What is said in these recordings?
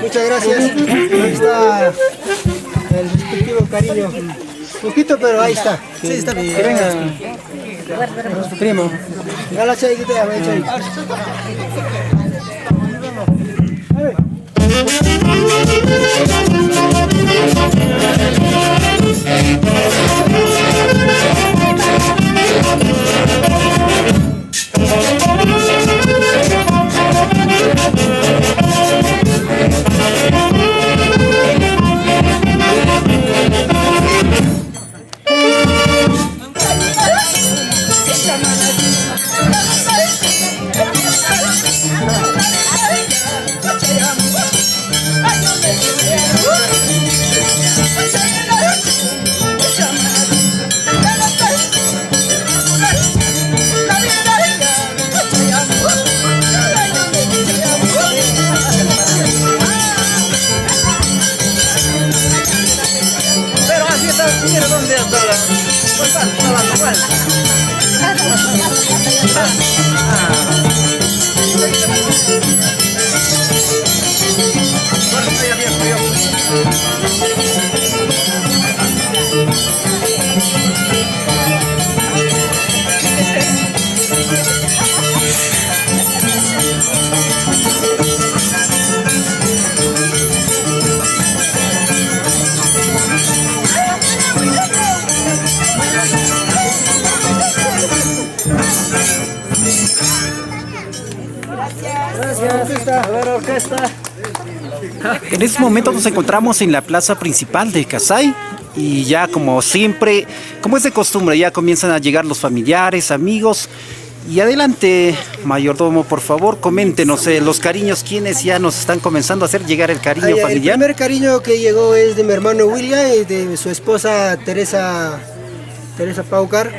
muchas gracias. Ahí está el respectivo cariño. Poquito, pero ahí está. Sí, está bien. Que venga. Nuestro primo. Dale, chay, que te llame, chay. Pero así está, mira dónde está la... Pues está dando vuelta. Gracias. A ver, orquesta. En este momento nos encontramos en la plaza principal de Kasai y ya como siempre, como es de costumbre, ya comienzan a llegar los familiares, amigos. Y adelante, mayordomo, por favor, coméntenos los cariños, quienes ya nos están comenzando a hacer llegar el cariño familiar. El primer cariño que llegó es de mi hermano William y de su esposa Teresa Paucar,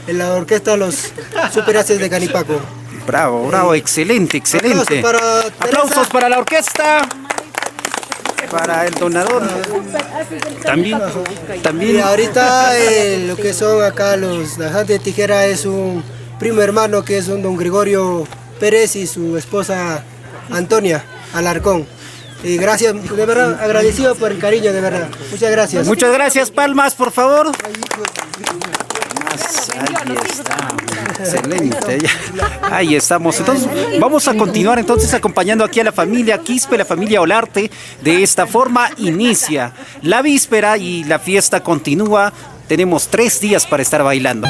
en la orquesta Los Superaces de Canipaco. Bravo, bravo, excelente, excelente. Aplausos para la orquesta, para el donador. También. Y ahorita lo que son acá los Najas de Tijera es un primo hermano que es un don Gregorio Pérez y su esposa Antonia Alarcón. Y gracias, de verdad, agradecido por el cariño, de verdad. Muchas gracias. Muchas gracias, palmas, por favor. Ahí está, excelente. Ahí estamos. Entonces, vamos a continuar entonces acompañando aquí a la familia Quispe, la familia Olarte. De esta forma inicia la víspera y la fiesta continúa. Tenemos 3 días para estar bailando.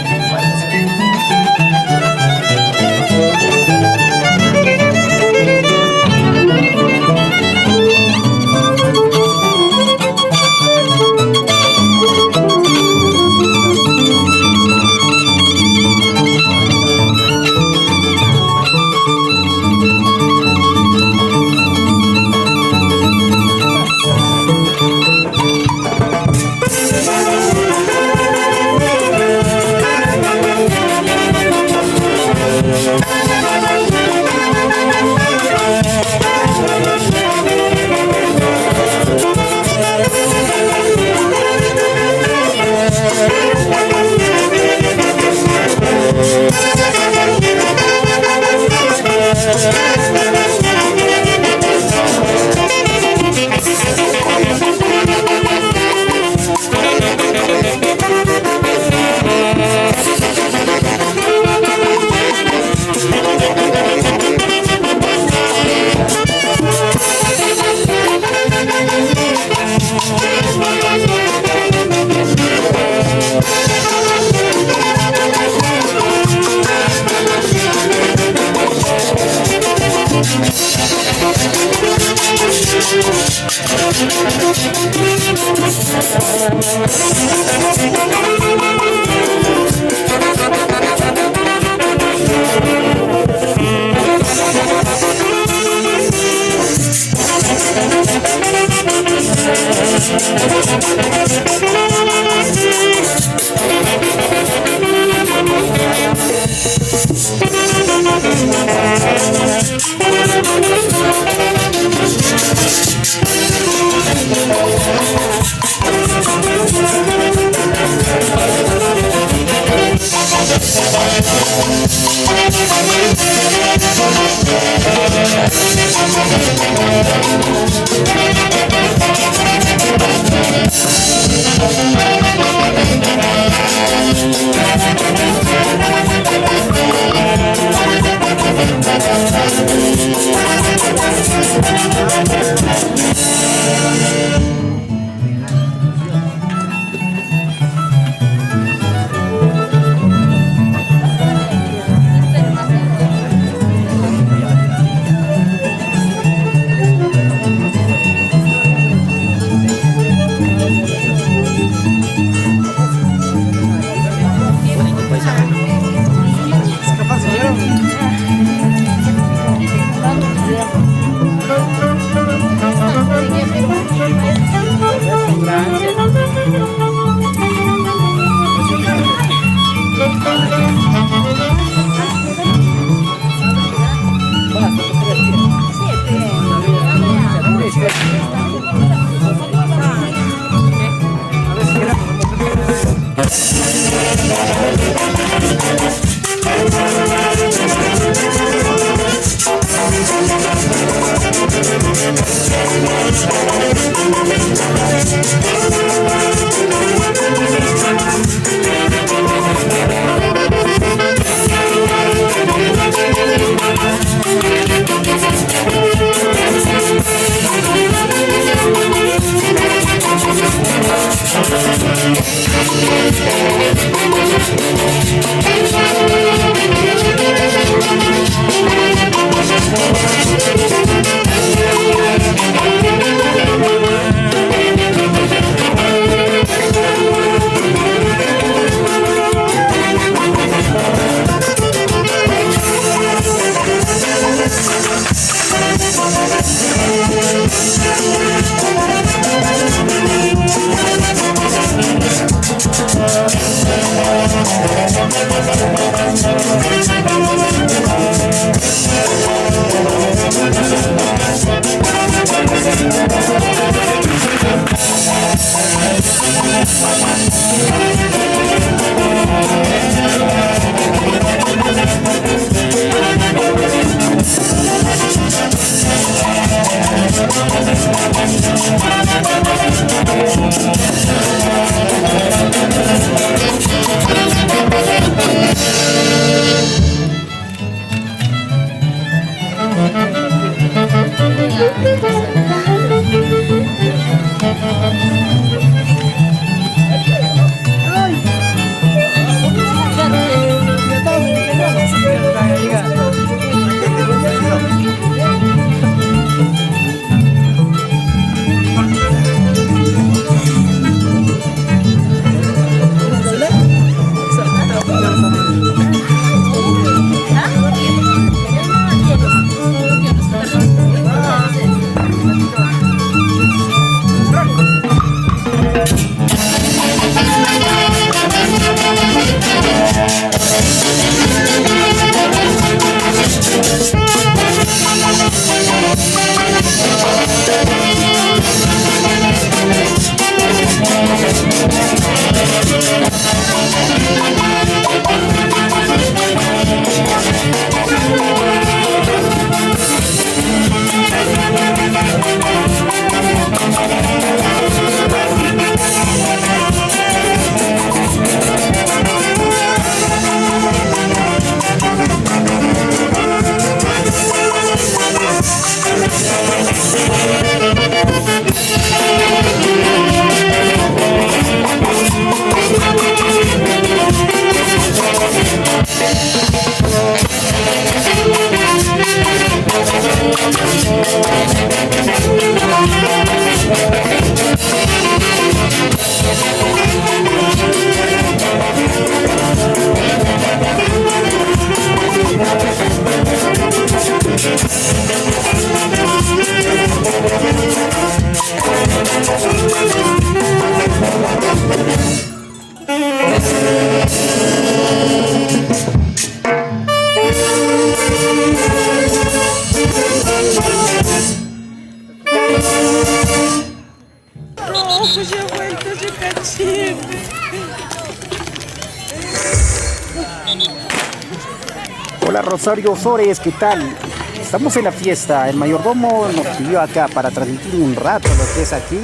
Hola Rosario Osores, ¿qué tal? Estamos en la fiesta, el mayordomo nos pidió acá para transmitir un rato lo que es aquí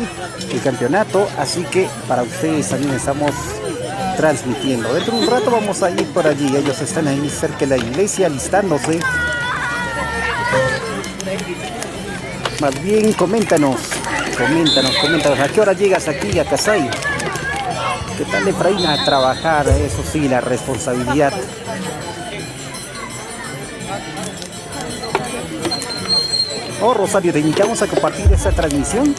el campeonato, así que para ustedes también estamos transmitiendo. Dentro de un rato vamos a ir por allí, ellos están ahí cerca de la iglesia alistándose. Más bien coméntanos, ¿a qué hora llegas aquí a Casay? ¿Qué tal Efraín a trabajar? Eso sí, la responsabilidad. Oh, Rosario, te invitamos a compartir esta transmisión.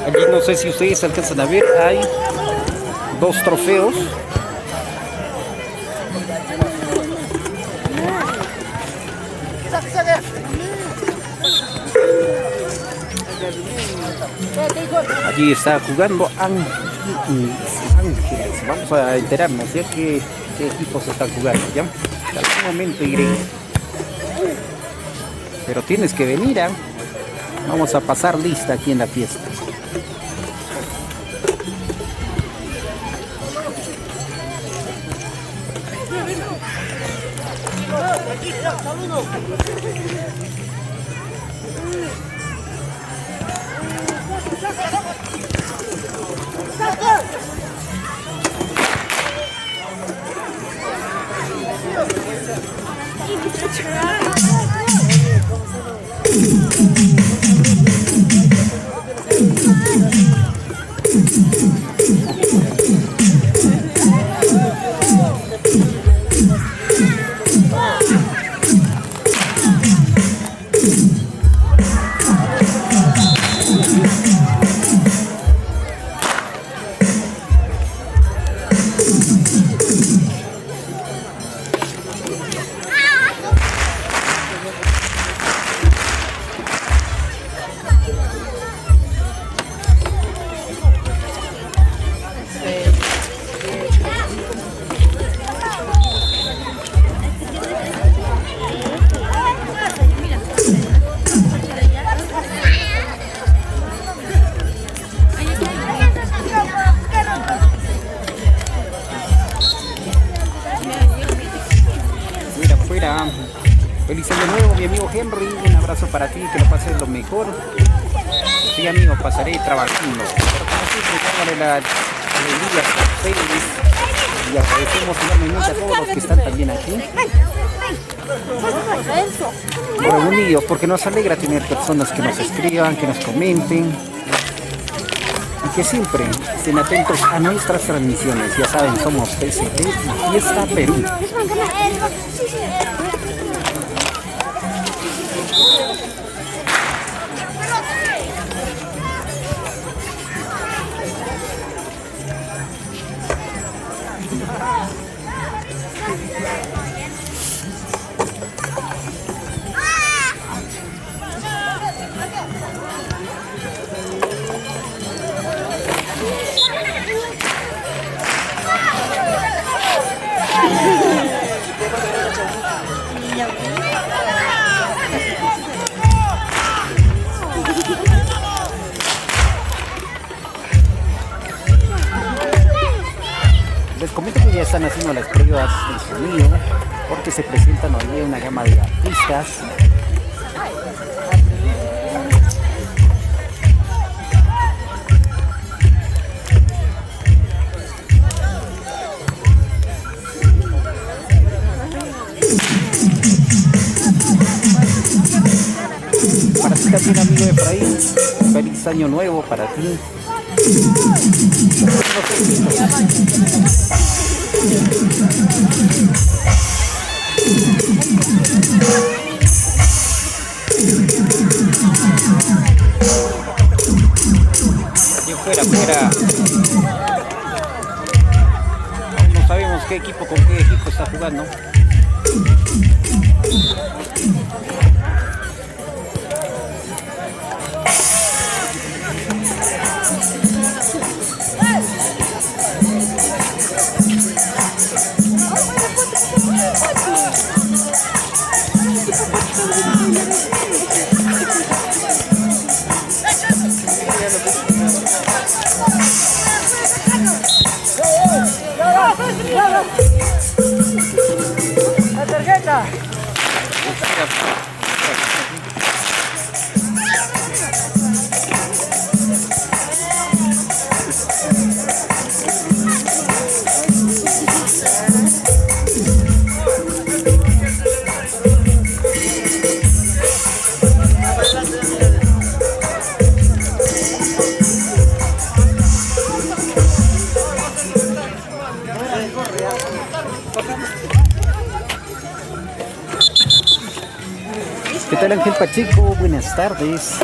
Aquí no sé si ustedes alcanzan a ver, hay 2 trofeos. Allí está jugando Ángeles. Vamos a enterarnos ya qué equipos están jugando, ¿ya? En algún momento iré. Pero tienes que venir, ¿eh? Vamos a pasar lista aquí en la fiesta. Feliz año nuevo, mi amigo Henry. Un abrazo para ti, que lo pases lo mejor. Sí, amigo, pasaré trabajando. Pero como siempre, dándole la alegría, feliz. Y agradecemos enormemente a todos los que están también aquí. Bueno, unidos, porque nos alegra tener personas que nos escriban, que nos comenten. Y que siempre estén atentos a nuestras transmisiones. Ya saben, somos PST y Fiesta Perú. Les comento que ya están haciendo las pruebas del sonido porque se presentan hoy una gama de artistas. Para ti también, amigo Efraín, feliz año nuevo para ti. Allí fuera. Aún no sabemos qué equipo con qué equipo está jugando. La tarjeta. ¿Qué tal, Ángel Pacheco? Buenas tardes.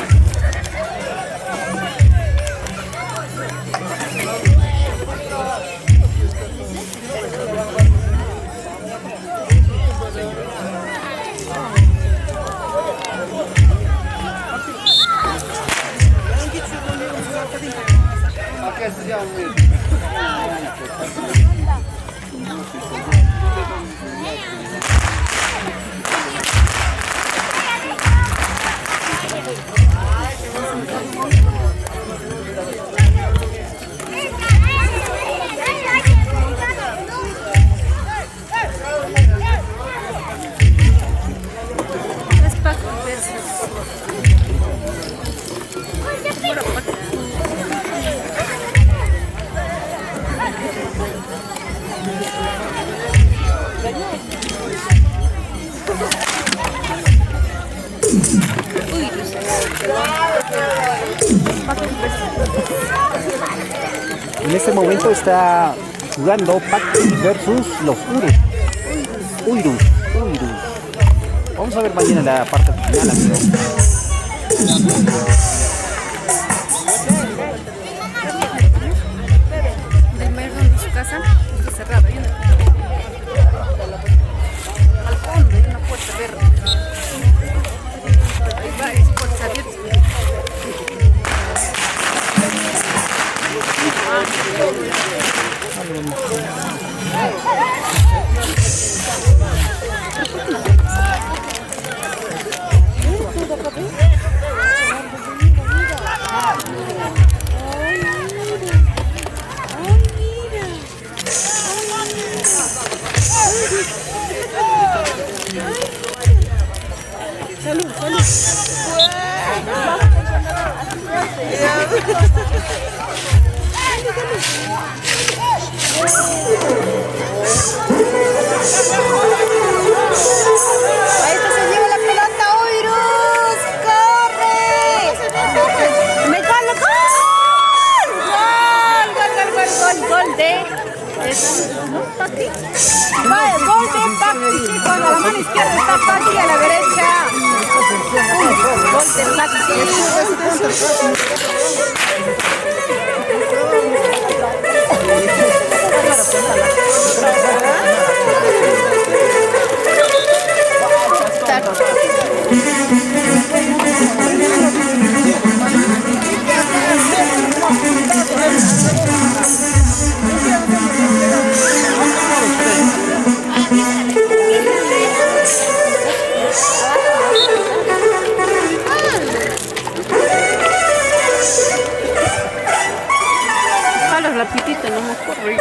En este momento está jugando Pacti versus los Uirus. Vamos a ver mañana la parte final, amigos. Del mayordomo de su casa está cerrado. Hay una al fondo hay una puerta verde. Hay varias puertas abiertas. Ahí está, se lleva la pelota, Uirus, corre. Me gol, gol de Pacti. Gol de Pacti, sí, cuando la mano izquierda está Pacti, a la derecha. Gol de Pacti. Jalo rapidito, no me acuerdo yo.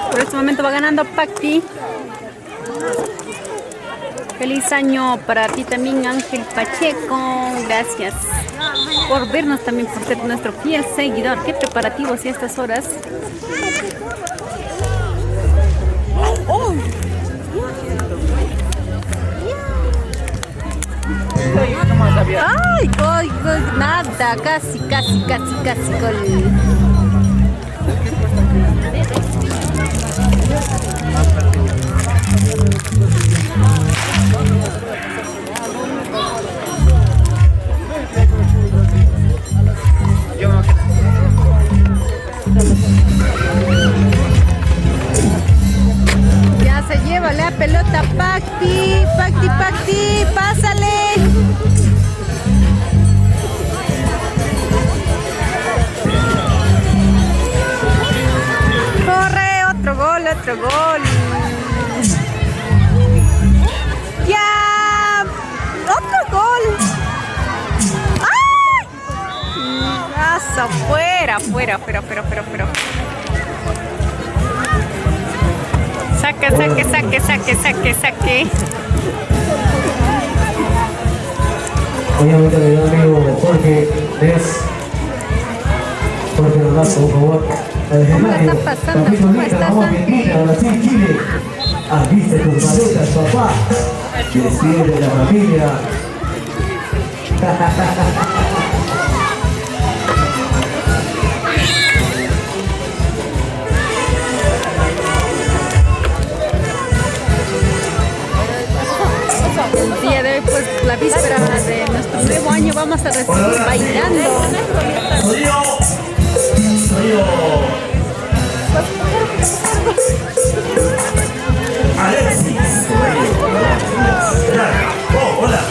Por este momento va ganando Pacti. Feliz año para ti también, Ángel Pacheco. Gracias por vernos también, por ser nuestro fiel seguidor. ¿Qué preparativos y a estas horas? Ay, gol, nada, casi, gol. Ya se lleva la pelota Pacti, pásale. Corre, otro gol. Ya, otro gol. ¡Ay! Pasa, fuera. Saque. Obviamente mi amigo Jorge Rodazo, por favor. ¿Cómo la están pasando? ¿Cómo estás, Ángel? Brasil, Chile. Viste tus maletas, papá. Despide de la familia. El día de hoy, pues la víspera de nuestro nuevo año, vamos a recibir bailando. Soy yo. Alexis. Hola.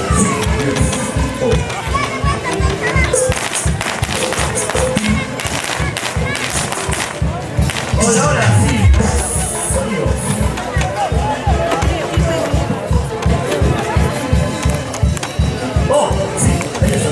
Hola, sí. Soy yo. Oh, sí, ahí está.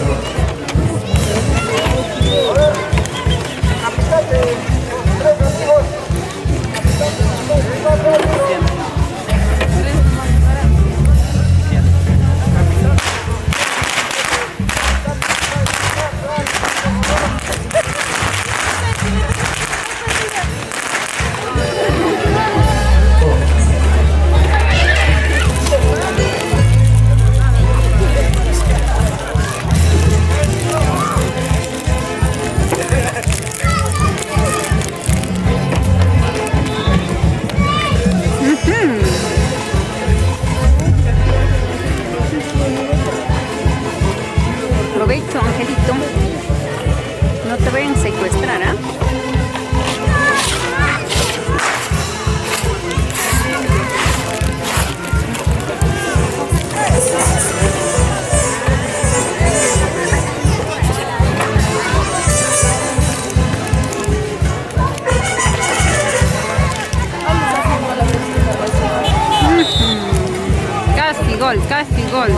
gol, casi gol.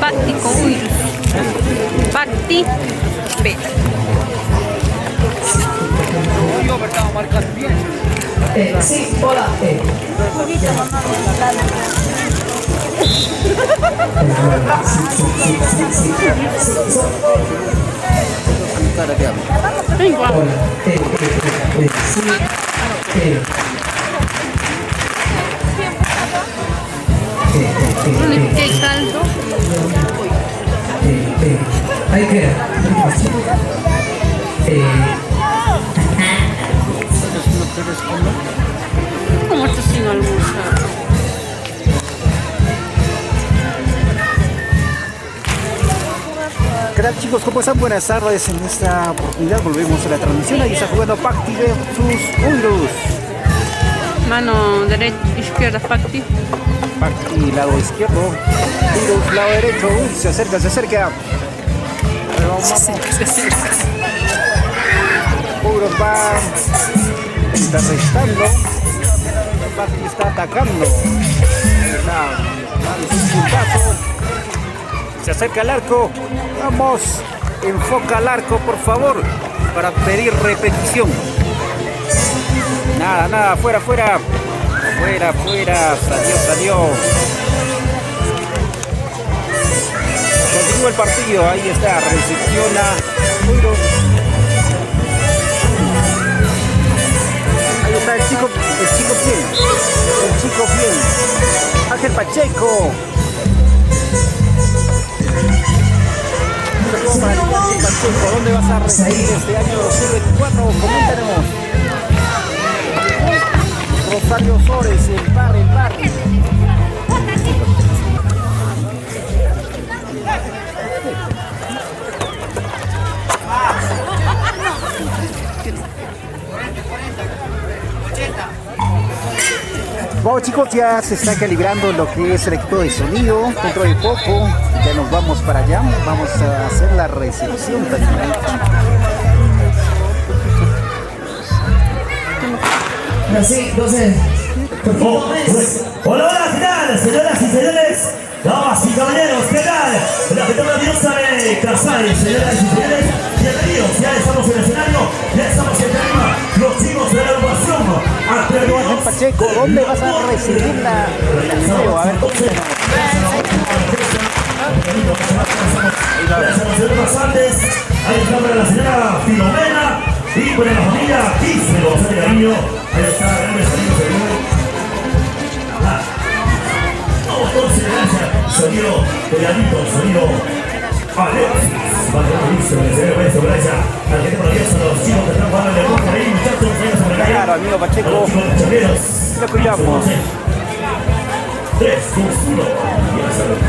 Bhakti con Uirus. Bhakti. B. Sí, hola. Igual. ¿Qué caldo? Ahí queda. ¿Cómo estás sin almorzar? ¿Qué tal, chicos? ¿Cómo están? Buenas tardes. En esta oportunidad volvemos a la transmisión. Ahí está jugando Pacti versus Uirus. Mano derecha, izquierda, Pacti. Pacti, lado izquierdo. Uirus, lado derecho. Uy, se acerca, se acerca. Vamos. Uirus va. Está restando. Pacti está atacando. Está dando un puntazo. Se acerca al arco. Vamos. Enfoca al arco, por favor. Para pedir repetición. Nada, nada. Fuera, fuera. Fuera, fuera. Salió, salió. Continúa el partido. Ahí está. Recepciona Uirus. Ahí está el chico fiel. El chico fiel. Ángel Pacheco. Pacheco, ¿dónde vas a recibir este año 2024? Coméntanos. Rosario Sores, el bar. Bueno, chicos, ya se está calibrando lo que es el equipo de sonido. Dentro de poco ya nos vamos para allá. Vamos a hacer la recepción también. Así, entonces. Hola, hola, ¿qué tal? Señoras y señores, damas y caballeros, ¿qué tal? La gente maravillosa de Kasai, señoras y señores, bienvenidos. Ya estamos en el escenario, ya estamos en tarima. Los chicos de la agrupación. Ángel Pacheco, ¿dónde vas a recibir el video? A ver, Gracias a los señores pasantes. Ahí está para la señora Filomena y para la familia Quispe, José de Cariño. Ahí está, grandes amigos del mundo. Vamos todos en gracias. Sonido pegadito, sonido Alexis. Gracias a la gente maravillosa, a los chicos que están jugando en el bosque ahí, muchachos. claro, amigo Pacheco. Lo cuidamos. 3, 2, 1.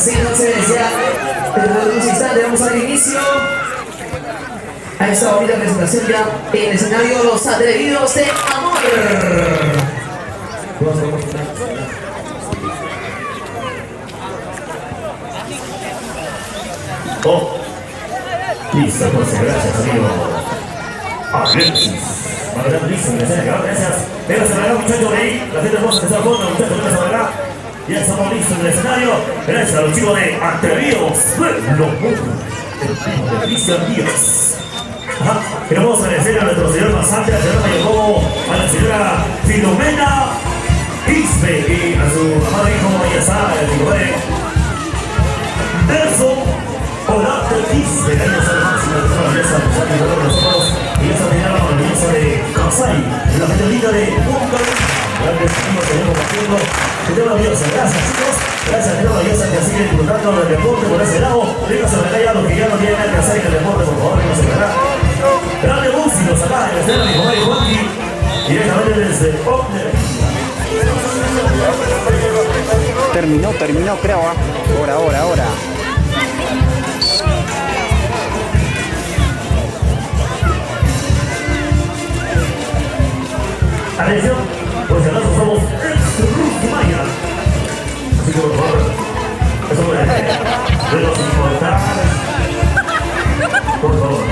Así, entonces ya dentro de unos instantes vamos a dar inicio a esta bonita presentación ya en el escenario Los Atrevidos de Amor. Oh, listo, entonces, gracias amigo Alexis. Listo, gracias. Venga, se me muchachos de ahí, la gente hermosa que está a fondo, muchachos, venga, se me ya estamos listos en el escenario. Gracias a los chicos de Atrevidos. El primo de Cristian Díaz. Ajá. Queremos agradecer a nuestro señor pasante, a la señora Mayordomo, a la señora Filomena Isbe y a su amado hijo, ahí está, el compadre Nelson Olarte Isbe. Ahí está la máxima de la belleza, de nosotros, y esa señora maravillosa de Kasai, la señorita de Punta. Grandes amigos que venimos compartiendo. Señora maravillosa, gracias chicos. Gracias señora maravillosa que sigue disfrutando del deporte por ese lado. Véngase a ya los que ya no tienen nada que hacer en el deporte, por favor, véngase a ver. Grandes músicos acá en el escenario de Jomari Juanqui, directamente desde Oakland. Terminó, creo. Ahora. Atención, pues si acaso somos Cruz Maya. Así que por favor, eso de los importantes. Por favor.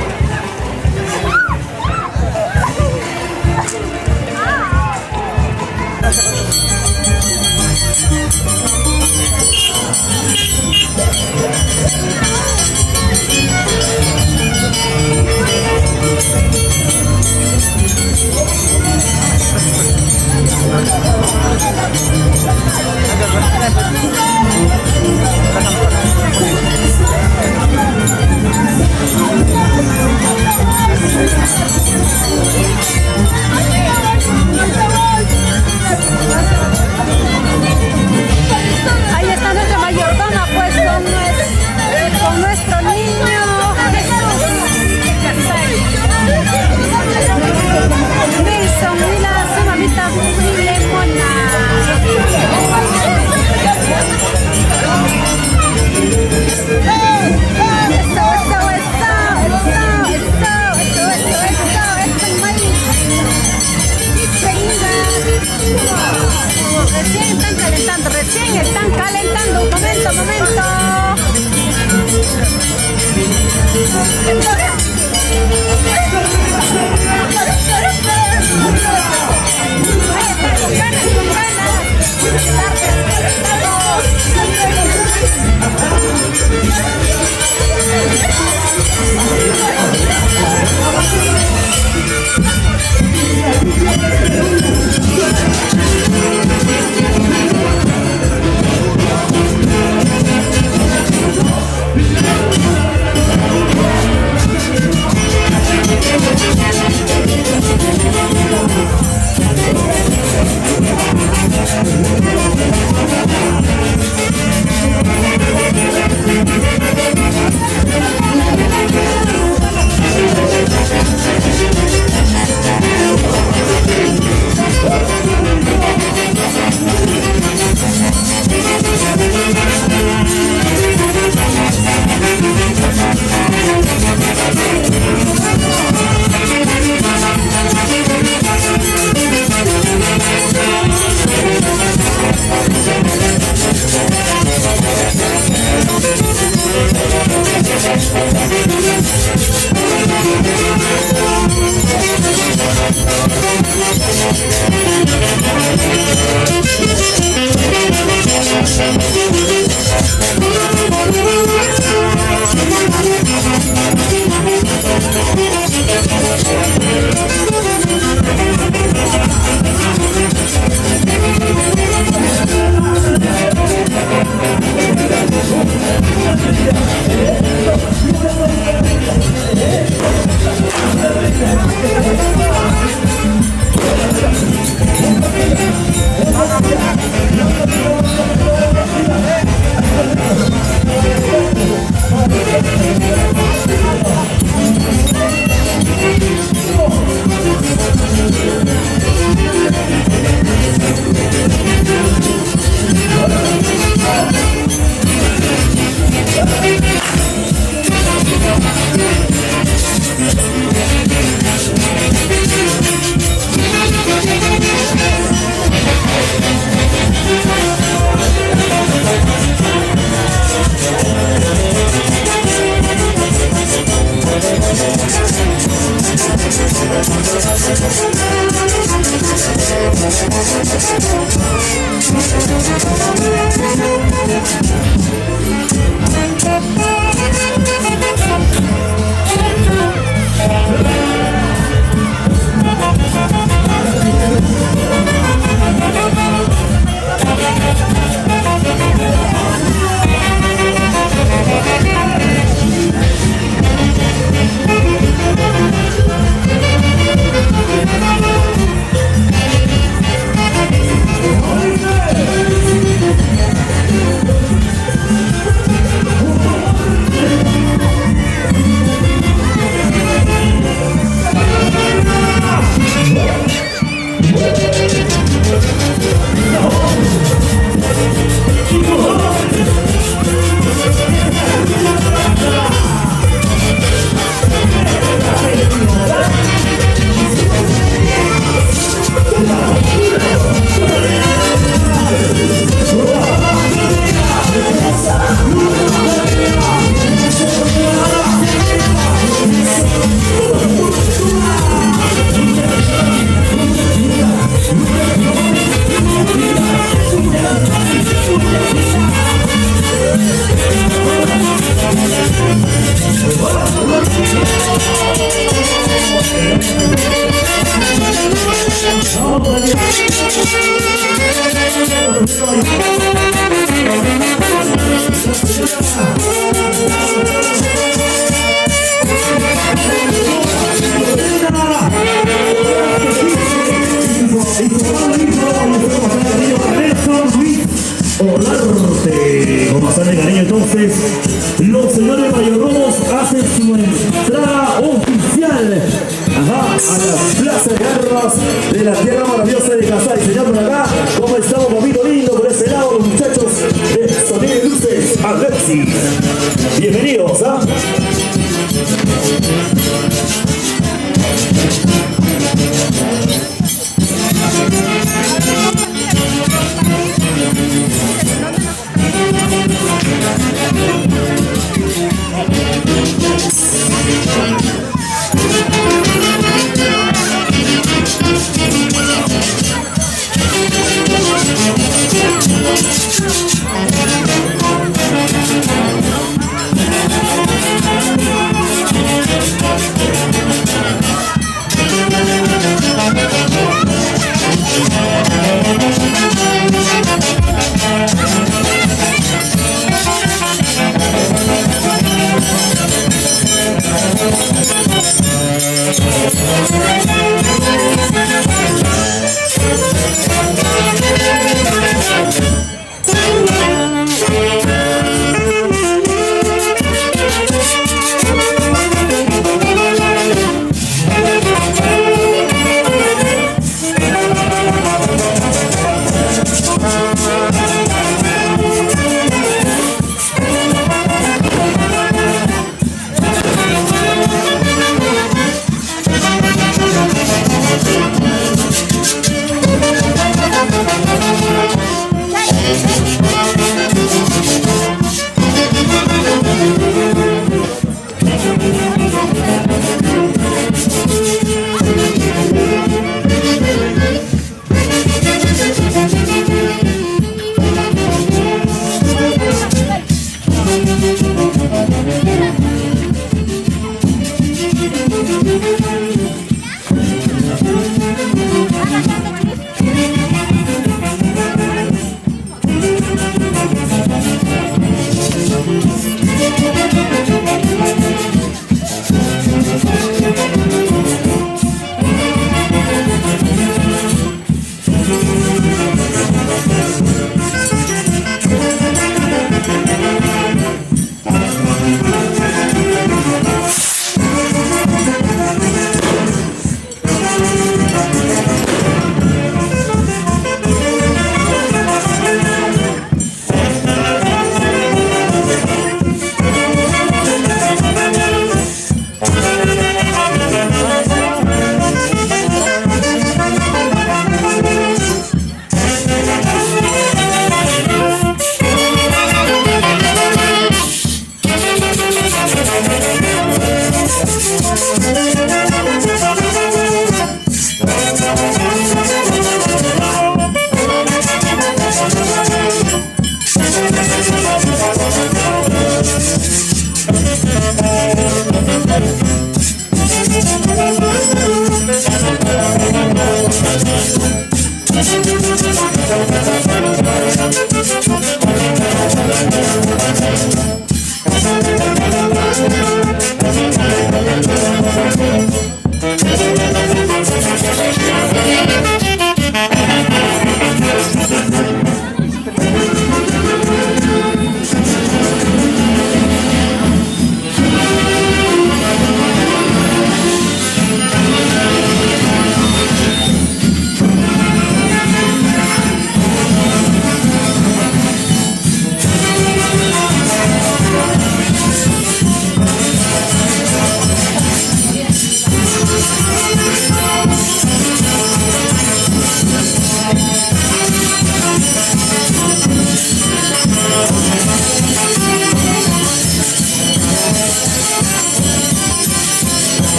los señores mayordomos hacen su entrada oficial a la plaza de armas de la tierra maravillosa de Casay. Señor, por acá, como estamos, papito lindo, por ese lado, los muchachos de Sonido y Luces, Alexis. Bienvenidos,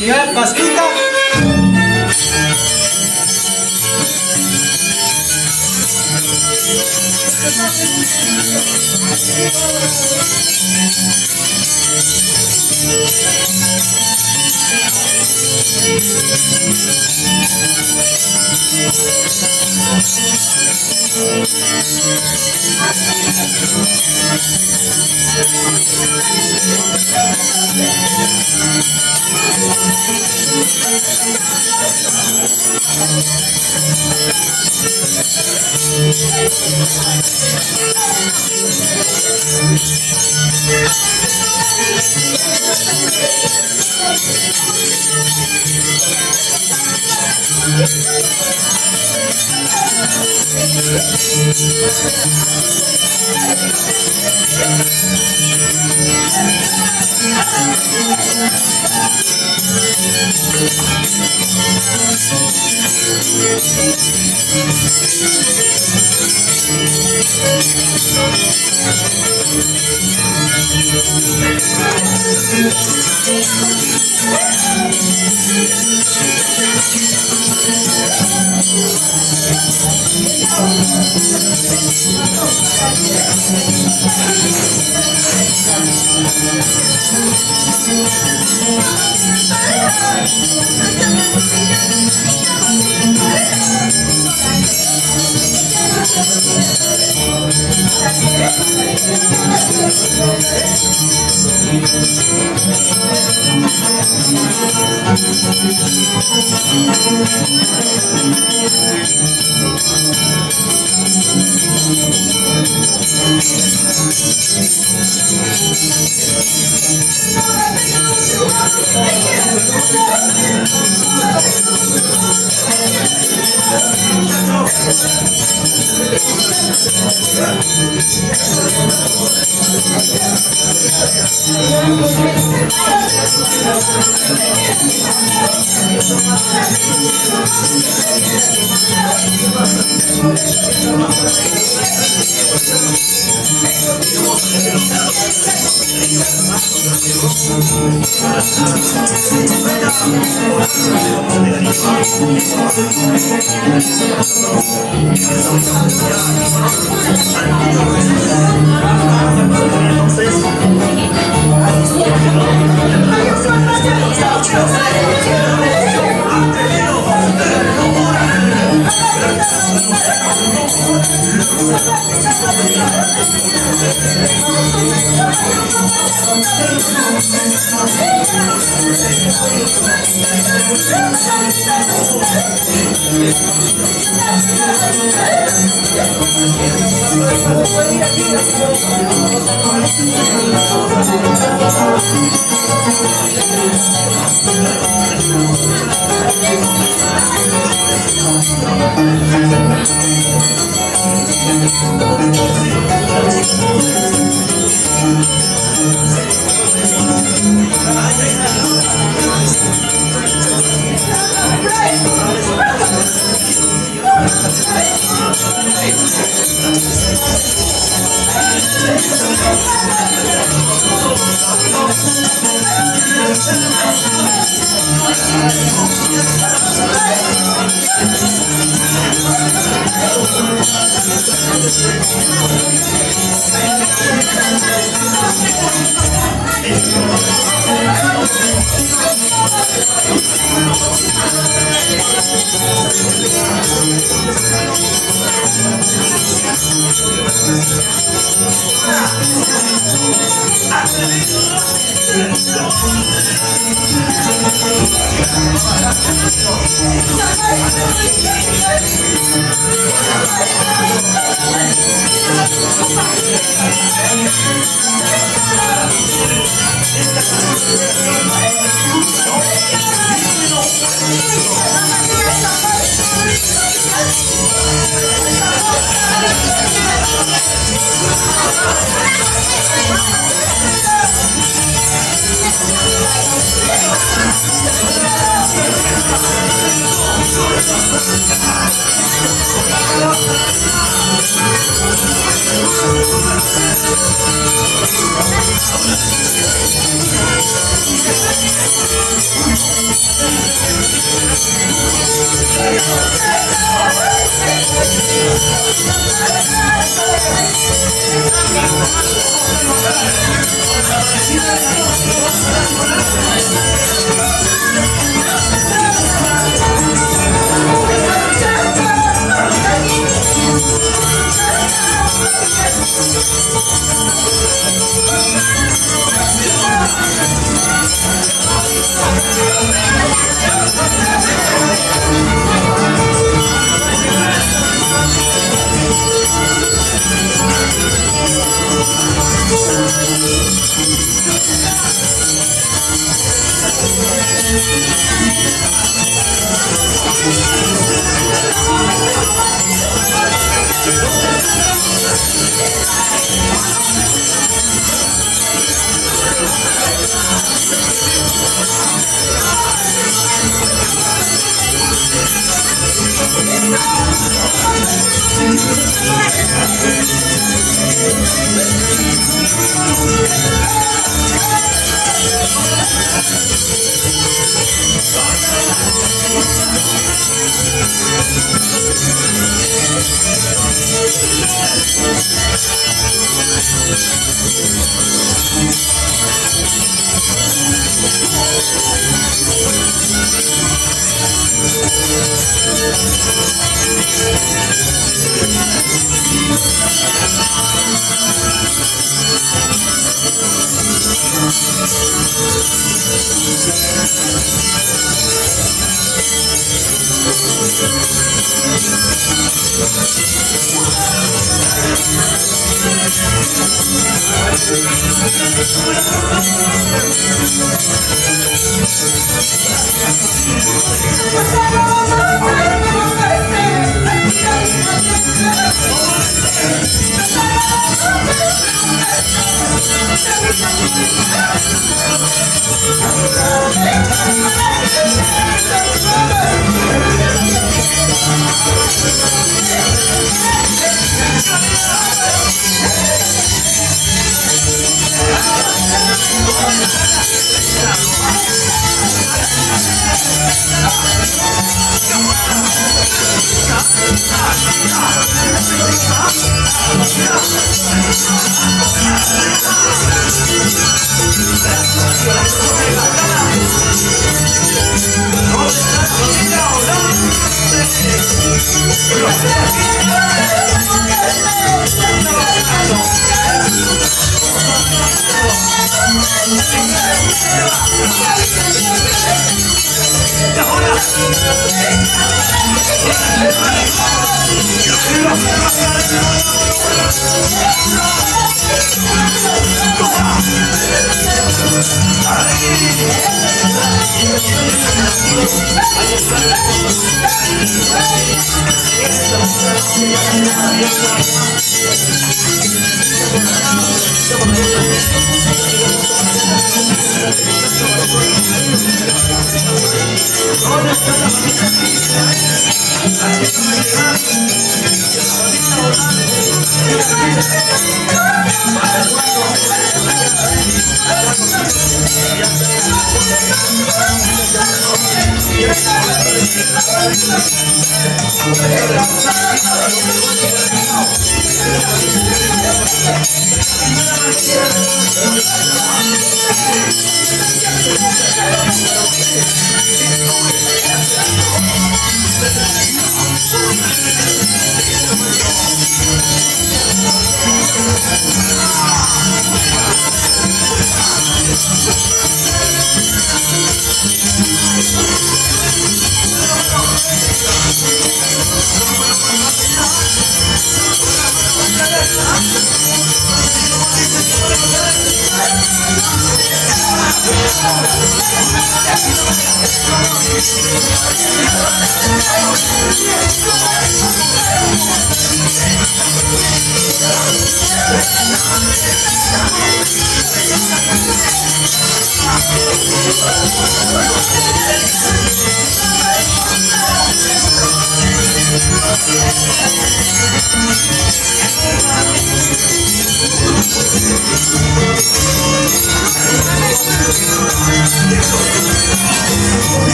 Ya, Pasquita.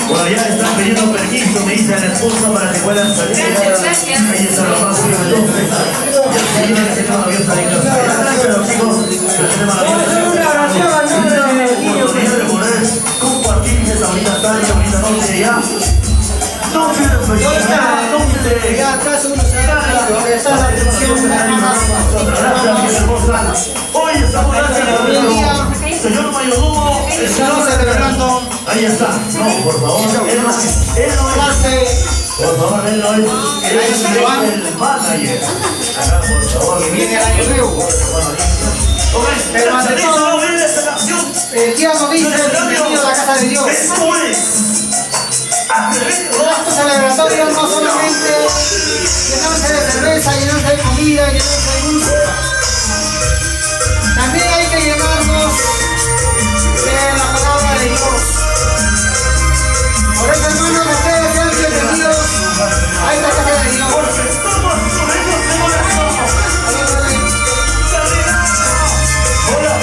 Por allá están pidiendo permiso, me dice la esposa, para que puedan salir. Gracias. Ahí está la más de los dos. Ya se viene la gente maravillosa de casa. Pero chicos, la gente maravillosa de poder compartir esta bonita tarde, bonita noche ya. Noche de felicidad, noche de... Ya atrás uno se agarra, está la atención, nada más. Hoy estamos haciendo señor mayordomo, Estamos celebrando. ahí está, no, por favor, él no es, por favor, él no es, él es el manager. Acá, por favor, que viene el año nuevo. Pero ante todo, el Tiago dice, bienvenido a la casa de Dios. Esto es. Estos celebratorios no solamente llenarse de cerveza, llenarse de comida, llenarse de dulce. También hay que llenarnos de la palabra de Dios. Por eso, hermanos, ustedes sean bienvenidos a esta casa de Dios.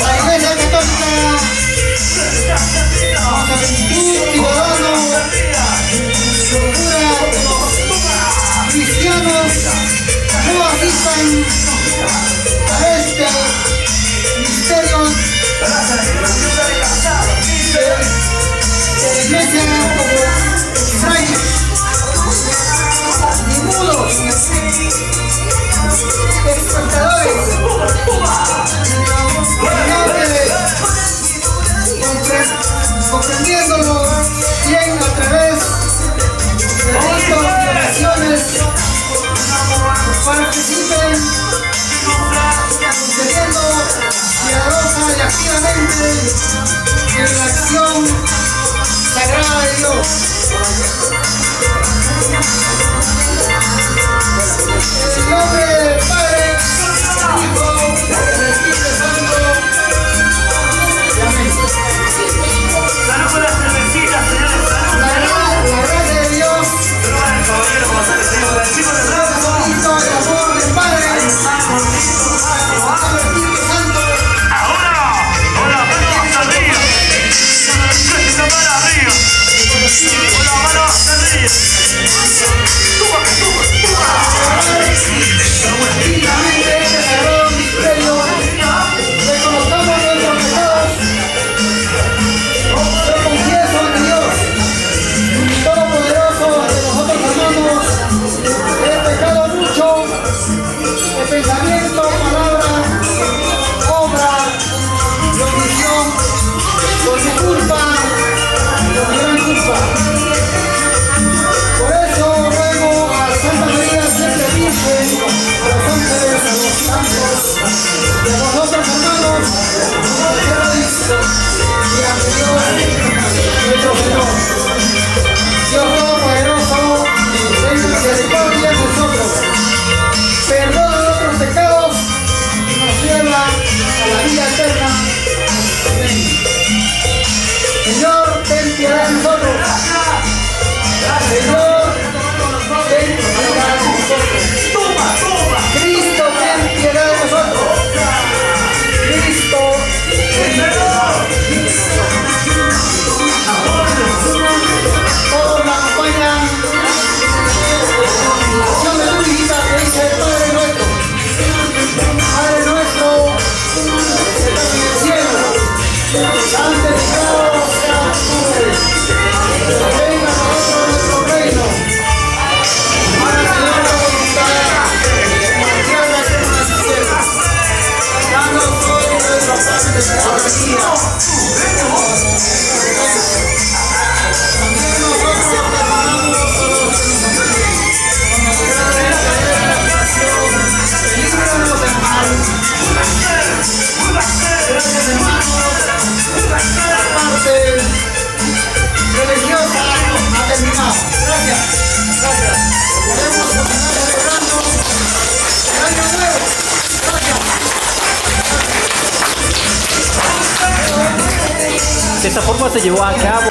La Iglesia Católica, Nuestra Plenitud, Ciudadanos, procura que los cristianos no asistan a este misterio de la Iglesia como extraños, ni mudos, espectadores, sino que comprendiéndolo bien a través de ritos y oraciones, participen sucediendo piadosa y activamente en la acción sagrada de Dios. En el nombre del Padre, del Hijo, del Espíritu Santo. Amén. La gracia de Dios, el amor del Padre, De esta forma se llevó a cabo.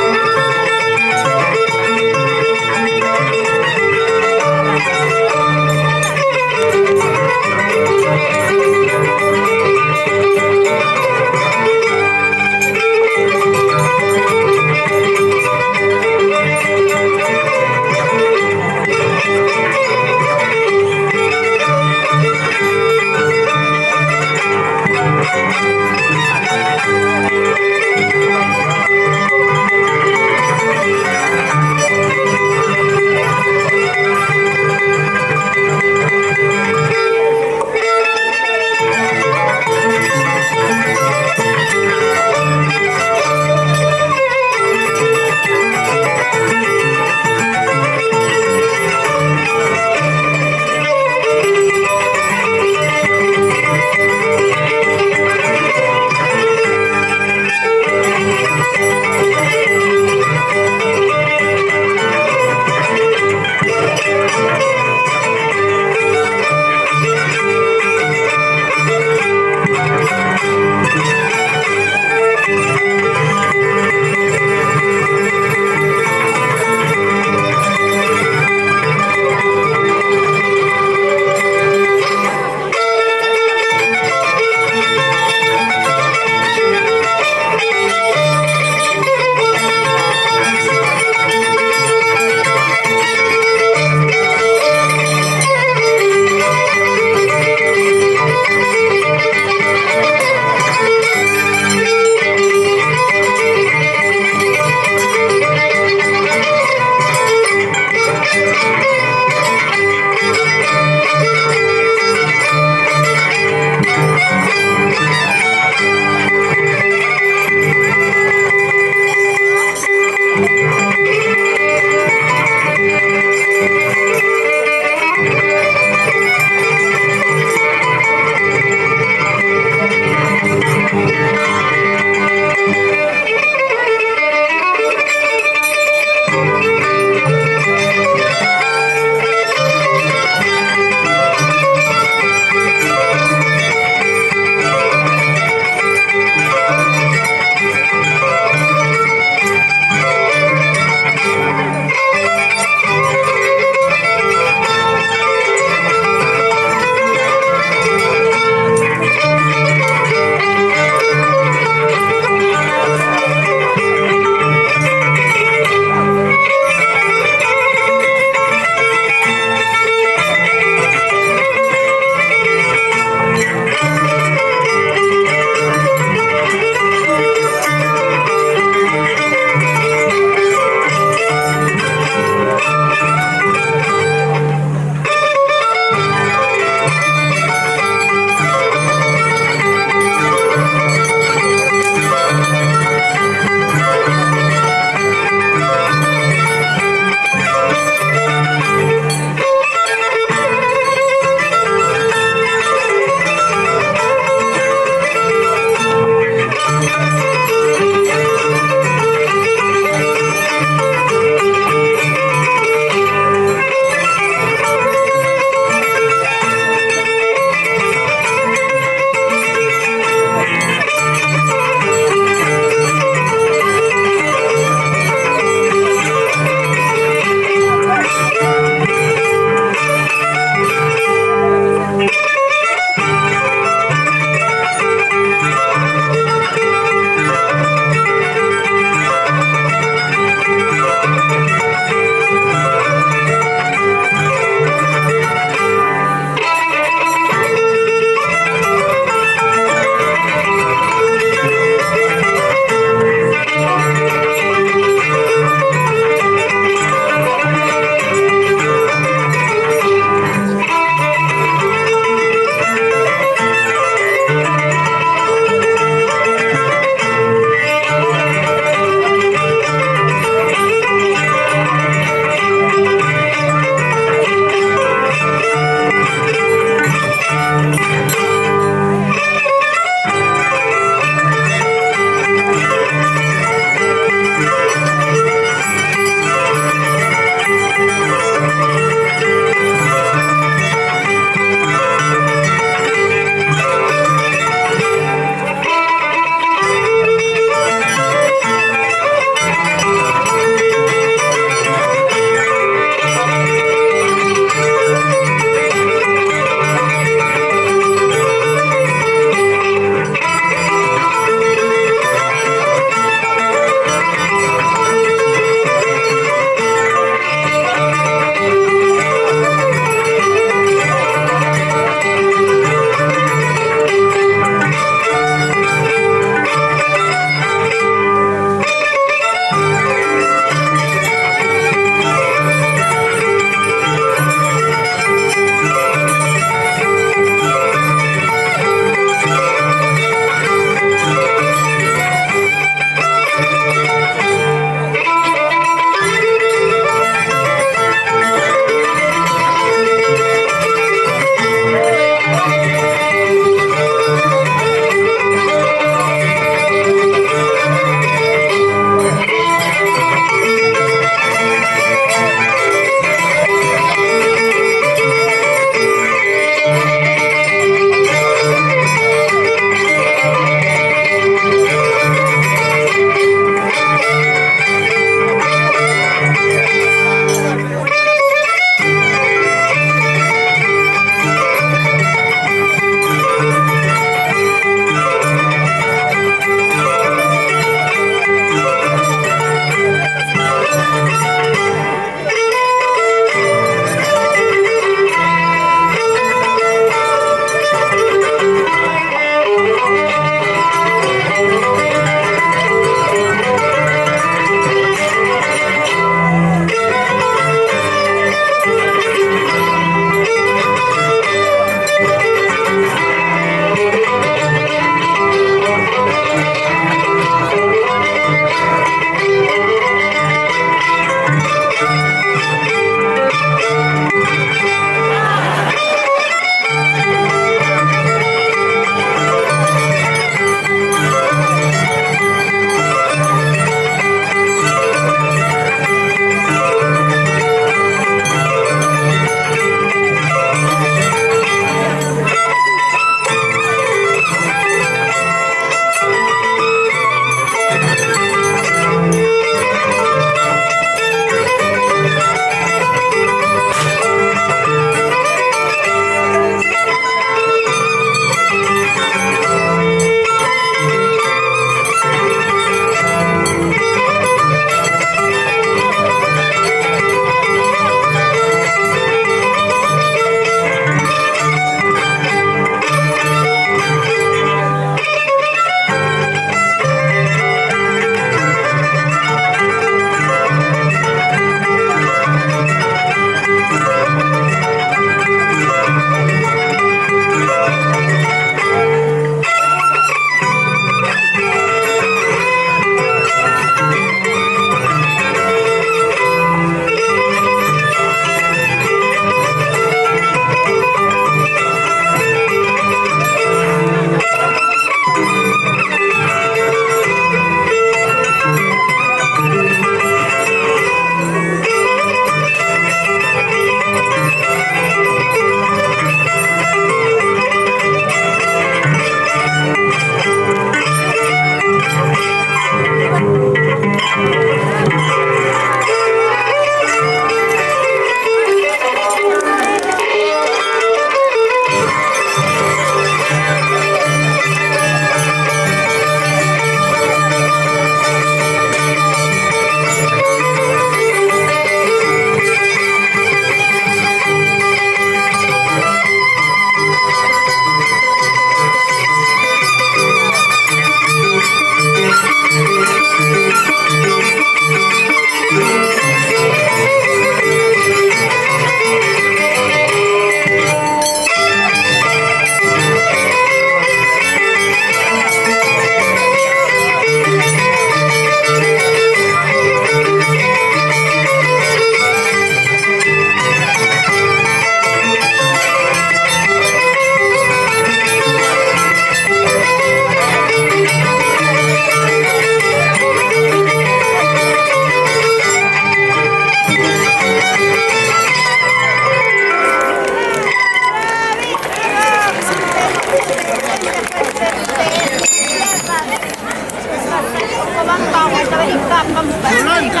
vamos para arriba.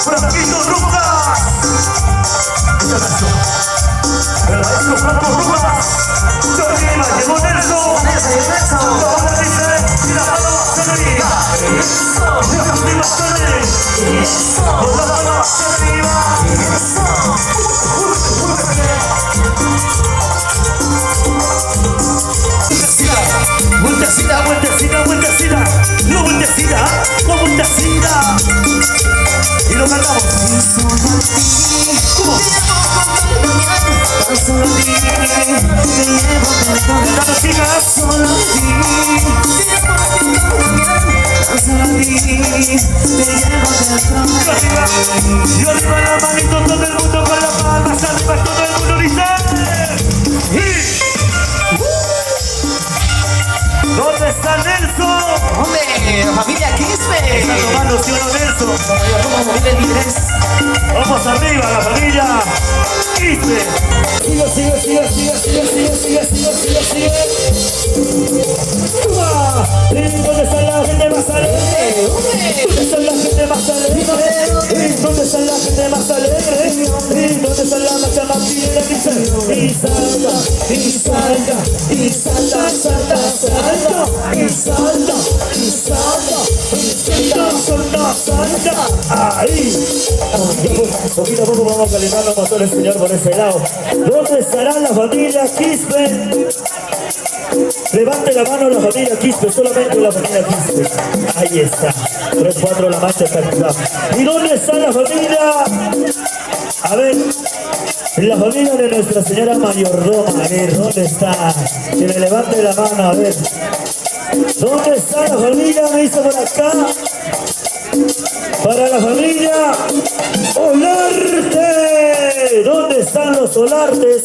Franquito Rucas. El maestro Franco Rucas. Yo arriba, llegó Nelson. Ahora dice, y la mano se arriba. Deja arriba, con la mano hacia arriba. Vueltecita, vueltecita, vueltecita. No vueltecita, no vueltecita. Y lo cantamos. ¿Cómo? Solo a ti, las chicas. Solo a ti, y arriba la manito, todo el mundo con la palma, arriba todo el mundo dice. ¿Dónde está Nelson? Hombre, familia Quispe. Está tomando, ¿sí o no, Nelson? Como familia Litres. Vamos arriba, la familia Quispe. Sigue, sigue, sigue, sigue, sigue, sigue, sigue, sigue, sigue, sigue. ¡Toma! ¿Dónde está la gente más alegre? ¿Dónde está la gente más alegre? ¿Dónde está la gente más alegre? ¿Dónde está la macha más fiera? Dice, y salta, y salta, y salta, salta, salta, y salta, y salta, y salta, salta, ahí. Poquito a poco vamos calentando motor el señor por ese lado. ¿Dónde estará la familia Quispe? Levante la mano la familia Quispe, solamente la familia Quispe. Ahí está. 3-4 la marcha está arriba. ¿Y dónde está la familia? A ver, la familia de Nuestra Señora Mayordoma. A ver, ¿dónde está? Que me levante la mano, a ver. ¿Dónde está la familia? Me dice por acá. Para la familia Olarte. ¿Dónde están los Olartes?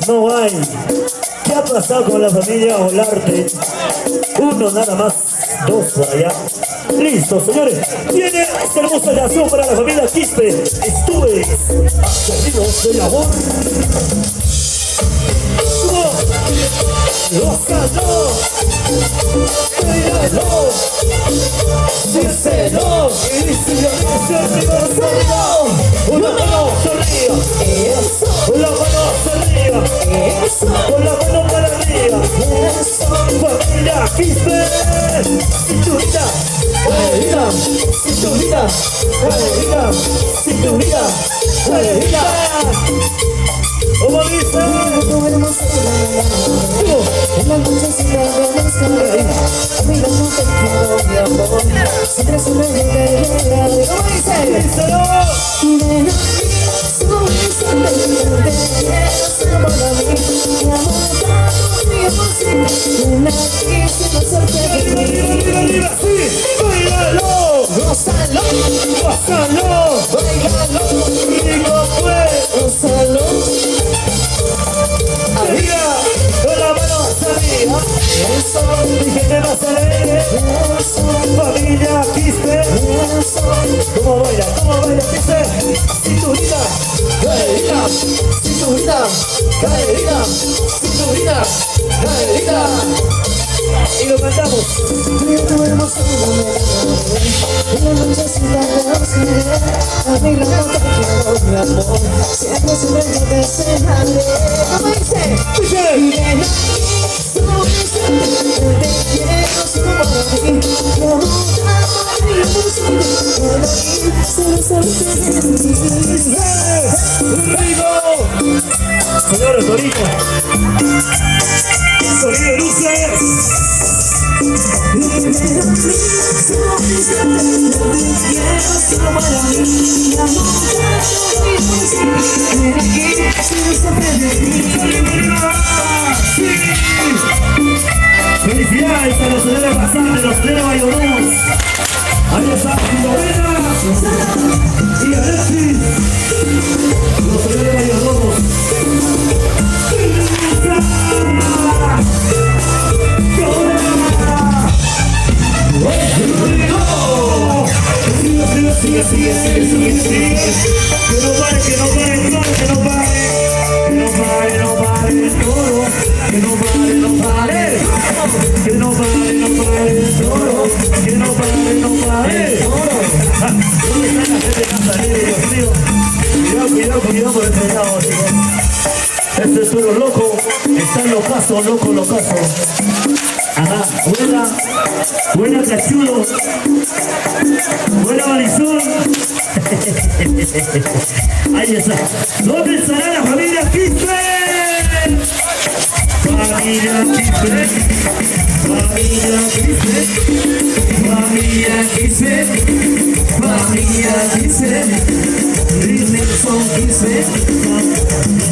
No hay. ¿Qué ha pasado con la familia Olarte? Uno nada más, dos por allá. Listo, señores. Viene esta hermosa canción para la familia Quispe. Esto es Sonidos del Amor. Gózalo, bailalo, díselo, y díselo, díselo, una mano hacia arriba, una mano hacia arriba, con la mano para arriba, familia Quispe, cinturita, cinturita, cinturita, cinturita, cinturita. ¿Cómo dice? En la noche sin la conozco, a mí no te quiero, mi amor. Siempre se me llega y llega. ¿Cómo dice? ¡Díselo! Ven a mí, solo para mí. Mi amor, mi emoción. Ven aquí, sin hacerte ¡Arriba, sí! ¡Bailalo! Gózalo, ¡Gózalo! bailalo, ¡Rico fue! gózalo. Arriba, con la mano hacia arriba. Y gente más alegre. Familia Quispe. ¿Cómo baila? ¿Cómo baila Quispe? Cinturita, Caerita, cinturita, caerita, cinturita, caerita. y lo cantamos. Río tu hermosura, en la noche sin la oscuridad, a mí no te quiero, mi amor. Siempre yo te desearé. ¿Cómo dice? Dice. Y ven aquí, solo te quiero, solo para mí. No, mi emoción, ven aquí, solo ¡Rico! Señores, Torito. Sonido de luces. Felicidades a los señores pasantes, los señores mayordomos. Ahí está Filomena y Alexis, los señores mayordomos. Sigue, sigue, sigue, sigue, sigue. Que no pare, que no pare, que no pare, que no pare. Que no pare, no pare todo. Que no pare, no pare. Que no pare. arriba, ¿Dónde está la gente Nazareno, Dios mío? Cuidado por este lado, chicos. Este es toro loco, está locazo, locazo. Ajá, buena cachudo, buena Marisol. Ahí está. ¿Dónde estará la familia Quispe? Familia Quispe, familia Quispe, familia Quispe, familia Quispe, Nelson Quispe,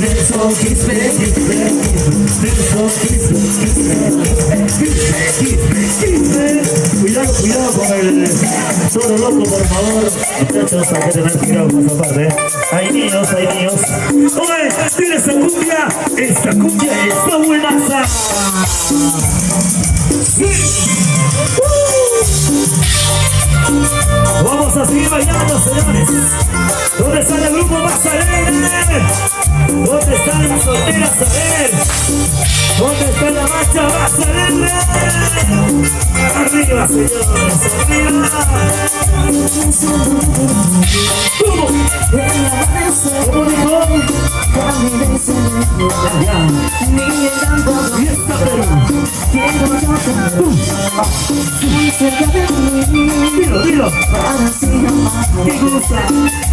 Nelson Quispe, Nelson Quispe. Cuidado con el toro loco, por favor. Muchachos, hay que tener cuidado con esa parte. Hay niños. Oye, mira esta cumbia está buenaza. Sí. Vamos a seguir bailando, señores. ¿Dónde está el grupo más alegre? ¿Dónde están las solteras a ver? ¿Dónde está la marcha más alegre? Arriba, señores, arriba. ¿Cómo? ¿Cómo dijo? Y esta Dilo. ¿Qué gusta?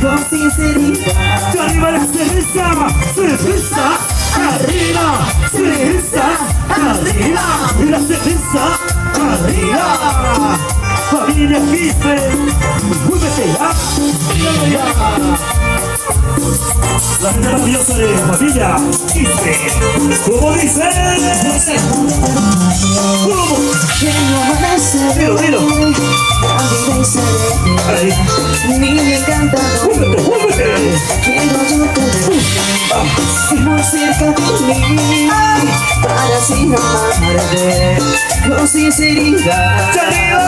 Con sinceridad. Arriba la cerveza. Arriba. Cerveza. Arriba. Y la cerveza. Arriba. Familia Quispe. Muévete ya. La gente maravillosa de familia Quispe. ¿Cómo dice? ¿Cómo? Dilo. Ahí. Me encanta. Muévete. Quiero yo tener muy cerca de mí para así amarte con sinceridad. ¡Arriba!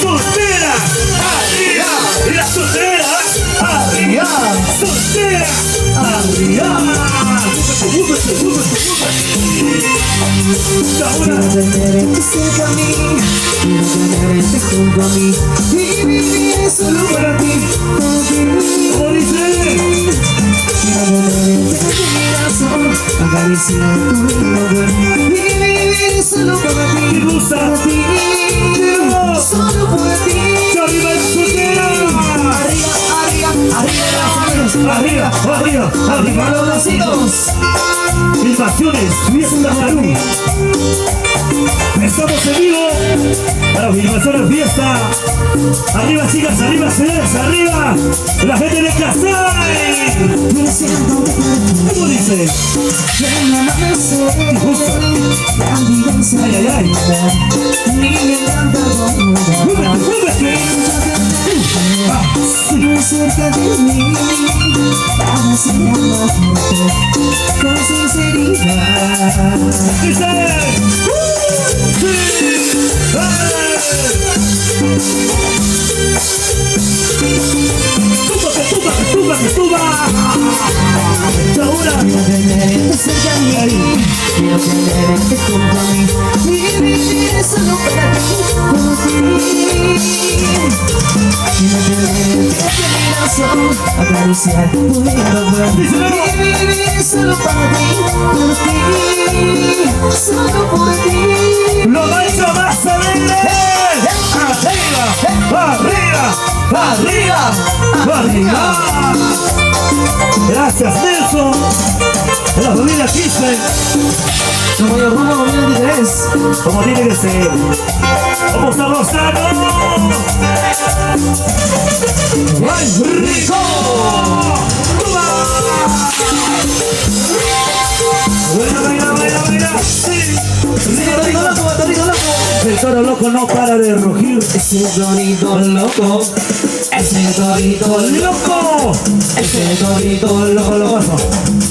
¡Soltera! ¡Arriba! ¡Y la soltera! ¡Arriba! ¡Soltera! ¡Arriba! ¡Múvete! Quiero tenerte cerca a mí, quiero tenerte junto a mí y vivir solo para ti. ¿Cómo dice? Quiero tenerte en mi corazón, acariciar tu vida y vivir solo para ti. ¿Qué gusta? Para ti, solo para ti. ¡Arriba la soltera! Arriba los vecinos. Filmaciones, Fiesta Perú. Estamos en vivo para filmaciones Fiesta. Arriba, chicas, arriba, señores, arriba. La gente de Casay. Me siento ¿Cómo dice? ¿Qué gusta? Ay. Me encanta Muévete. muy cerca de mí para así amarte con sinceridad. Dice. ¡Tuba! ¡Ahora! Quiero tenerte cerca a mí, quiero tenerte junto a mí y vivir solo para ti, por ti. Quiero tenerte en mi corazón, acariciar tu vida y vivir solo para ti, por ti, solo por ti. ¡Lo vais a más alegre! ¡Arriba! Gracias, Nelson. De la familia Quispe. Como yo rumbo con mi interés. Como tiene que ser. ¡Vamos a gozarlo! ¡Ay, rico! ¡Toma! Buena. Sí. Torito loco. El toro loco no para de rugir. Ese torito loco. Ese torito loco. Ese torito loco.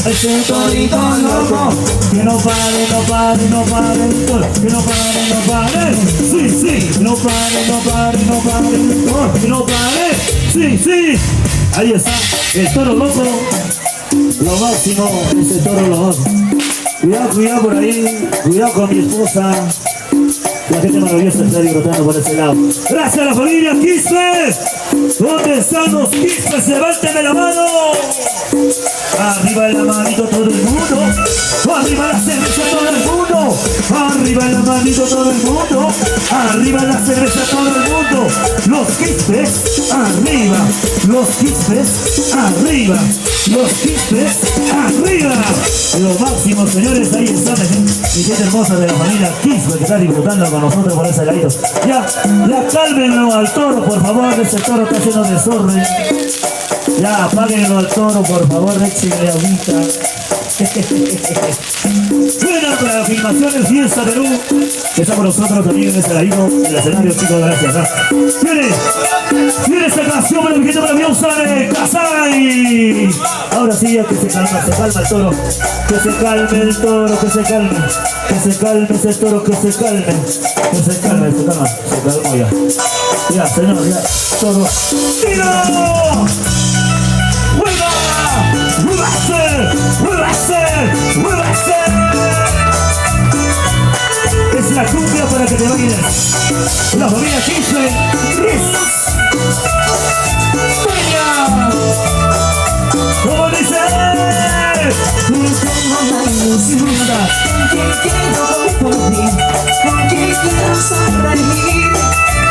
Ese torito loco. Que no pare. Que no pare. Sí. No pare. Sí. Ahí está. El toro loco. Lo máximo. Ese toro loco. Cuidado por ahí. Cuidado con mi esposa. La gente maravillosa está disfrutando por ese lado. Gracias a la familia Quispe. ¿Dónde están los Quispes? Levánteme la mano. Arriba la manito todo el mundo. Arriba la cerveza todo el mundo. Arriba la manito todo el mundo. Arriba la cerveza todo el mundo. Los Quispes arriba. Los Quispes arriba. Los Quispes arriba. Lo máximo, señores, ahí están. Mi gente hermosa de la familia Quispe que está disfrutando con nosotros por ese ladito. Ya cálmenlo al toro, por favor. Ese toro está haciendo desorden. Ya apáguenlo al toro, por favor. Échenle agüita. Buena para la filmación de Fiesta Perú. Está con nosotros también en ese ladito. En el escenario, chicos, gracias. Viene esta canción para mi gente maravillosa de Kasai. Ahora sí, ya que se calma el toro. Que se calme el toro, que se calme. Que se calme ese toro, que se calme. Que se calme, se calmó ya. Ya, señor, ya. Toro. ¡Tiro! ¡Vuelva! ¡Muévase! ¡Muévase! ¡Muévase! Es la cumbia para que te bailes. La familia Quispe. ¿Cómo dice? Tengo la ilusión que quiero por ti, porque quiero sonreír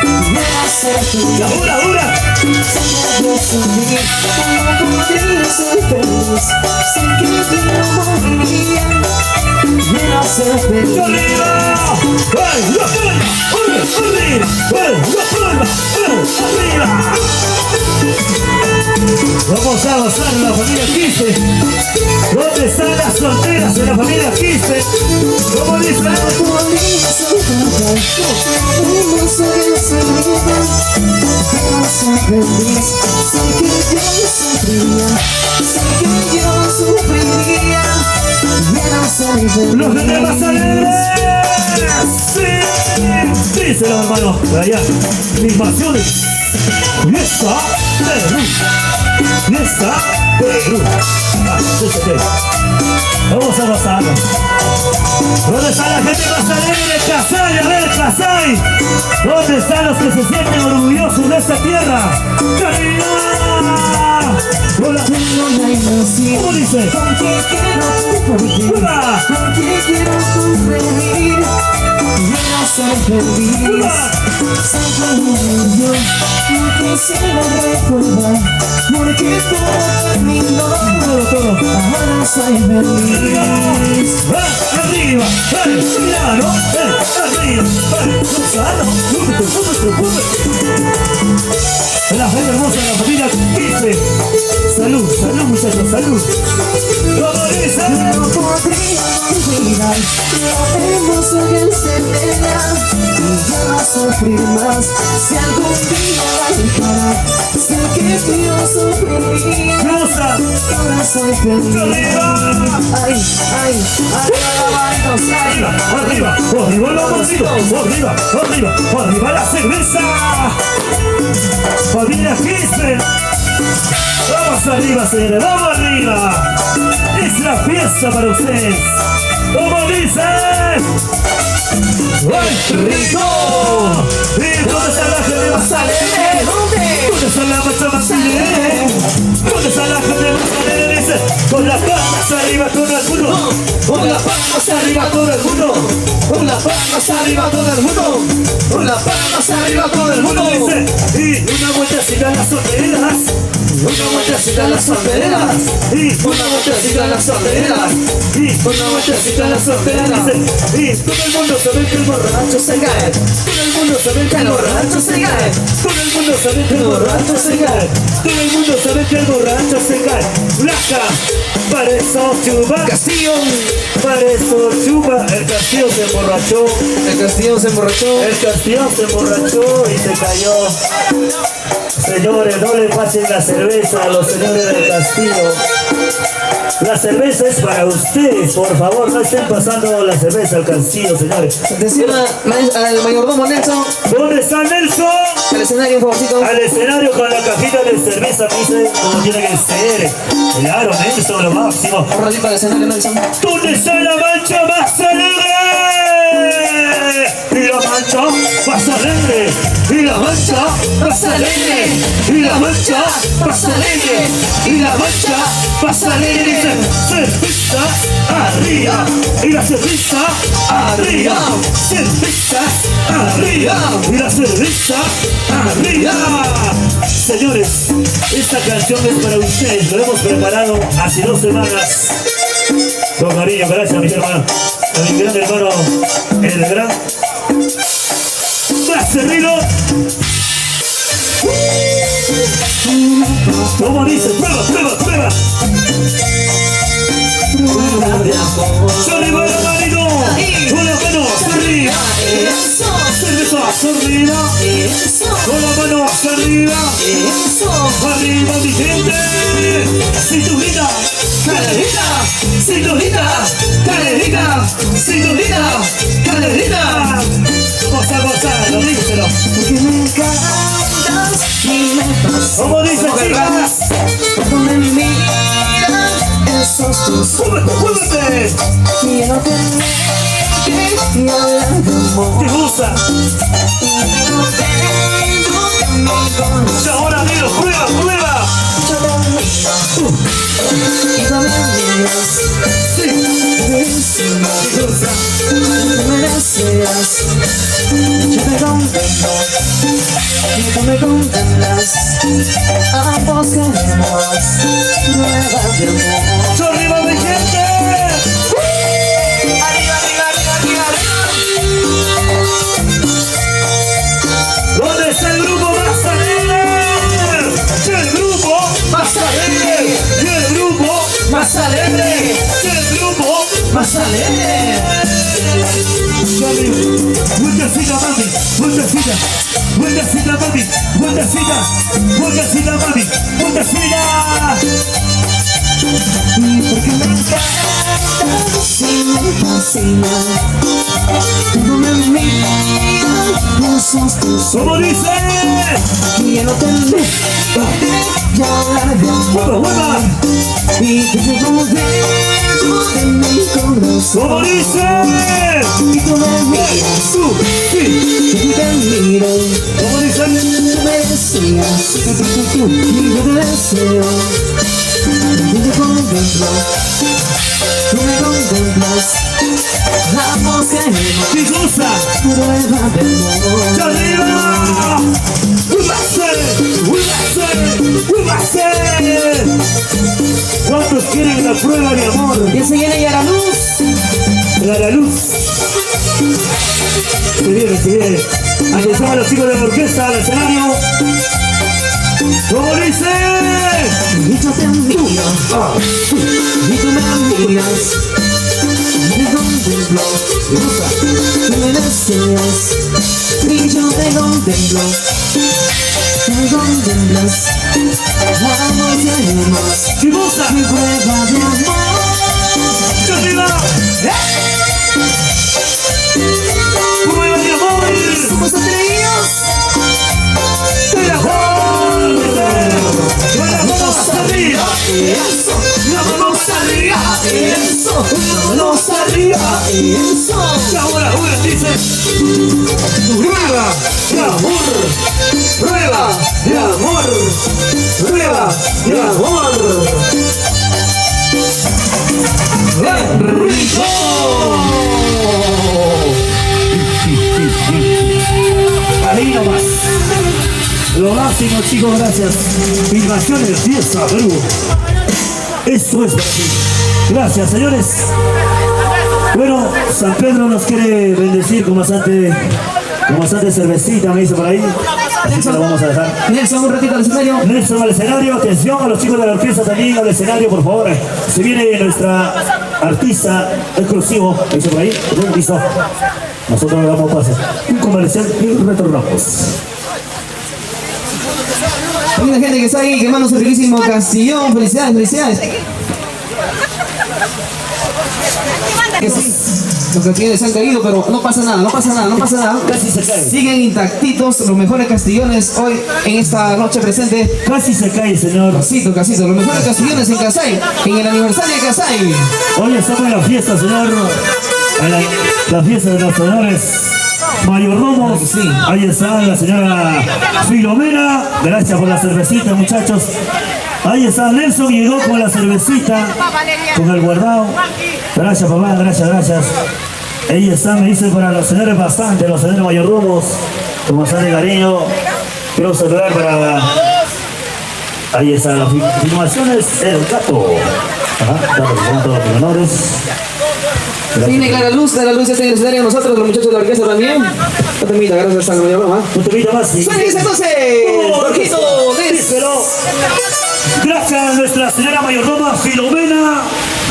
y hacer tu ¡La hora, hora! Yo sufrir, como podría ser feliz, sin que yo moriría de no ser feliz. ¡Arriba! ¡Ay, la palma! ¡Arriba! ¡Ay, la palma! ¡Arriba! Vamos a gozar la familia Quispe. ¿Dónde están las solteras de la familia Quispe? ¿Cómo dice? Podría soportar un hermoso que se ría, que no sea feliz, sé que yo sufriría, sé que yo sufriría, de no ser feliz. ¡Los de más alegres! ¡Sí! Díselo, hermano. Allá, mis pasiones. Fiesta Perú. Fiesta Perú. Vamos a gozar. ¿Dónde está la gente más alegre de Kasai? A ver, Kasai. ¿Dónde están los que se sienten orgullosos de esta tierra? ¡Cariño! Hola. Tengo la ilusión, ¿Cómo dice? con que quiero compartir, ¡Hola! con que quiero sonreír y no ser feliz. Sé que yo no quisiera recordar, porque todo terminó, ahora soy feliz. Arriba, Milano, arriba, la gente hermosa de la familia Quispe. Salud, salud muchachos, salud. ¿Cómo dice? No podría olvidar lo hermoso que se me da y ya no sufrir más. Si algún día faltara, sé que yo sufriría. ¡Rosa! Ahora soy feliz. ¡Arriba! Ay, ay, arriba la bandos, Arriba, arriba, arriba los bolsitos, arriba la cerveza. Familia Quispe. Vamos arriba, señores, vamos arriba. Es la fiesta para ustedes. ¿Cómo dicen? ¡Ay, rico! ¿Y dónde está la gente más alegre? ¿Dónde está la macha más alegre? ¿Dónde está la gente más alegre? Dice, con las palmas arriba todo el mundo. Con las palmas arriba todo el mundo. Con las palmas arriba todo el mundo. Con las palmas arriba todo el mundo. Dice, y una vueltecita en las solteras. Una vueltecita en las solteras. Y una vueltecita en las solteras. Y una vueltecita en las solteras. Y todo el mundo sabe que el borracho se cae. Todo el mundo sabe que el borracho se cae. Todo el mundo sabe que el borracho se cae. Todo el mundo sabe que el borracho se cae. Blanca, para eso chupa. Castillo. Para eso chupa. El Castillo se emborrachó. El Castillo se emborrachó. El Castillo se emborrachó y se cayó. Señores, no le pasen la cerveza a los señores del Castillo. La cerveza es para ustedes, por favor, no estén pasando la cerveza al Castillo, señores. Decirle al mayordomo Nelson, ¿Dónde está Nelson? al escenario, un favorcito. Al escenario con la cajita de cerveza, dice, como tiene que ser. Claro, Nelson, lo máximo. Un ratito al escenario, Nelson. ¿Dónde está la mancha más alegre? Y la mancha pasa alegre, y la marcha pasa alegre, y la marcha pasa alegre. Cerveza arriba, y la cerveza arriba, cerveza arriba, y la cerveza arriba. Señores, esta canción es para ustedes, lo hemos preparado hace 2 semanas. Con cariño, gracias a mi hermano, a mi gran hermano, el gran Marcelino. ¿Cómo dice? Prueba, prueba, prueba. Se arriba la manito, con la mano arriba, cerveza arriba, con la mano arriba, arriba mi gente, cinturita, calerita, cinturita, calerita, cinturita, calerita. Vamos a gozarlo, díselo. Porque me encantas y me fascinas. ¿Cómo dice, chicas? Cuando me miras esos tus ojos, ¡Súbete! y yo no te niegues y hablar de amor. ¿Te gusta? Y no tengo que mi corazón. Y ahora, amigo, prueba, prueba. Yo te miro y tú me miras. Sí. Encima, ¿Te gusta? tú me deseas. Yo te contemplo y tú me contemplas. Ambos queremos pruebas de amor. ¡Yo arriba mi gente! Arriba, arriba, arriba, arriba, arriba. ¿Dónde está el grupo más alegre? ¡El grupo más alegre! ¡El grupo Más alegre, ¡El grupo más alegre. Vueltecita, mami, vueltecita, vueltecita, mami, vueltecita, vueltecita, mami, vueltecita. Porque me encantas y me fascina. Cuando me miras esos tus ojos, ¿Cómo dice? y yo no te niego y hablar de ¡Vuelva, amor. vuelva! Y que te como dentro de mi corazón. ¿Cómo dice? Y tú me miras, Sí. y te miro. ¿Cómo dice? Tú me deseas, y yo te deseo. Y te contemplo, tú me contemplas. Ambos queremos ¿Qué cosa? prueba de amor. ¡Ya arriba! ¡Huíbase! ¿Cuántos quieren la prueba de amor? Y se viene ya la luz. La luz. Se viene, se viene. Atención a los chicos de la orquesta al escenario. ¿Cómo dice? Y yo te miro, y tú me miras. Y te contemplo, tú me deseas. Y yo te contemplo, tú me contemplas. Ambos queremos ¿Qué cosa? mi prueba de amor. ¡Ya arriba! ¡Prueba de amor! Somos atrevidos. ¡De la ¡Vámonos arriba! Eso, ¡Vámonos arriba! eso, vámonos arriba. Eso. Y ahora dice: prueba de amor, prueba de amor, prueba de amor. ¡Rico! Ahí nomás. Lo máximo, chicos, gracias. Filmaciones Fiesta Perú. Esto es para ti. Gracias, señores. Bueno, San Pedro nos quiere bendecir con bastante cervecita, me dice por ahí. Así que lo vamos a dejar. Nelson, un ratito al escenario. Nelson al escenario, atención a los chicos de la orquesta también al escenario, por favor. Se viene nuestra artista exclusivo, me dice por ahí. Listo. Nosotros le damos pase. Un comercial y retornamos. Hay gente que está ahí quemándose riquísimo Castillón. Felicidades, felicidades. Que sí, los castillenes se han caído, pero no pasa nada, no pasa nada, no pasa nada. Casi se cae. Siguen intactitos los mejores castillones hoy en esta noche presente. Casi se cae, señor. Casito, casito, los mejores castillones en Casay, en el aniversario de Casay. Hoy estamos en la fiesta, señor. En la fiesta de los honores mayordomos. Ahí está la señora Filomena. Gracias por la cervecita, muchachos. Ahí está Nelson, llegó con la cervecita, con el guardado. Gracias, papá, gracias. Ahí está, me dice para los señores bastante, los señores mayordomos, con bastante cariño. Quiero saludar para... Ahí están las filmaciones, el gato. Ajá, gato, los menores. Tiene clara luz está en el escenario. Nosotros, los muchachos de la orquesta también. No te invita, gracias a la mamá. Un temita más. ¡Suénese entonces! ¡Jorgito! Díselo. Gracias a nuestra señora mayordoma Filomena.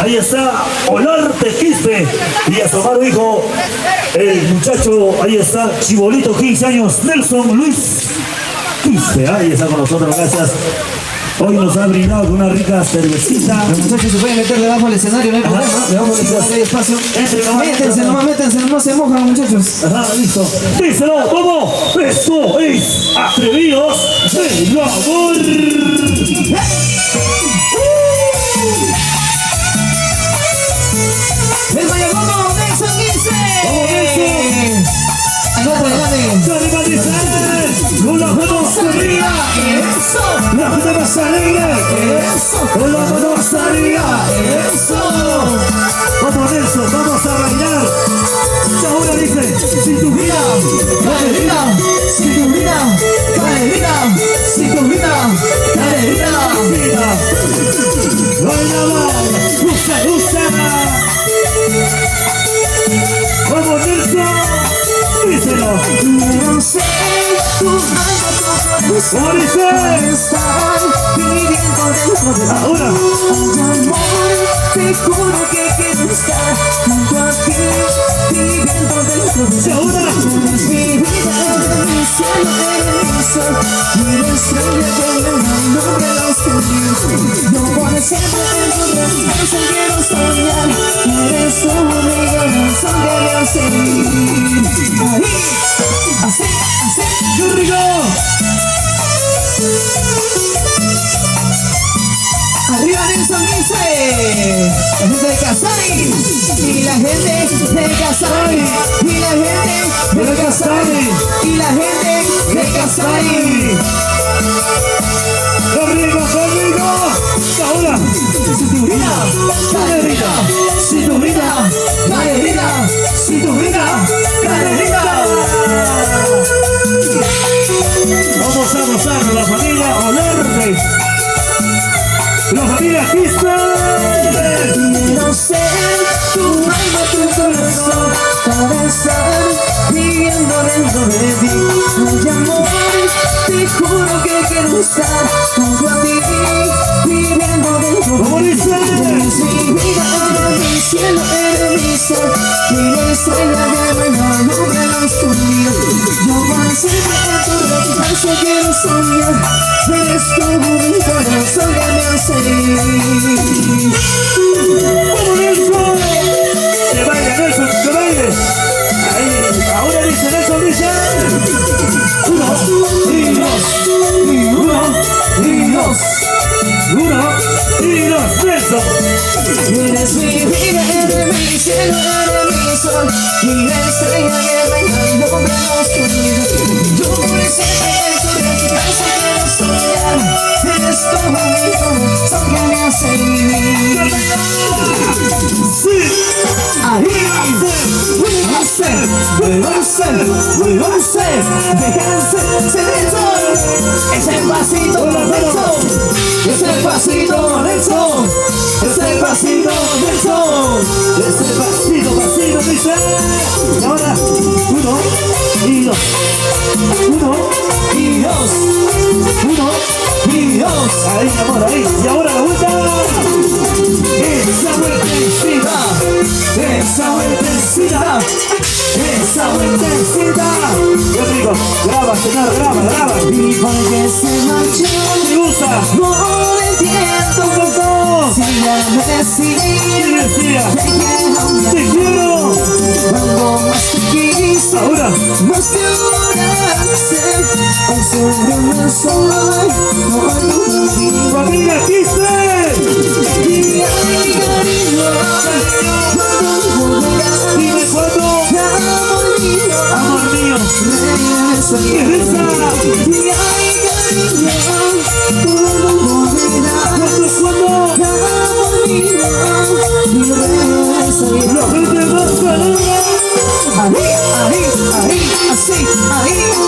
Ahí está Olarte Quispe. Y a su amado hijo, el muchacho, ahí está, Chibolito, 15 años, Nelson Luis Quispe. Ahí está con nosotros, gracias. Hoy nos ha brindado con una rica cervecita. Los muchachos se pueden meter debajo del escenario, no hay problema. Debajo del escenario hay espacio. Métanse nomás, no se mojan, muchachos. Ajá, listo. Díselo, ¿cómo? Esto es Atrevidos del Amor. El mayordomo Nelson Quispe. Con la mano arriba, Eso. la gente más alegre, con la mano arriba, vamos Nelson, vamos a bailar. Y ahora dice, si tu vida, Caderita, si tu vida, caderita, si tu vida, caderita. baila, usa. Vamos Nelson, díselo. No sé, tus manos, ¿Cómo dice? están viviendo dentro de Ahora. amor, te juro que quiero estar junto a ti, viviendo dentro de Y ahora. Eres mi vida, eres mi cielo, eres mi sol, mi estrella que me alumbra la oscuridad. Yo por siempre en tu referencia quiero soñar, eres tú mi corazón que me hace vivir. Ahí, así. ¡Qué rico! Arriba Nelson Quispe, la gente de Casari y la gente de Casari y la gente de Casari y la gente de Casari. ¡Qué rico! Y ahora. Si tu vida, caderita, si tu vida, caderita, si tu vida, caderita. Vamos a gozar con la familia Olarte. La familia Quispe. Quiero ser tu alma, tu corazón, para estar viviendo dentro de ti. Ay, amor, te juro que quiero estar junto a ti, viviendo dentro ¿Cómo de ti. dice? Eres mi vida, eres mi cielo, eres mi sol, y la estrella que me alumbra la oscuridad. Yo para siempre en tu reflejo quiero soñar, eres tú mi corazón que me hace vivir. ¡Vamos Nelson! ¡Que baile Nelson, que baile! Ahí, ahora dice Nelson, dice... Uno, y dos, y uno, y dos. Uno, y dos, Nelson. Eres mi vida, eres mi cielo, eres mi sol, y la estrella que me alumbra la oscuridad. Yo por siempre en tu reflejo quiero soñar, eres tú mi corazón que me hace vivir. Sí. Ahí, déjense del sol, es el pasito del sol, es el pasito del sol, es el pasito del sol, Es el pasito, dice. Y ahora, uno, y dos. Uno, y dos, uno, y dos. ahí, mi amor, ahí. Y ahora la vuelta. Esa vueltecita, esa vueltecita, esa vueltecita. Qué rico. Graba, señor, graba. Y porque se marchó, Me gusta. no entiendo si ya me ¿Quién decidí. decía? Te quiero, Te quiero. cuando más te quise, Ahora. más te adoraste. Hoy sobre el sol, no hay un Familia Quispe. día de cariño. ¿Cuándo volverás? Dime cuándo. Amor mío, Amor mío.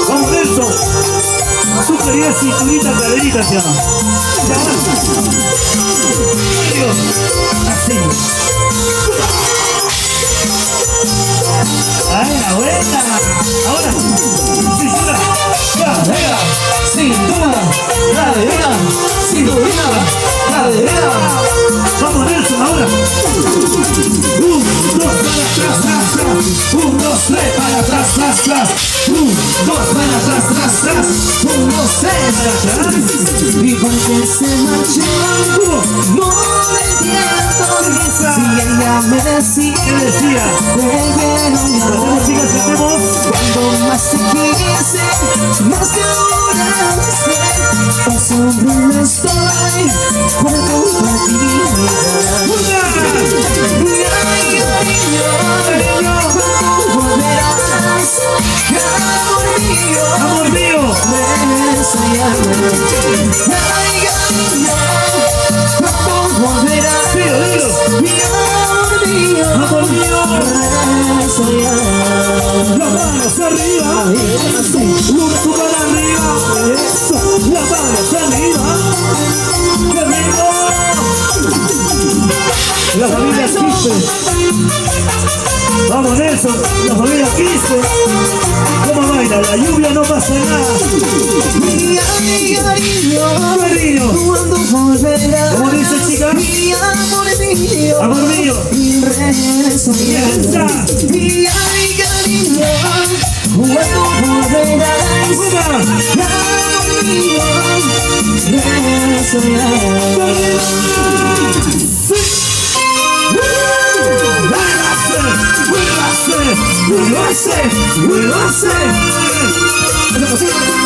Vamos, Nelson. Tú querías cinturita, caderita, se llama. Así. ¡Ay, la vuelta! Ahora. Cintura. Cintura. Cadera. Cintura. Cadera. Vamos, Nelson, ahora. 1, 2, para atrás, tras, tras. 1, 2, 3, para atrás, tras, tras. 1, 2, para atrás, tras, tras. 1, 2, 3, para atrás. Y porque se marchó, no me entiendo. Si ella me decía, ¿Qué decía? te quiero mi amor. Chicas, cantemos. Cuando más te quise, más te adoraste. Por siempre no estoy por compartir. Y ay, cariño, cuando volverás, amor mío, Amor mío. me enseñarás. Ay, cariño, cuando volverás, Dilo, dilo. mi amor mío, Amor mío. me enseñarás. Las manos arriba. Una tu para arriba. Eso. Las manos arriba. ¡Qué rico! La familia Quispe. Vamos, Nelson. La familia Quispe. ¿Cómo baila? La lluvia no pasa nada. Mi ay, cariño, Cariño. cuando volverás, ¿Cómo dice, chica? mi amor mío, Amor mío. mi rezo, Piensa. mi ay, cariño, cuando volverás, ¡Una! amor mío, rezo,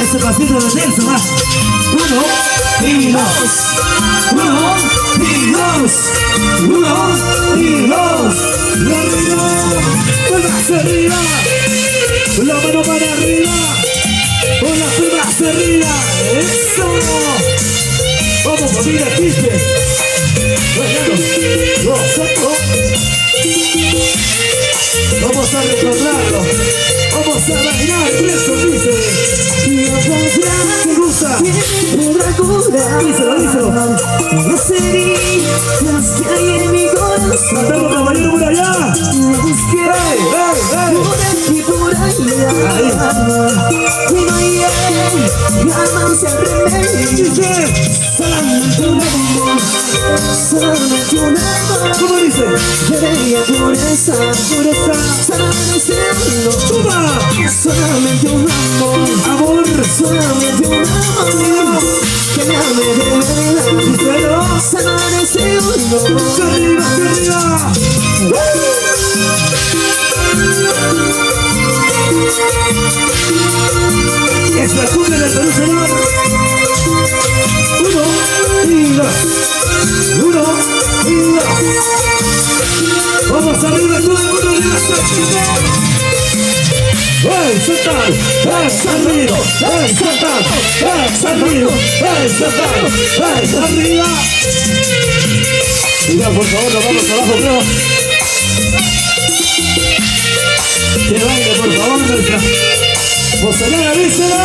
Ese pasito de Nelson, más. 1 y 2. 1 y 2. 1 y 2. Palmas arriba. La mano para arriba. Con las palmas arriba. Eso. Vamos, familia Quispe. Vamos a recordarlo. Vamos a bailar. Eso dice. ¿Te gusta? Díselo, díselo. las heridas que hay en mi corazón, Cantamos, caballero, por allá. me busqué por aquí, por allá, y no hay jamás el remedio. Dice. Solamente un amor, solamente un amor, ¿Cómo dice? bella pureza, solamente uno, ¡Toma! solamente un amor, Amor. solamente un amor, que me ame de verdad, Díselo. solamente uno. ¡Que arriba, que arriba! Es la cumbia del Perú, señor. 1 y 2. 1 y 2. Vamos arriba, todo el mundo arriba, ¡Hey, Santana! ¡Hey, Santana! ¡Hey, Santana! ¡Hey, Santana! ¡Hey, Santana! ¡Hey, arriba! Mira, por favor, nos vamos abajo, creo. Que baile, por favor, nuestra. ¡Bozalera, díselo!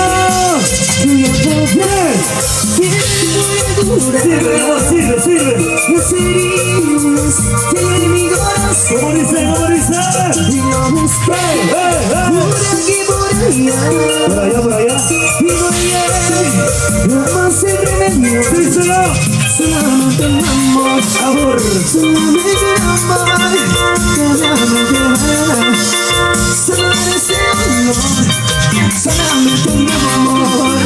Sirve, mi amor, sirve, sirve. Las heridas que hay en mi corazón, ¿Cómo dice, cómo dice? y lo busqué por aquí, por allá, Por allá, por allá. y no hay jamás el remedio. Díselo. Solamente un amor, Amor. solamente un amor, que me ame de verdad. Solamente un amor, solamente un amor,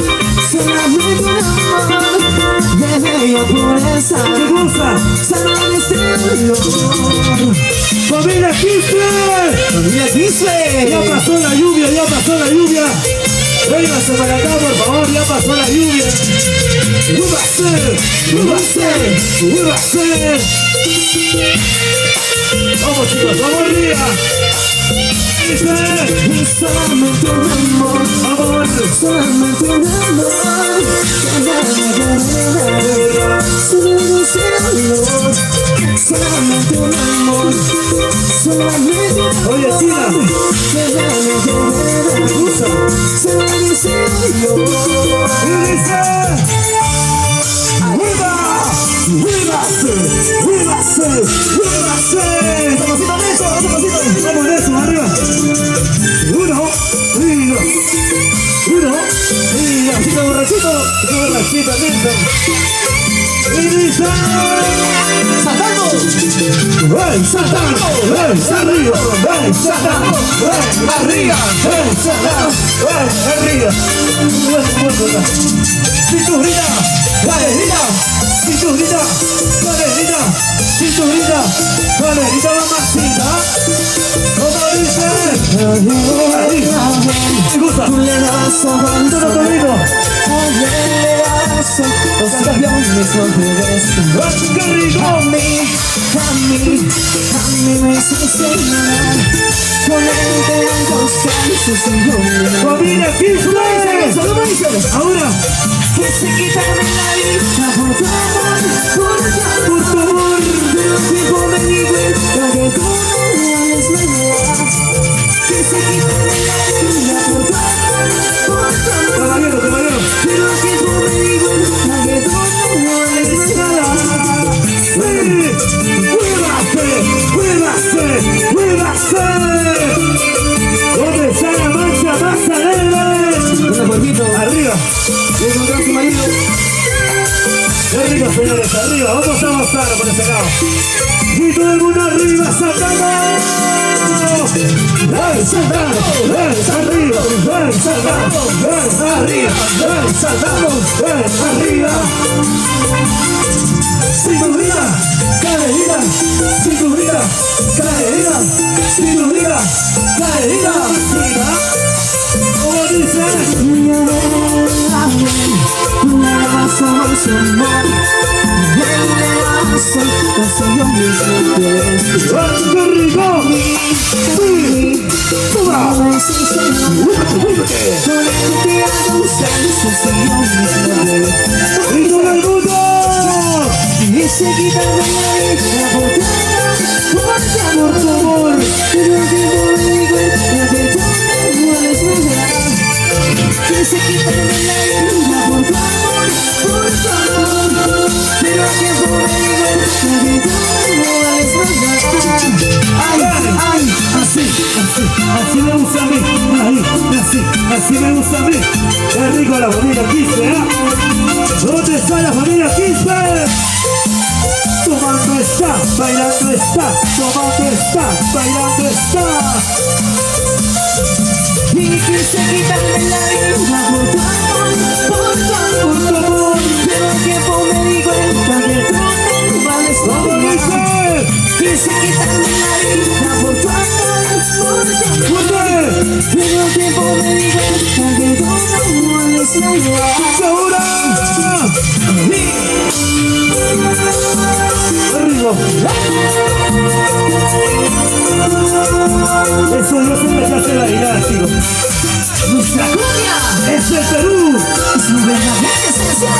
solamente un amor, de bella pureza. ¿Te gusta? Solamente un amor. ¡Familia Quispe! ¡Familia Quispe! Ya pasó la lluvia, ya pasó la lluvia. Véngase para acá, por favor, ya pasó la lluvia. ¡Súbase! ¡Súbase! ¡Súbase! Vamos, chicos, vamos arriba. dice? Solamente un amor, Amor. solamente un amor. Solamente un amor, solamente un amor. Oye, China. Solamente un amor. Y dice, ¡viva! ¡Vívase! ¡Vívase! ¡Vívase! ¡Pasito de eso! ¡Otro pasito! ¡Vamos de eso! ¡Arriba! ¡Uno! ¡Uno! ¡Uno! ¡Y así borrachito! ¡Borrachito, lindo! ¡Y dice! ¡Saltamos! ¡Ven, saltamos! ¡Ven, arriba! ¡Ven, saltamos! ¡Ven, arriba! ¡Ven, saltamos! ¡Ven, arriba! ¡Cinturita! ¡Galerita! ¡Cinturita! ¡Galerita! ¡Cinturita! ¡Galerita, mamacita! ¿Cómo dice? Ahí. ¿Te gusta? Tú le das avanzo, ¿Tú no te digo? los aviones no te destruyen. ¡Qué rico! A mí me hiciste llorar. Ponerte a gozar sus sillones. ¡Familia Kisler! Ahora, Quise quitarme la vida por tu amor, por tu amor. pero el tiempo me di cuenta que tú no vales nada. Quise quitarme la vida por tu amor, Caballero, caballero. pero el tiempo me di cuenta que tú no vales nada. ¡Muévase! ¡Muévase! ¡Muévase! ¿Dónde está la mancha más alegre? Arriba. Le encontré a su marido. ¡Qué rico, señores! Arriba. Vamos a avanzar por ese lado. Y todo el mundo arriba, saltamos. ¡Ven, saltamos! ¡Ven, arriba! ¡Ven, saltamos! ¡Ven, arriba! ¡Ven, saltamos! ¡Ven, arriba! ¡Cinturita! ¡Calerita! ¡Cinturita! ¡Calerita! ¡Cinturita! ¡Calerita! ¡Cinturita! ¿Cómo dice? ¡Qué rico! ¡Y todo el mundo! Quise quitarme la vida por tu amor, pero el tiempo me di cuenta que tú no vales nada. Quise quitarme la vida por tu amor, pero el tiempo me di cuenta que tú no vales nada. ¡Ay, ay! Así me gusta a mí. Ahí, así me gusta a mí. ¡Qué rico la familia Kisler! ¿Dónde está la familia Kisler? Tomando está, bailando está, tomando está, bailando está. Y quise quitarme la vida por tu amor, pero el tiempo me di cuenta que tú no vales ¿Cómo nada. dice? Quise quitarme la vida por tu amor, ¡Fuerte! pero el tiempo me di cuenta que tú no vales nada. ¡Segura! ¡Arriba! Eso no se me hace bailar, tío. Nuestra cumbia ¡Es el Perú! es su verdadera esencia.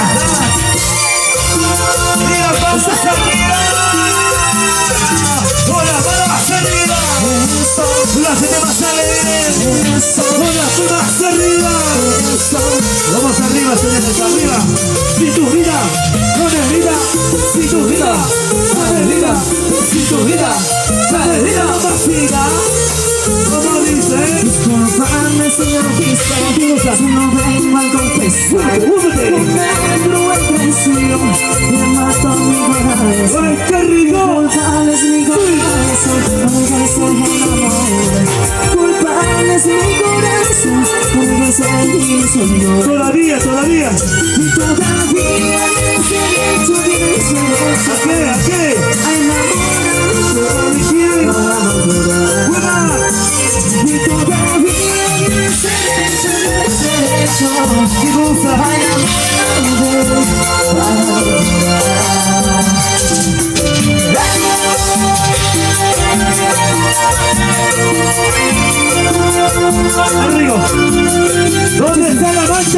¡Mira, vamos arriba! ¡Con las manos arriba! ¡La gente más alegre! ¡Con las manos arriba! ¡Vamos arriba, señores! ¡Arriba! ¡Cinturita! ¡Calerita! ¡Cinturita! ¡Calerita! ¡Cinturita! ¡Calerita! ¡Mamacita! ¿Cómo dice? Disculpame, señor Cristo, no vengo al confesar. ¡Únete! Porque cruel traición me mató mi corazón. ¡Ay, qué rico! Culpable es mi corazón, porque soy un amor. Culpable es mi corazón, porque soy un Todavía, todavía. y todavía tienes derecho, tienes derecho ¿A qué? ¿A qué? a enamorarme. ¿Quién? ¡Fuera! Y todavía tienes derecho, ¿Qué cosa? a enamorarme.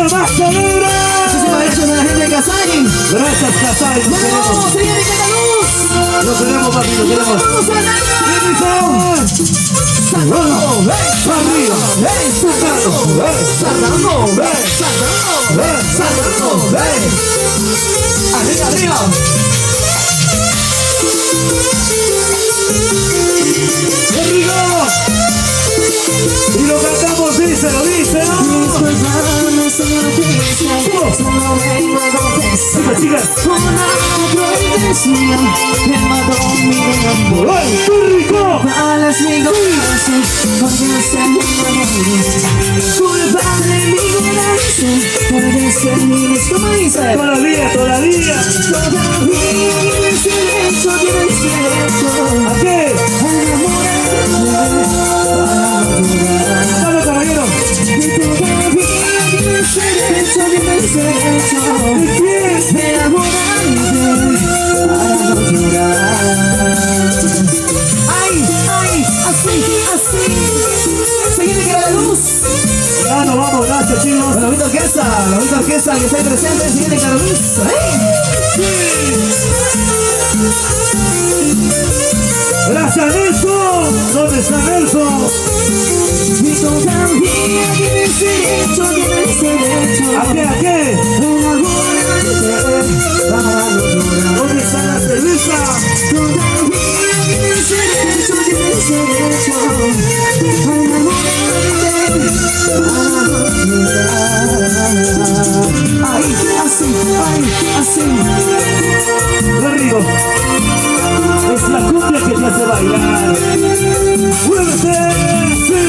marcha más alegre. Muchísimas gracias a la gente de Casay. Gracias, Casay. Nos ¡Vamos, queremos. señor Cataluz! Nos queremos, papi, nos queremos. ¡Vamos a ganar! Sacando, arriba, sacando, Arriba, arriba. ¡Qué rico! Y lo cantamos, díselo, díselo. Disculpame, señor Cristian, solo vengo a confesar Chicas, una cruel desmía que mató mi amor. ¡ay, qué rico! ¿Cuál es mi corazón? Porque se me enamoró. Culpa de mi ignorancia, porque se me como dice. Todavía, todavía. Todavía tienes derecho, tienes derecho ¿A qué? a enamorarte. Vamos, caballero. Y todavía tienes derecho, tienes derecho ¿De quién? de enamorarte para no llorar. Ay, ay, así, así. Se viene que la luz. Ya nos vamos, gracias, chicos. La bonita orquesta que está ahí presente, se viene que la luz. Gracias, Nelson. ¿Dónde está Nelson? Y todavía tienes derecho, tienes derecho ¿A qué? ¿A qué? enamorarte para no llorar. ¿Dónde está la cerveza? Todavía tienes derecho, tienes derecho a enamorarte para no llorar. Ay, así, ay, así. ¡Qué rico! Es la cumbia que te hace bailar. ¡Muévete! ¡Sí!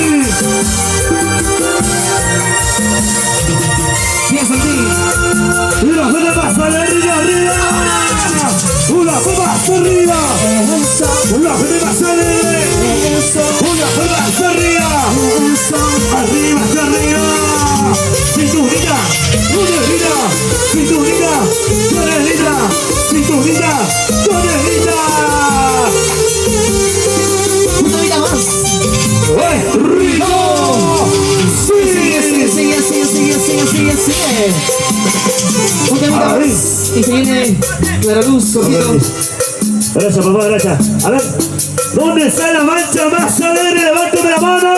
Piensa en ti. ¡Y la gente más arriba, arriba! ¡Una más arriba! Eso, ¡Una gente más alegre! eso, ¡Una más arriba! eso. ¡Arriba, hacia arriba! ¡Cinturita! ¡Cinturita! ¡Cinturita! ¡Cinturita! ¡Cinturita! ¡Cinturita! Una vida más. ¡Ay, rico! Sigue. Una vida más. Y se viene la luz, ojito. Gracias, papá, gracias. A ver, ¿dónde está la mancha más alegre? ¡Levántame la mano!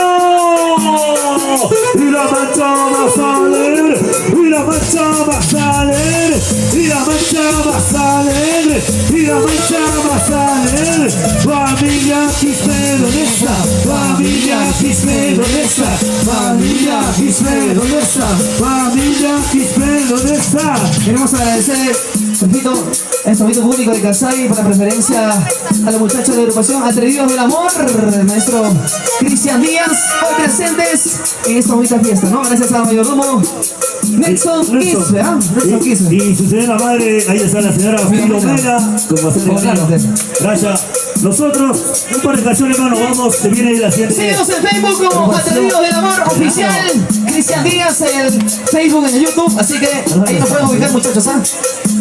Y la mancha más alegre, y la mancha más alegre, y la mancha más alegre, y la mancha más alegre. Familia Quispe, ¿dónde está? Familia Quispe, ¿dónde está? Familia Quispe, ¿dónde está? Familia Quispe, ¿dónde está? Queremos agradecer, repito, el sonido público de Casay por la preferencia a la muchacha de la agrupación Atrevidos del Amor, el maestro Cristian Díaz, hoy presentes en esta bonita fiesta, ¿no? Gracias a mayordomo Nelson Kiss, ¿verdad? Nelson Kiss. Y su señora madre, ahí está la señora Filomena, como gracias. Nosotros, un par de canciones más nos vamos, se viene ahí la siguiente. Síguenos en Facebook como Atrevidos del Amor Oficial, Cristian Díaz, el Facebook, en el YouTube, así que ahí nos pueden ubicar, muchachos, ¿ah?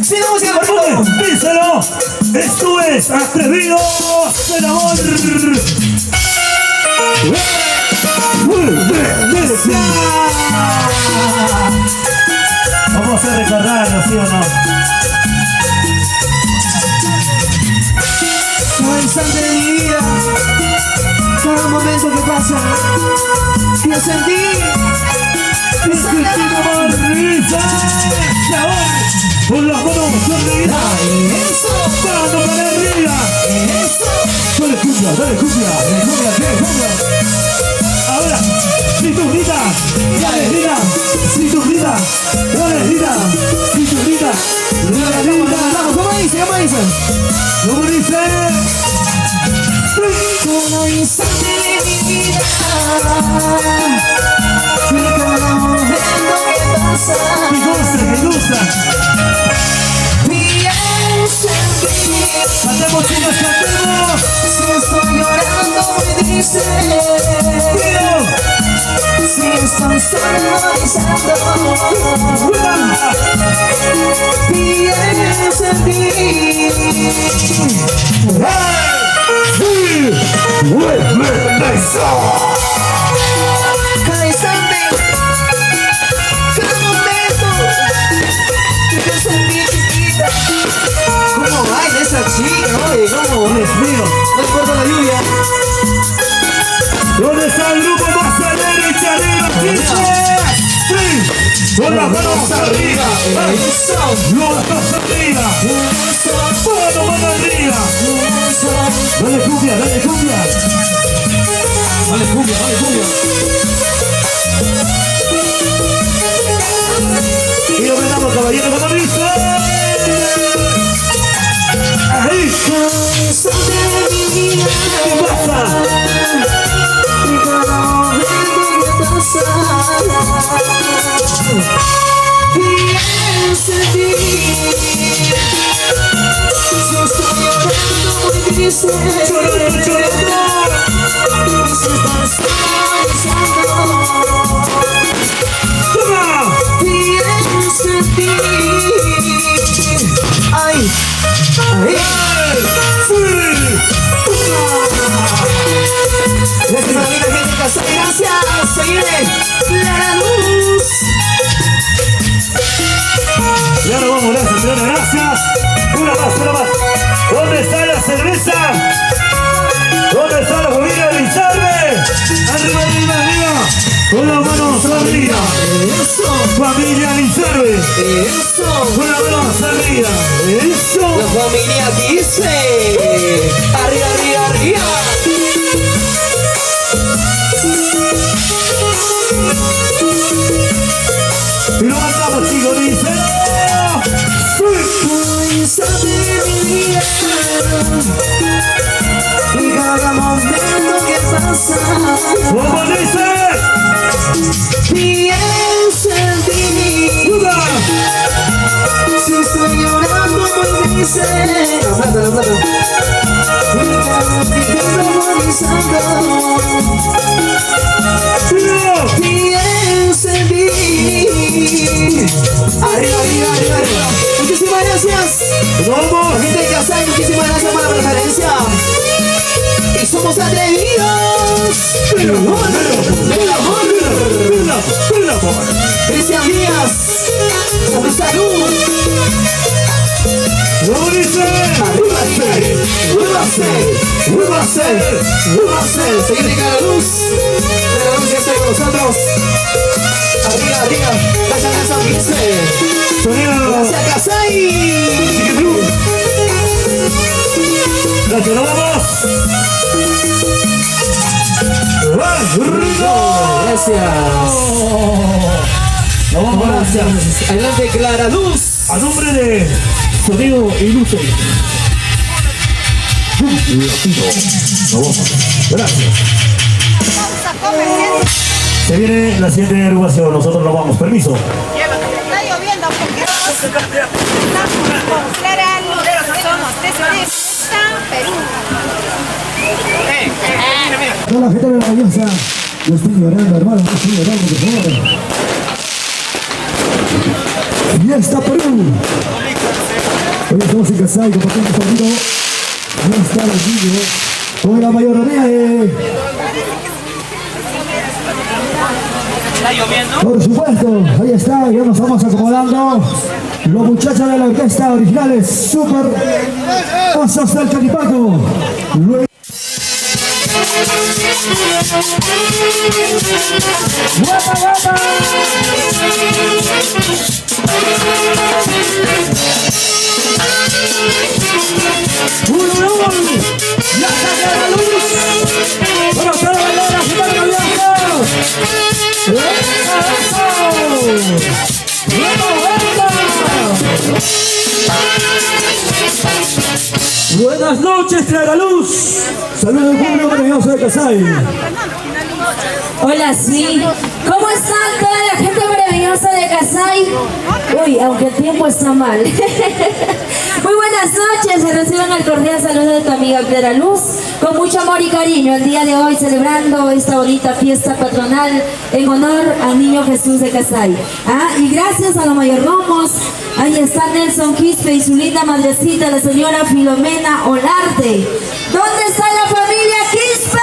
¡Sí, vamos a ir! ¡Díselo! Esto es Atrevidos del Amor. Vamos a recordarlo, ¿sí o no? Cada instante de mi vida, cada momento que pasa, pienso en ti. Con las manos arriba, dando para arriba. Dale cumbia, dale cumbia. Ahora, si tú gritas, dale grita. Si tú gritas, dale grita. Si tú gritas, dale grita. ¿Cómo dice? ¿Cómo dice? ¿Cómo dice? Cada instante de mi vida, y cada momento que pasa, Me gusta. pienso en ti. Cantemos, chicos, cantemos. Si estoy llorando me dices, si estoy solo agonizando, pienso en ti. Cada instante, cada momento Vamos al grupo más alegre y charero, con las manos arriba, los dos arriba, mano arriba. Dale cumbia, dale cumbia. Dale cumbia, dale cumbia. Y lo vendamos, caballero, como dice. Ahí. ¿Qué pasa? Piensa en ti. Si estoy llorando muy triste, Llorando, llorando. si estás pensando, ¡Toma! piensa en ti. Ay, ay. Gracias a la vida, gente de casa, gracias. Se viene la luz. Y ahora vamos, gracias, señora, gracias. Una más. ¿Dónde está la cerveza? ¿Dónde está la familia de Lizarbe? Arriba, arriba, arriba. Con las manos arriba. Eso, Familia Lizarbe. eso. Con las manos arriba. Eso. La familia dice: arriba, arriba, arriba. Y lo mandamos, chicos, dice. Piensa de mi vida y cada momento que pasa. ¿Cómo dice? Piensa en ti. ¡Una! Si estoy llorando muy triste, la plata. Y cada momento agonizando. Piensa en ti. Arriba, arriba, arriba, arriba. Muchísimas gracias. ¡Vamos! Gente de Casay, muchísimas gracias por la preferencia. Y somos atrevidos. ¡Mira, Cristian Díaz, por tu salud. ¿Cómo dice? Muévase. Se viene cada luz. La luz ya está con nosotros. Arriba, arriba. Gracias, Sonido. gracias, Casay. Gracias, nos vamos. Gracias. Nos vamos, gracias. Adelante, Clara Luz. A nombre de Sonido y Luces. Nos vamos. Gracias. Se viene la siguiente agrupación. Nosotros nos vamos. Permiso. Está lloviendo porque estamos con Clara Luz. Somos tesoristas Perú. Toda la gente maravillosa, no estoy llorando, hermano, no estoy llorando, por favor. Fiesta Perú. Hoy estamos en Casay, compartiendo un poquito. No está el vídeo con la mayoría de... Por supuesto, ahí está, ya nos vamos acomodando. Los muchachos de la orquesta originales, super pasos del Canipaco. Buenas noches, Clara Luz. Saludos al público maravilloso de Casay. Hola, sí. ¿Cómo están toda la gente maravillosa de Casay? Uy, aunque el tiempo está mal. Muy buenas noches, se reciban el cordial saludo de tu amiga Clara Luz, con mucho amor y cariño, el día de hoy celebrando esta bonita fiesta patronal en honor al Niño Jesús de Casay. Y gracias a los mayordomos, ahí está Nelson Quispe y su linda madrecita, la señora Filomena Olarte. ¿Dónde está la familia Quispe?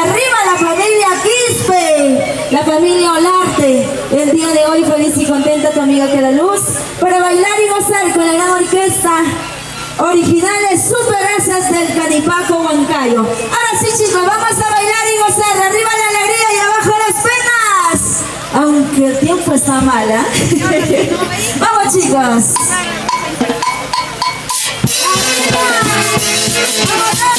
¡Arriba la familia Quispe! La familia Olarte. El día de hoy feliz y contenta tu amiga Clara Luz para bailar y gozar con la gran orquesta originales super asas del Canipaco Huancayo. Ahora sí, chicos, vamos a bailar y y gozar. Arriba la alegría y abajo las penas. Aunque el tiempo está mal, ¿eh? Vamos, chicos. Arriba la gente,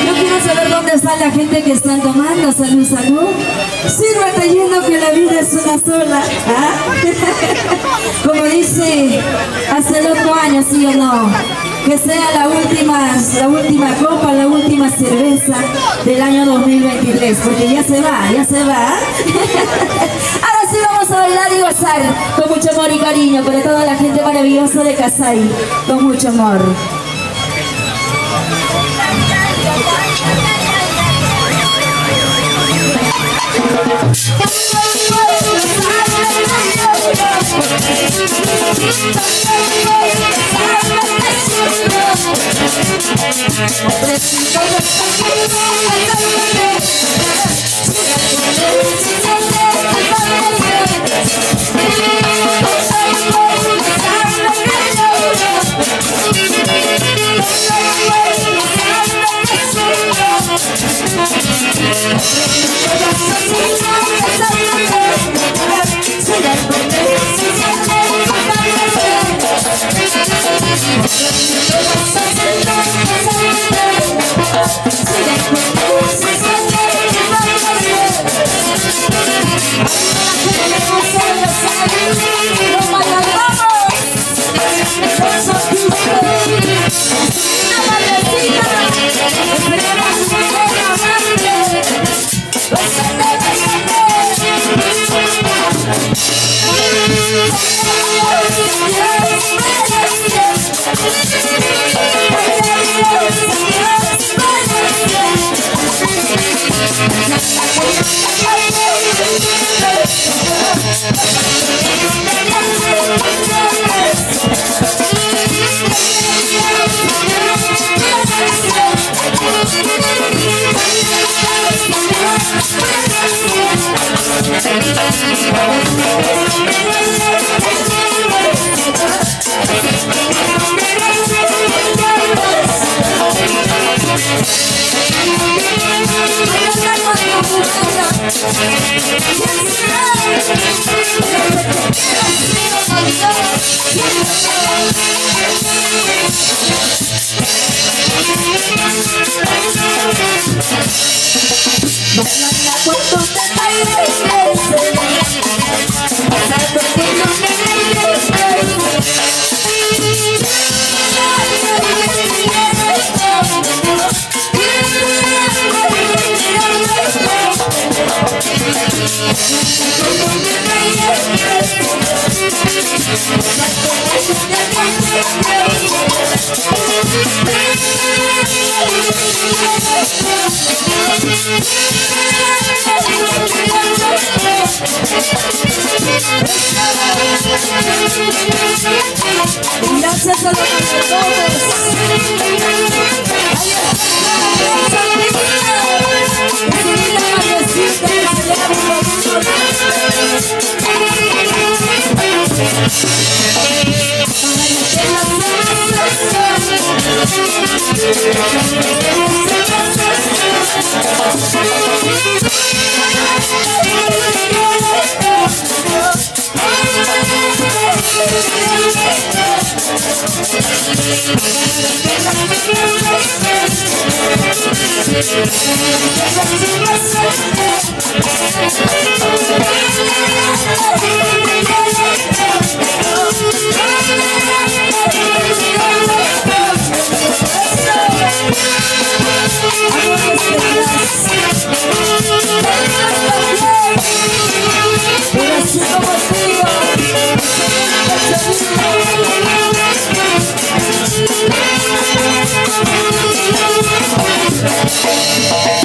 yo quiero saber dónde está la gente que están tomando. Salud, salud. Sirva creyendo que la vida es una sola. ¿Ah? Como dice hace el otro año, ¿sí o no? Que sea la última copa, la última cerveza del año 2023, porque ya se va, ya se va. Ahora sí vamos a bailar y gozar con mucho amor y cariño para toda la gente maravillosa de Kasai, con mucho amor. Gracias a los Thank you.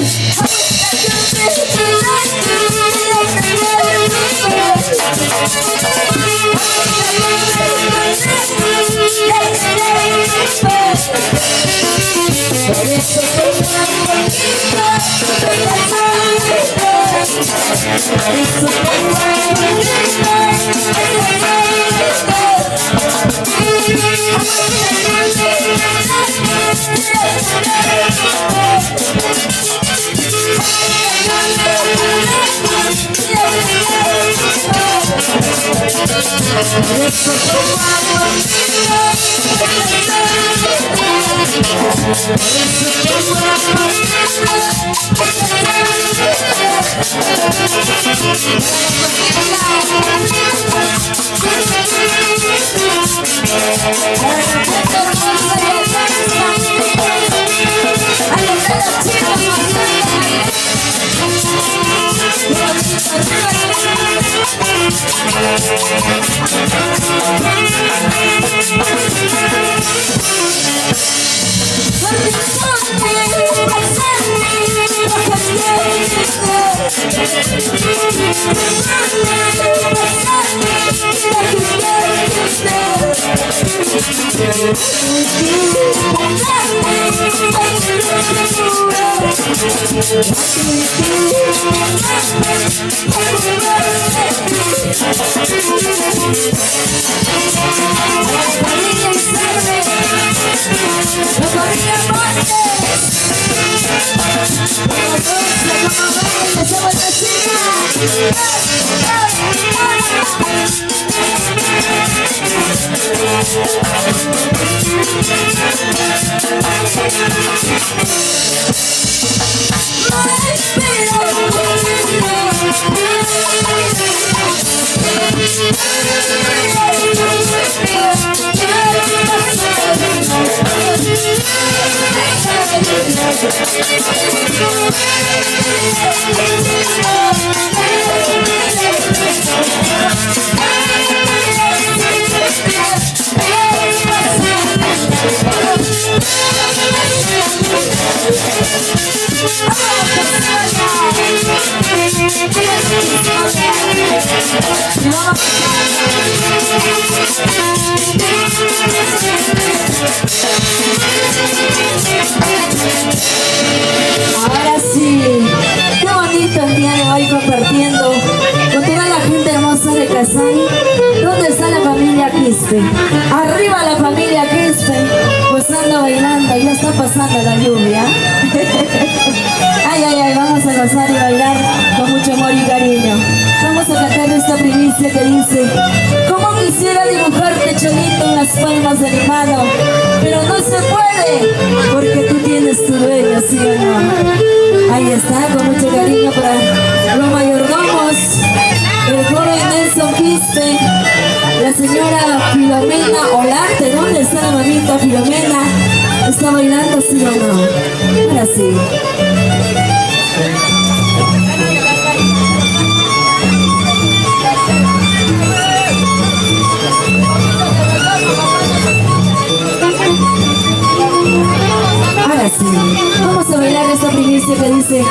Ahora sí, qué bonito el día de hoy compartiendo con toda la gente hermosa de Casay. ¿Dónde está la familia Quispe? Arriba la familia Quispe, gozando, bailando, ya está pasando la lluvia. Ay, ay, ay, vamos a gozar y bailar con mucho amor y cariño. Vamos a cantar esta primicia que dice: como quisiera dibujarte, Cholito, en las palmas de mi mano, pero no se puede, porque tú tienes tu dueño, ¿sí o no? Ahí está, con mucho cariño para los mayordomos, el joven Nelson Quispe, la señora Filomena Olarte. ¿Dónde está la mamita Filomena? ¿Está bailando, sí o no? Ahora sí. Ahora sí, vamos a bailar esta primicia que dice: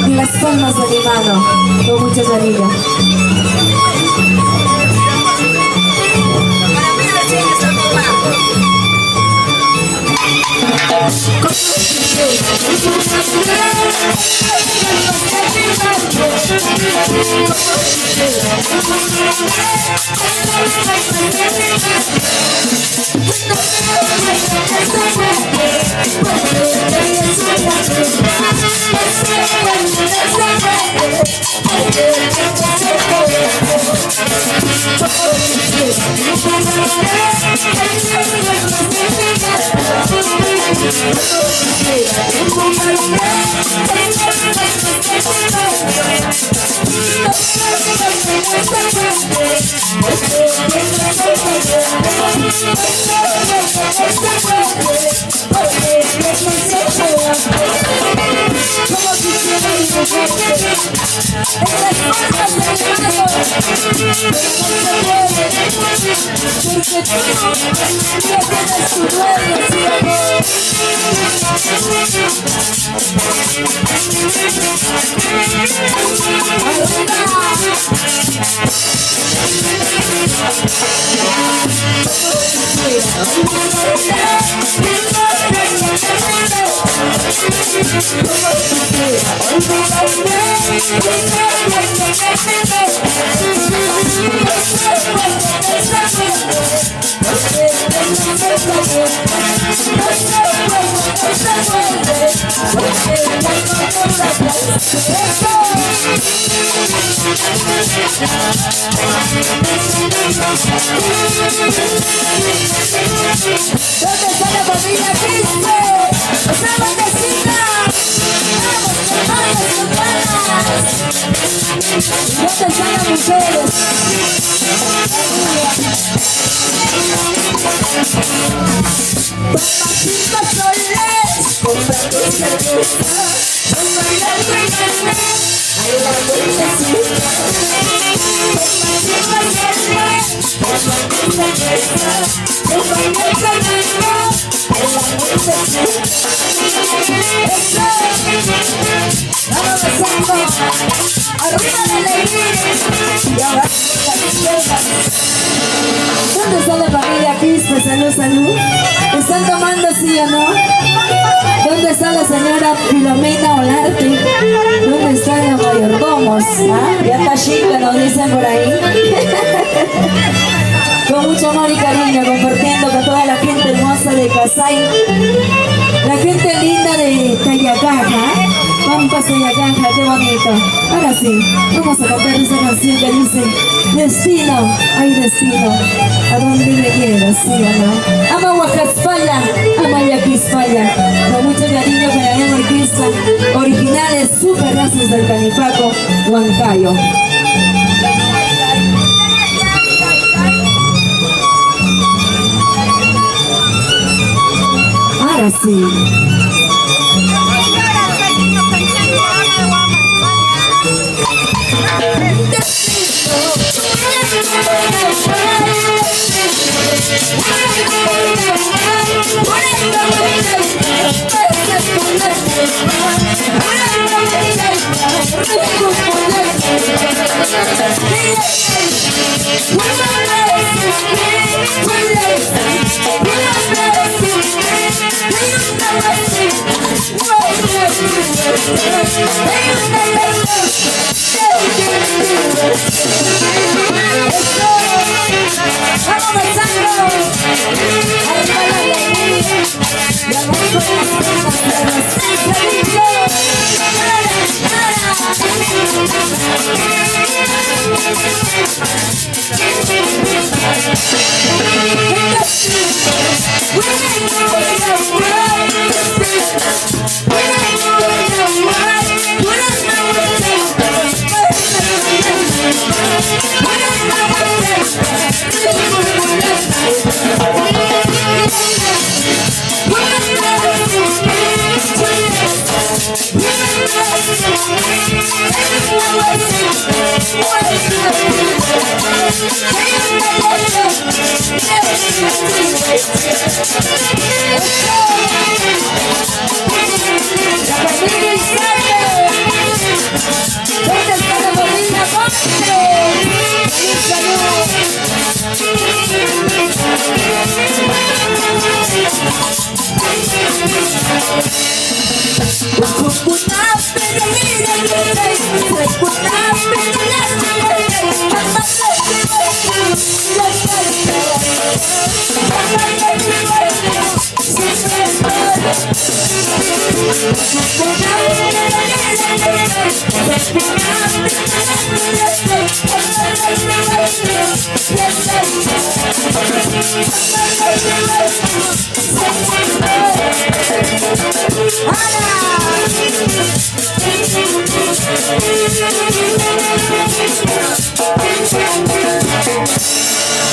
en las palmas de mi mano, con mucho cariño. ¿Dónde está la familia Quispe? ¡Estamos vecinas! ¡Vamos, hermanas! ¿Dónde están las mujeres? Papacita Soles, comprando cerveza, con bailando en el mes, ahí la vueltecita. Papacita Soles, comprando cerveza, con bailando en el mes, ahí la vueltecita. Eso, vamos besando, arriba la alegría, y abajo la izquierda. ¿Dónde está la familia Quispe? Salud, salud. ¿Están tomando sí o no? ¿Dónde está la señora Filomena Olarte? ¿Dónde están los mayordomos? ¿Ah? Ya está chica, nos dicen por ahí. Con mucho amor y cariño, compartiendo con toda la gente hermosa de Casay. La gente linda de Tayacaja. Pampas Tayacaja, qué bonito. Ahora sí, vamos a cantar esa canción que dice: destino, ay destino, ¿a dónde me llevas, sí o no? Ama Huacaspalla, ama Yaquispalla. Con mucho cariño para mi orquesta, originales super razas del Canipaco, Huancayo. Ahora sí. ¡Vamos besando! ¡Arriba la alegría! ¡Y abajo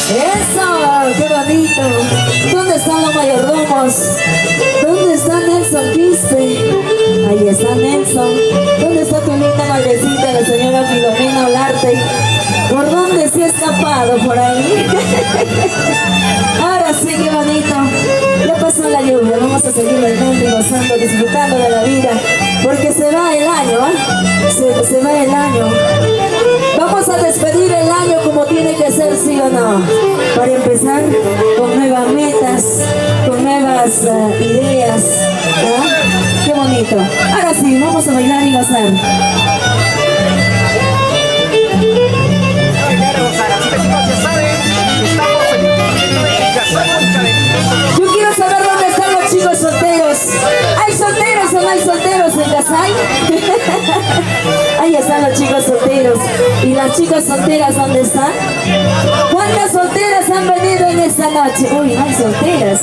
¡Eso! ¡Qué bonito! ¿Dónde están los mayordomos? ¿Dónde está Nelson Quispe? Ahí está Nelson. ¿Dónde está tu linda madrecita, la señora Filomena Olarte? ¿Por dónde se ha escapado por ahí? Ahora sí, qué bonito. Ya pasó la lluvia, vamos a seguir bailando y gozando, disfrutando de la vida, porque se va el año, ¿eh? Se va el año. Vamos a despedir el año como tiene que ser, ¿sí o no? Para empezar con nuevas metas, con nuevas ideas, ¿no? Qué bonito. Ahora sí, vamos a bailar y gozar. Yo quiero saber dónde están los chicos solteros. ¿Hay solteros o no hay solteros en Casay? Ahí están los chicos solteros. ¿Y las chicas solteras dónde están? ¿Cuántas solteras han venido en esta noche? Uy, hay solteras.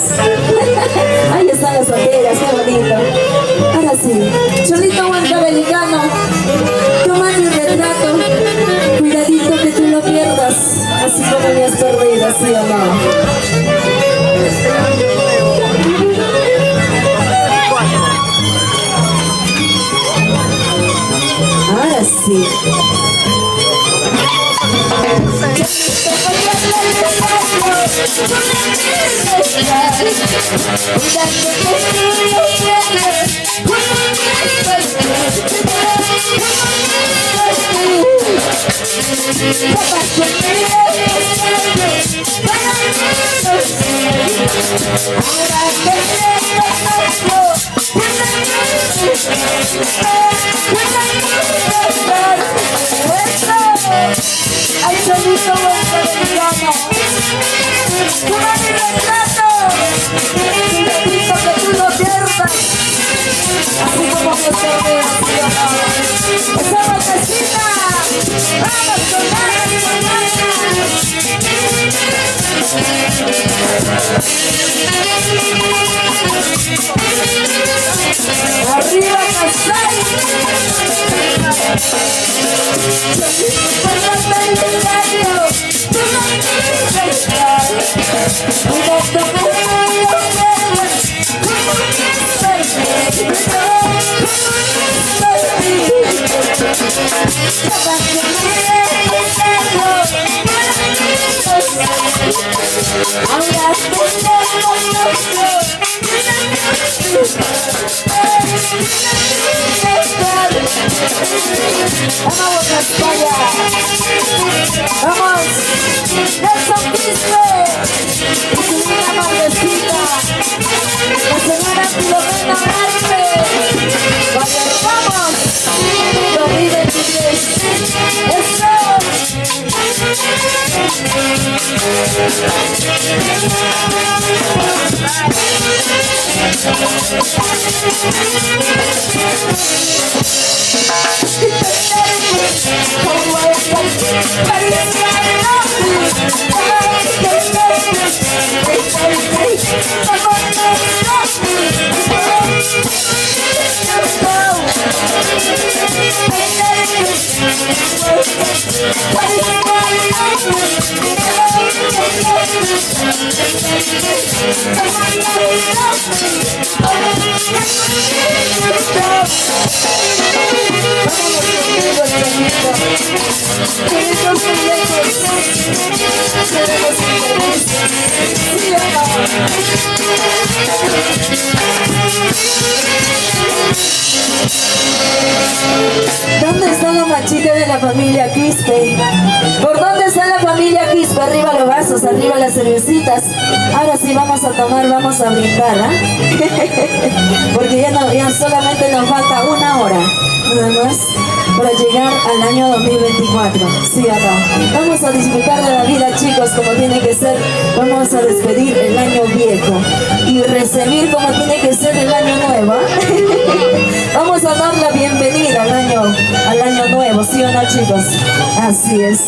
Ahí están las solteras, qué bonito. Ahora sí, Cholito Huancabelicano, toma mi retrato. Cuidadito que tú lo pierdas, así como me has perdido, ¿sí o no? Ahora sí. Ay, Cholito Huancabelicano, toma mi retrato, cuidadito que tú lo pierdas, así como me perdido, ¿sí o no? ¡Esa vueltecita! ¡Vamos con ganas, con ganas! ¡Arriba, Casay! Vamos a España. Vamos. Nelson Quispe. Y su niña Maldecita. La señora Filomena Marte. Vaya, vamos. Lo vive inglés. Eso. ¿Dónde está la machita de la familia Quispe? ¿Por dónde está la familia Quispe? Arriba los vasos, arriba las cervecitas. Ahora sí vamos a tomar, vamos a brindar, ¿eh? Porque ya solamente nos falta una hora, nada más, para llegar al año 2024, ¿sí o no? Vamos a disfrutar de la vida, chicos, como tiene que ser. Vamos a despedir el año viejo y recibir como tiene que ser el año nuevo. Vamos a dar la bienvenida al año nuevo, ¿sí o no, chicos? Así es.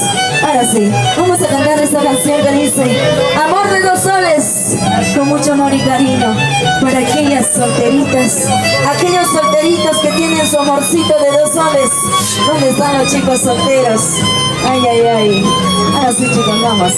Ahora sí, vamos a cantar esta canción que dice: Amor de dos soles, con mucho amor y cariño, para aquellas solteritas, aquellos solteritos que tienen su amorcito de dos soles. ¿Dónde están los chicos solteros? Ay, ay, ay. Ahora sí, chicos, vamos.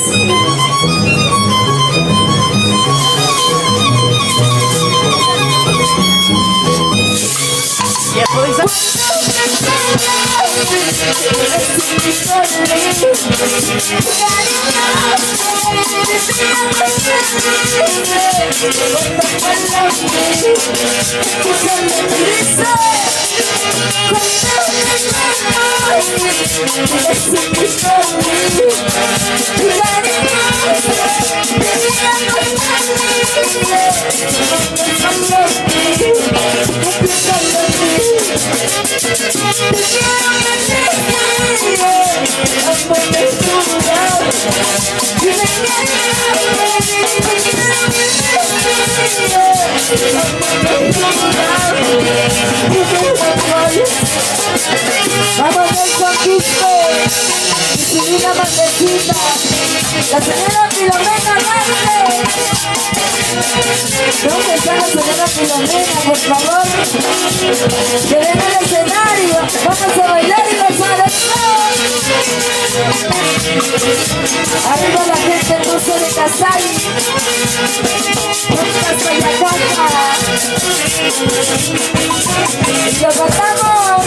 Vamos al conquiste, su vida maldecita, la señora Filomena Vázquez. ¿Dónde está la señora Filomena, por favor? Que venga al escenario, vamos a bailar y gozar el sol. Arriba la gente hermosa de Casay, con Casayacaca. Y lo cantamos.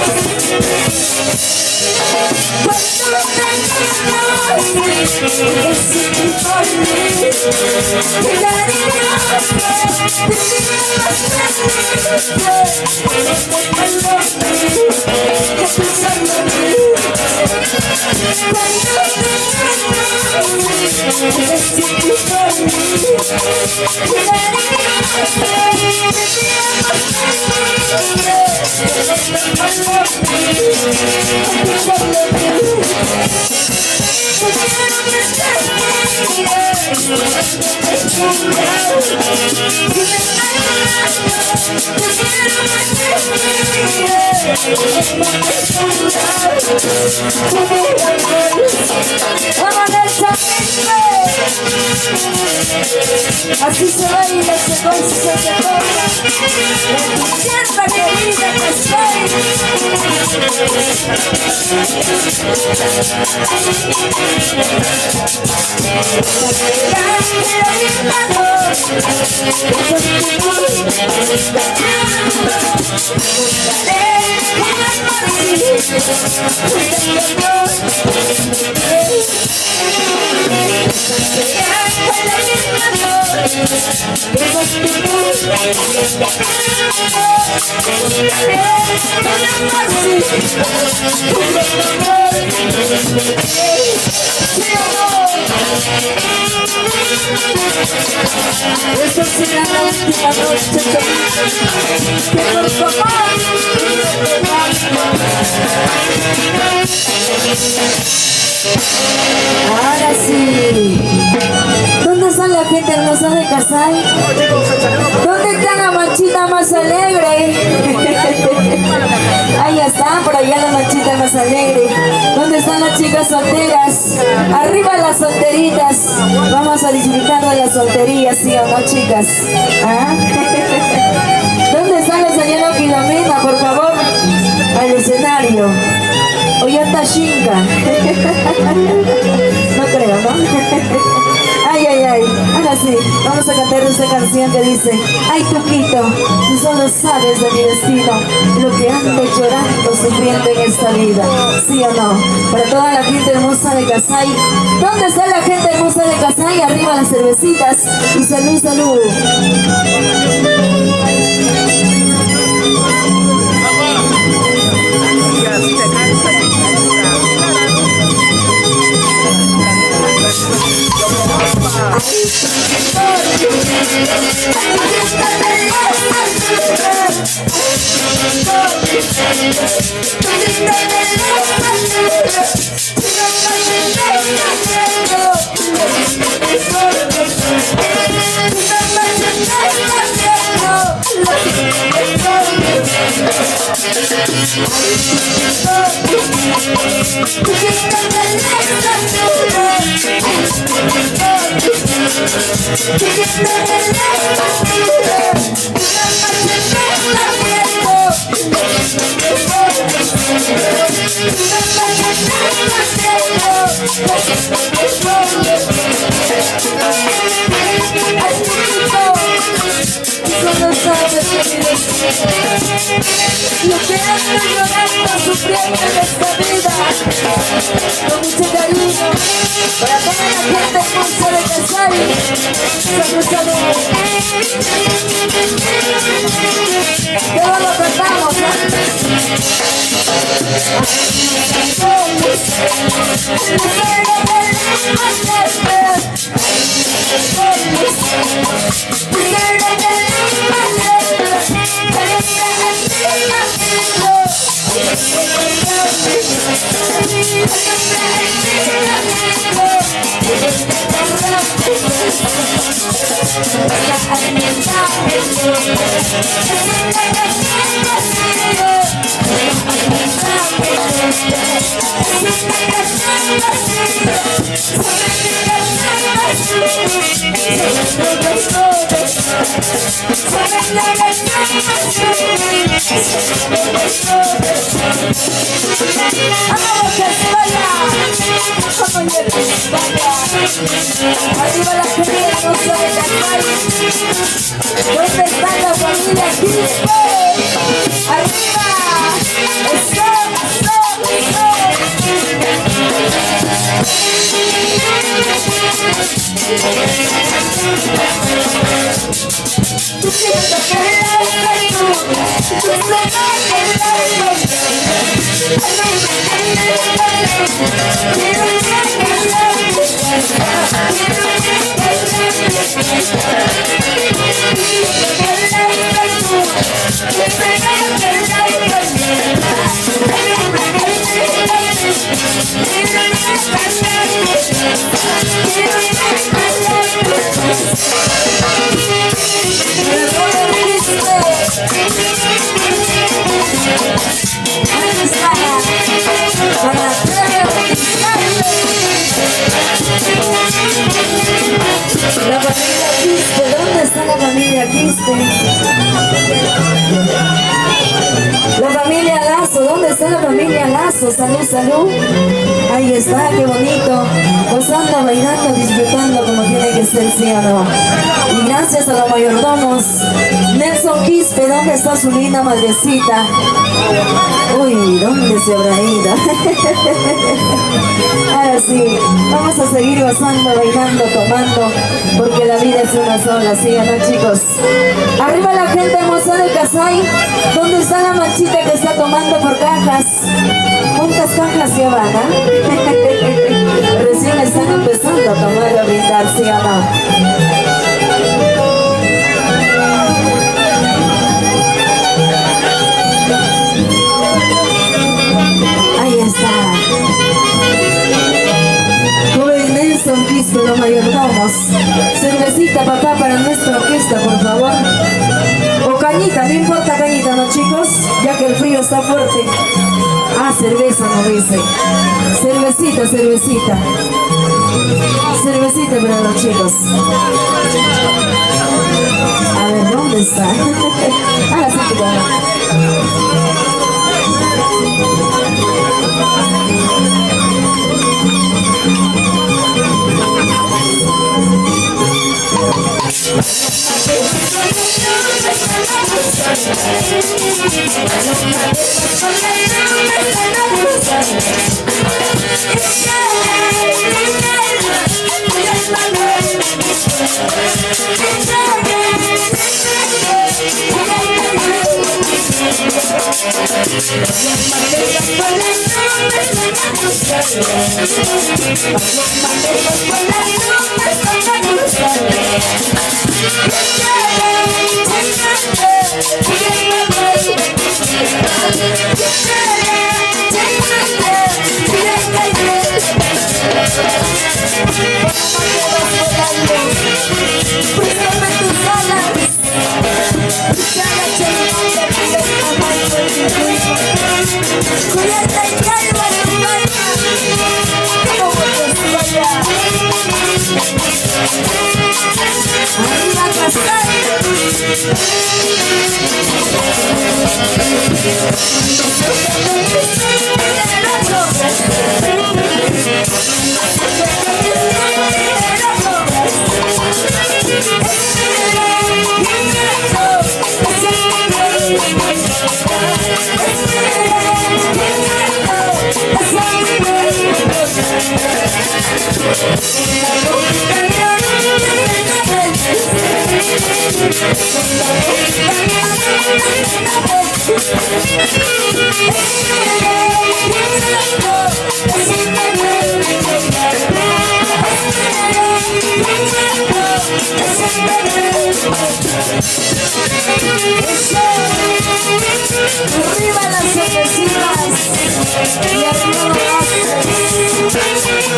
Cuando tengamos ese por mí, así se baila, se goza, se toca. Siempre querida que estoy. Esta será la última noche que por favor. Ahora sí. ¿Dónde está la gente hermosa de Casay? ¿Dónde está la manchita más alegre? Ahí está, por allá la manchita más alegre. ¿Dónde están las chicas solteras? Arriba las solteritas. Vamos a disfrutar de la soltería, ¿sí o no, chicas? ¿Ah? ¿Dónde está la señora Filomena, por favor? Al escenario. O ya está Shinka. No creo, ¿no? Ay, ay, ay. Ahora sí, vamos a cantar esta canción que dice: ay, Tuquito, tú solo sabes de mi destino, lo que ando llorando, sufriendo en esta vida. ¿Sí o no? Para toda la gente hermosa de Casay. ¿Dónde está la gente hermosa de Casay? Arriba las cervecitas. Y salud, salud. Lo que ando llorando, sufriendo en esta vida, con mucho cariño, para toda la gente hermosa de Casay. Salud, salud. ¿Qué lo cantamos? Arriba la familia hermosa de Casay. ¿Dónde está la familia Quispe? Arriba. Eso, la familia Quispe, ¿dónde está la familia Quispe? La familia Lazo, ¿dónde está la familia Lazo? Salud, salud. Ahí está, qué bonito. Gozando, bailando, disfrutando como tiene que ser, ¿sí o no? Y gracias a los mayordomos. Nelson Quispe, ¿dónde está su linda madrecita? Uy, ¿dónde se habrá ido? Ahora sí, vamos a seguir gozando, bailando, tomando, porque la vida es una sola, ¿sí o no, chicos? Arriba la gente hermosa de Casay. ¿Dónde está la manchita que está tomando por cajas? ¿Cuántas cajas llevan, ah? Recién están empezando a tomar y a brindar, ¿sí o no? Ahí está. Joven Nelson Quispe, los mayordomos. Cervecita, papá, para nuestra orquesta, por favor. O cañita, no importa cañita, ¿no, chicos? Ya que el frío está fuerte. Ah, cerveza, no dice. Cervecita, cervecita. Cervecita para los chicos. A ver, ¿dónde está? Ah, sí, chicos. Arriba las cervecitas y arriba los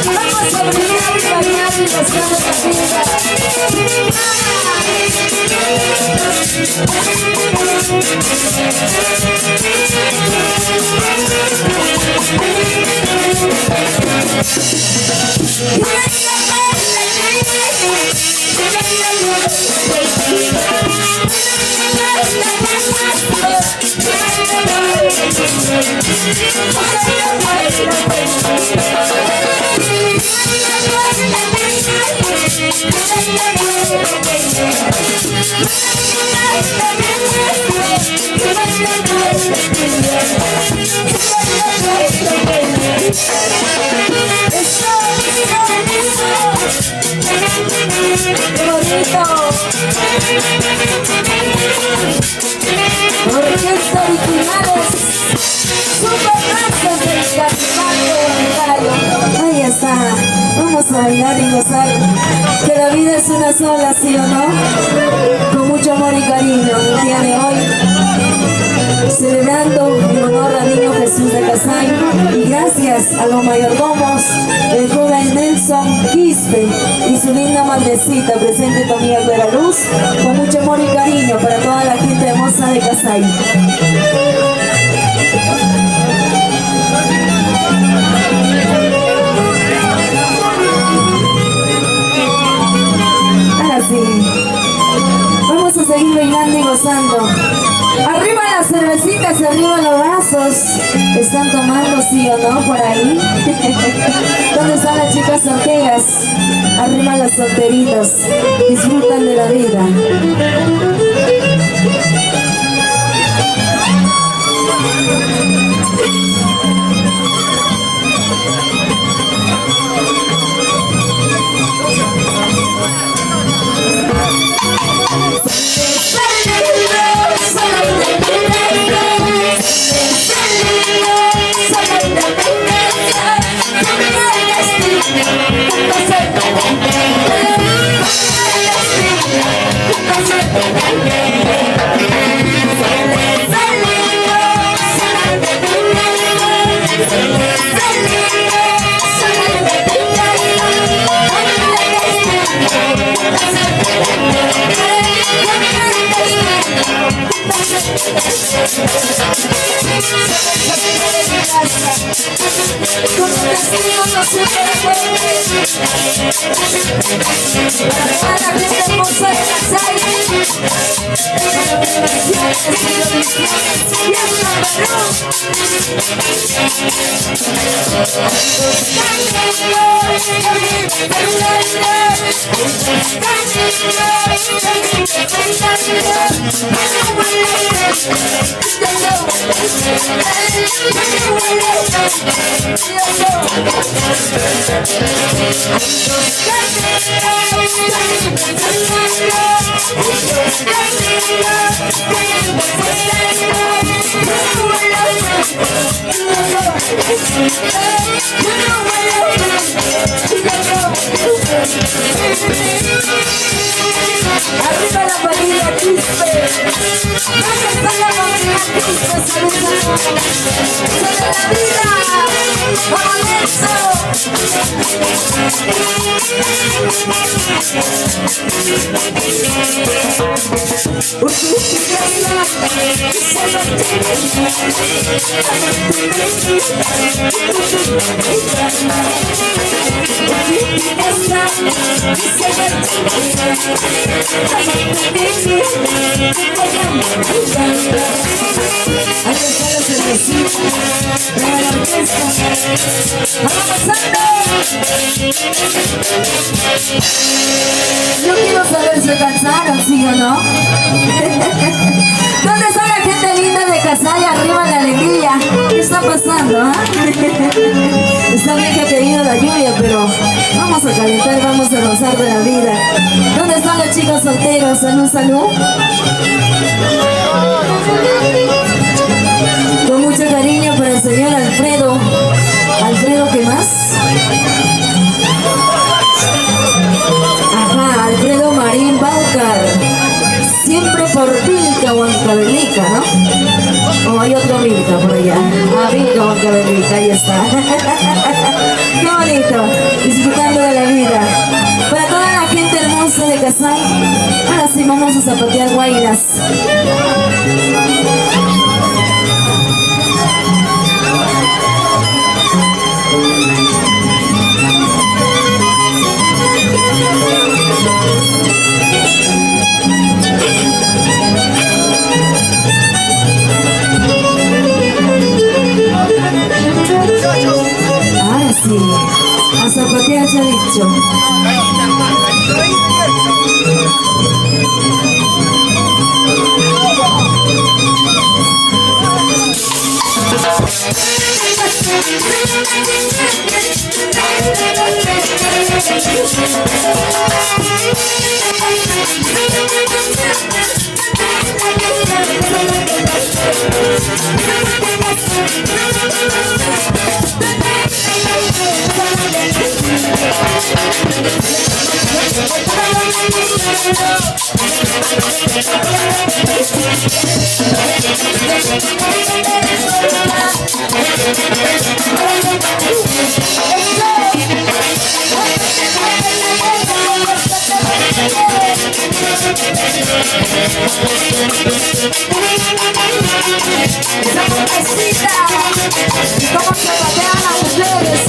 vamos a brillar y bailar y gozar la vida. Orquesta Originales, Superrazas del Capitalino Bancario. Ahí está, vamos a bailar y gozar, que la vida es una sola, ¿sí o no? Con mucho amor y cariño, el día de hoy, celebrando en honor al niño Jesús de Casay, y gracias a los mayordomos, el joven Nelson Quispe y su linda madrecita presente también a Veracruz, con mucho amor y cariño para toda la gente hermosa de Casay. Ahora sí, vamos a seguir bailando y gozando. Arriba las cervecitas, arriba los vasos. ¿Están tomando, sí o no, por ahí? ¿Dónde están las chicas solteras? Arriba los solteritos. Disfrutan de la vida. Con un destino no se puede. Para la gente hermosa de Casay, para la Universidad de Siglo XXI y el Perú. Arriba la familia Quispe. ¿Dónde está la familia Quispe? Sobre la vida. ¡Vamos, Nelson! Ahí está la cervecita para la orquesta. ¡Vamos pasando! Yo quiero saber si cansaron, ¿sí o no? ¿Dónde está la gente linda de Casay? Arriba la alegría. ¿Qué está pasando? Está bien que ha caído la lluvia, pero vamos a calentar, vamos a gozar de la vida. ¿Dónde están los chicos solteros? Salud, salud. Con mucho cariño para el señor Alfredo. ¿Alfredo qué más? Ajá, Alfredo Marín Baucar. Siempre por Vilca o Ancabelica, ¿no? O hay otro Vilca por allá. Ah, Vilca o Ancabelica, ahí está. Qué bonito, disfrutando de la vida. Para toda la gente hermosa de Casay, ahora sí vamos a zapatear guainas. Esa mujercita, cómo se patean las mujeres.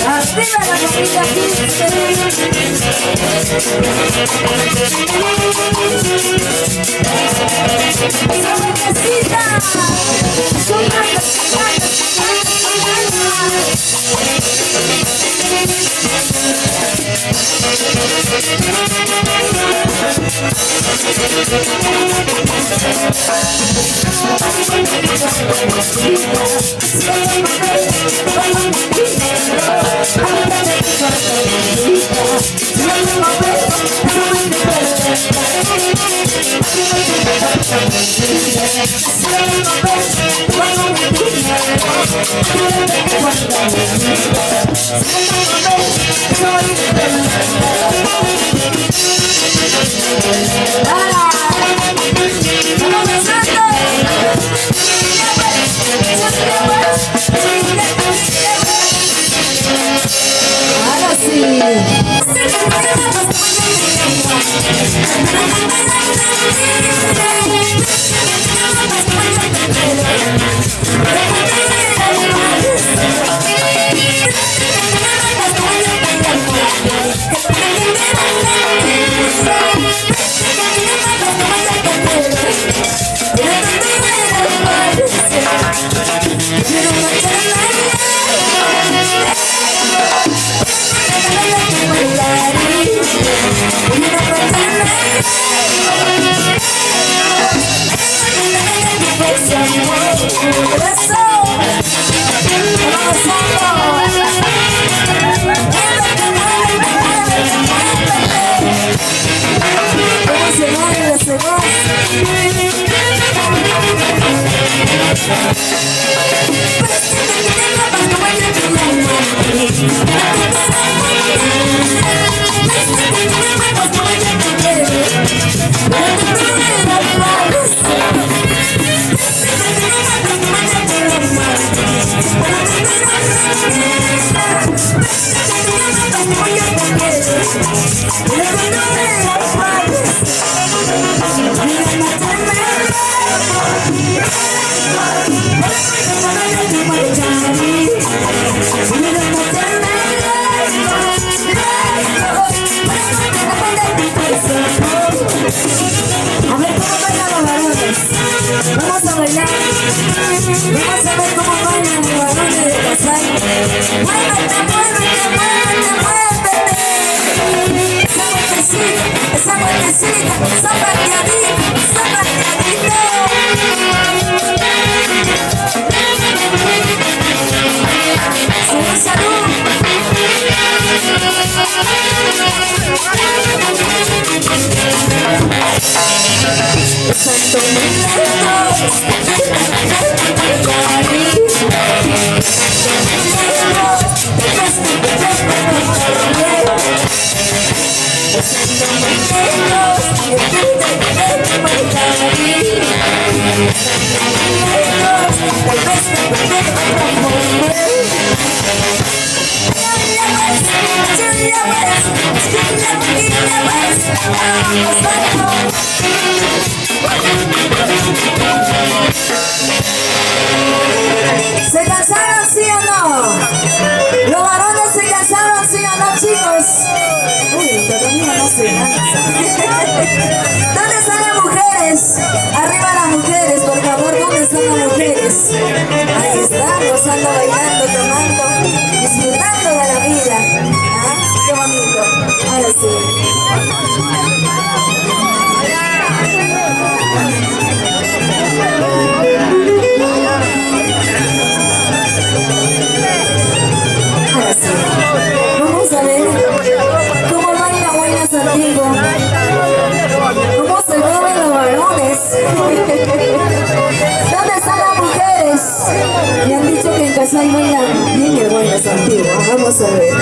Arriba la comida Santo ¿Se cansaron, sí o no? ¿Los varones se cansaron, sí o no, chicos? Uy, todavía no se cansa. ¿Dónde están las mujeres? Arriba las mujeres, por favor, ¿dónde están las mujeres? Ahí están, gozando, bailando, tomando, disfrutando de la vida. ¿Ah? Qué bonito. Ahora sí. Ahora sí. Vamos a ver cómo baila Huayna Santiago. Cómo se mueven los varones. ¿Dónde están las mujeres? Me han dicho que en Casay bailan bien el Huayna Santiago. Vamos a ver.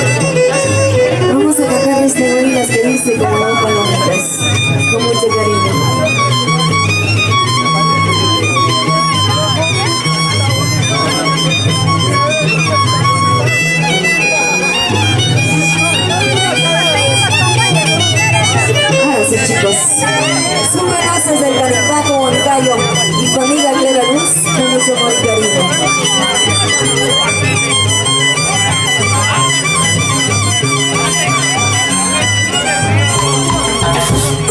Vamos a cantar este bailas que dice como dos palomitas. Con mucho cariño. Sí, chicos, son pedazos del Caripaco Huancayo y tu amiga Clara Luz con mucho amor y cariño. Ahora sí.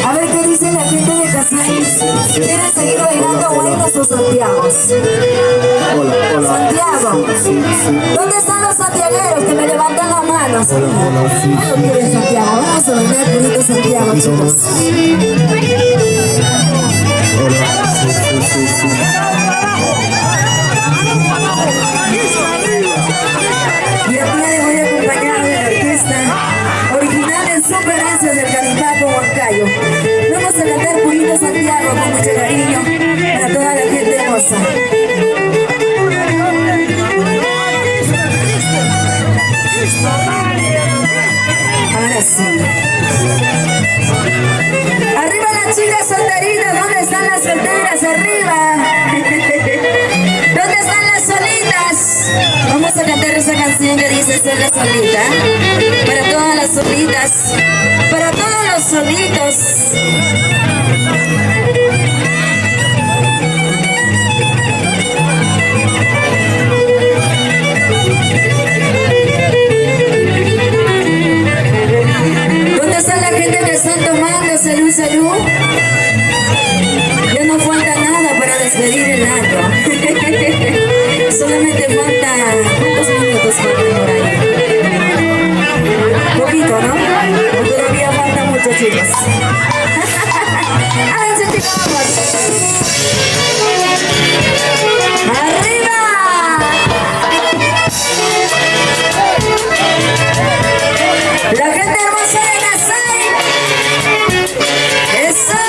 A ver qué dice la gente de Casay. ¿Quieren seguir bailando Huaynas o Santiagos? Santiago. ¿Dónde están los santiagueros que me levantan las manos? ¿Cuándo quieren Santiago? Vamos a bailar bonito Santiago, chicos. Y el día de hoy acompañado de la orquesta originales Superancias del Caripaco Huancayo. Vamos a cantar Purito Santiago con mucho cariño para toda la gente hermosa. Ahora sí. Arriba las chicas solteritas, ¿dónde están las solteras? Arriba. ¿Dónde están las solitas? Vamos a cantar esa canción que dice Ser la solita. Para todas las solitas, para todos los solitos. despedir el año. Solamente falta, ¿cuántos minutos faltan por ahí? Poquito, ¿no? Todavía falta mucho, chicos. Háganse, chicos, vamos. ¡Arriba! La gente hermosa de Kasai. Eso.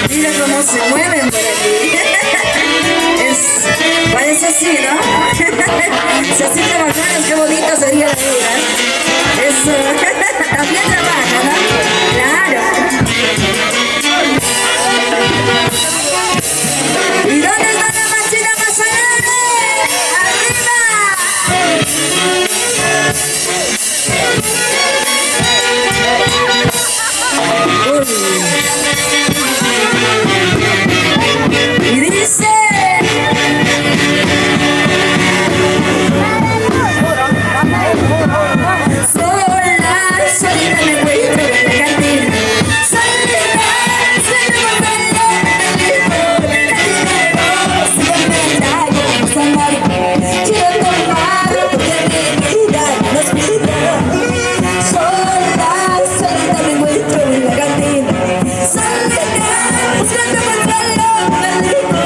Mira cómo se mueven por aquí. Parece así, ¿no? Si así trabajaras, qué bonito sería la vida. Eso. También trabaja, ¿no? Claro. ¿Y dónde está la manchita más grande? ¡Arriba! Y dice... Solita me encuentro en la cantina. Solita, quiero tomar porque mi vida nos pide. Solita me encuentro en la cantina. Solita, buscando consuelo, me dijo.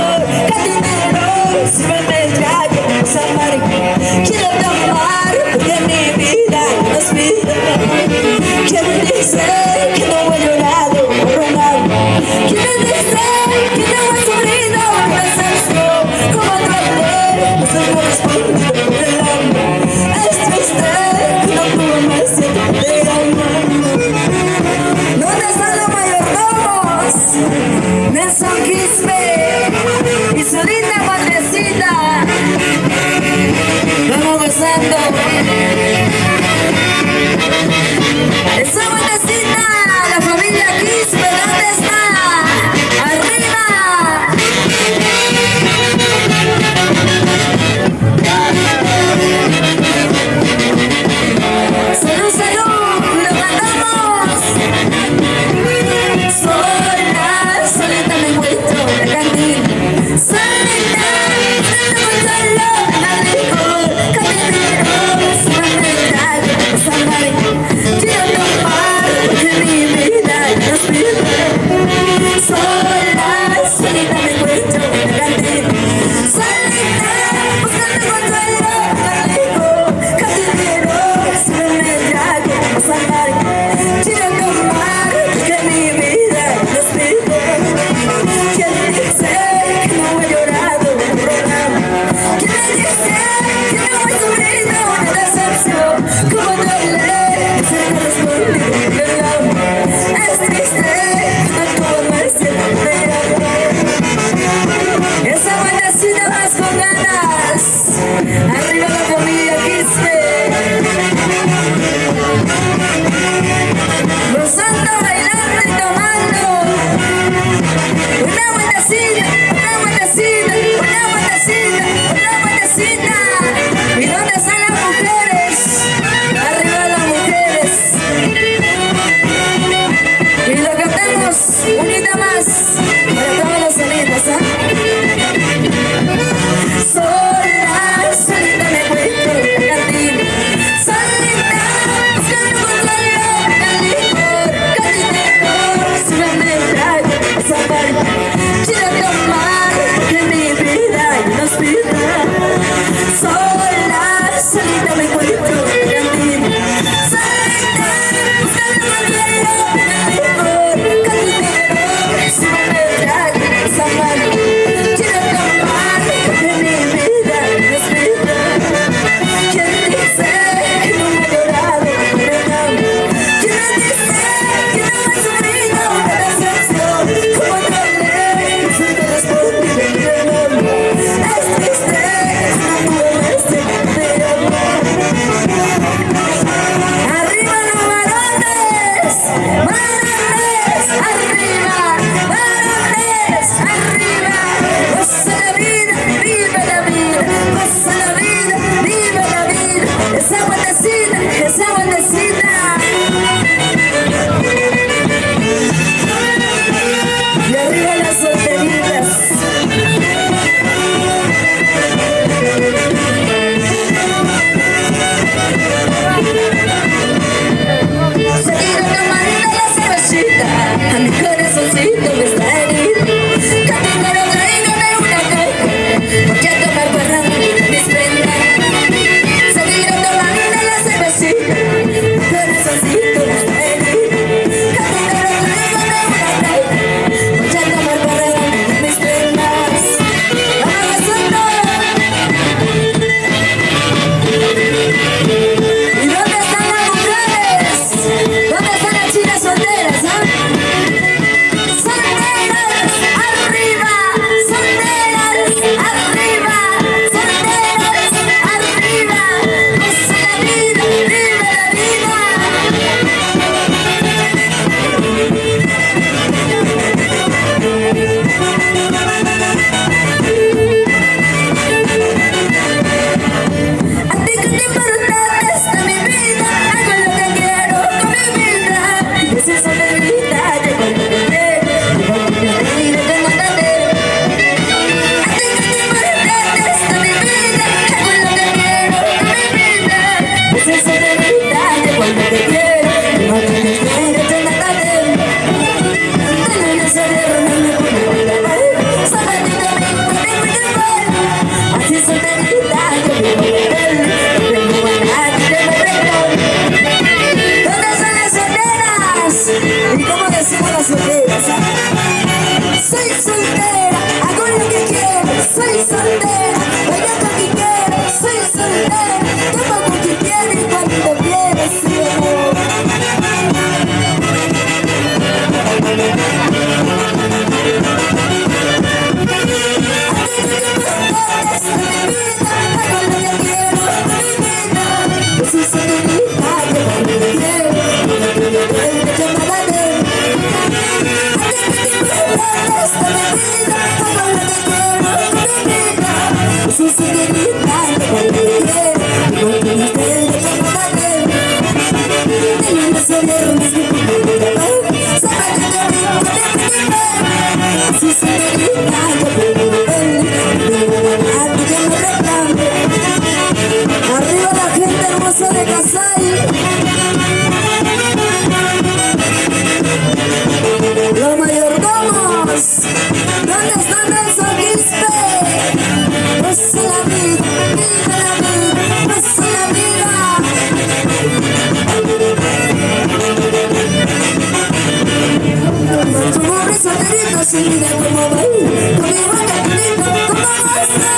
Sí, mira cómo baila, con mi boca bonita, cómo goza.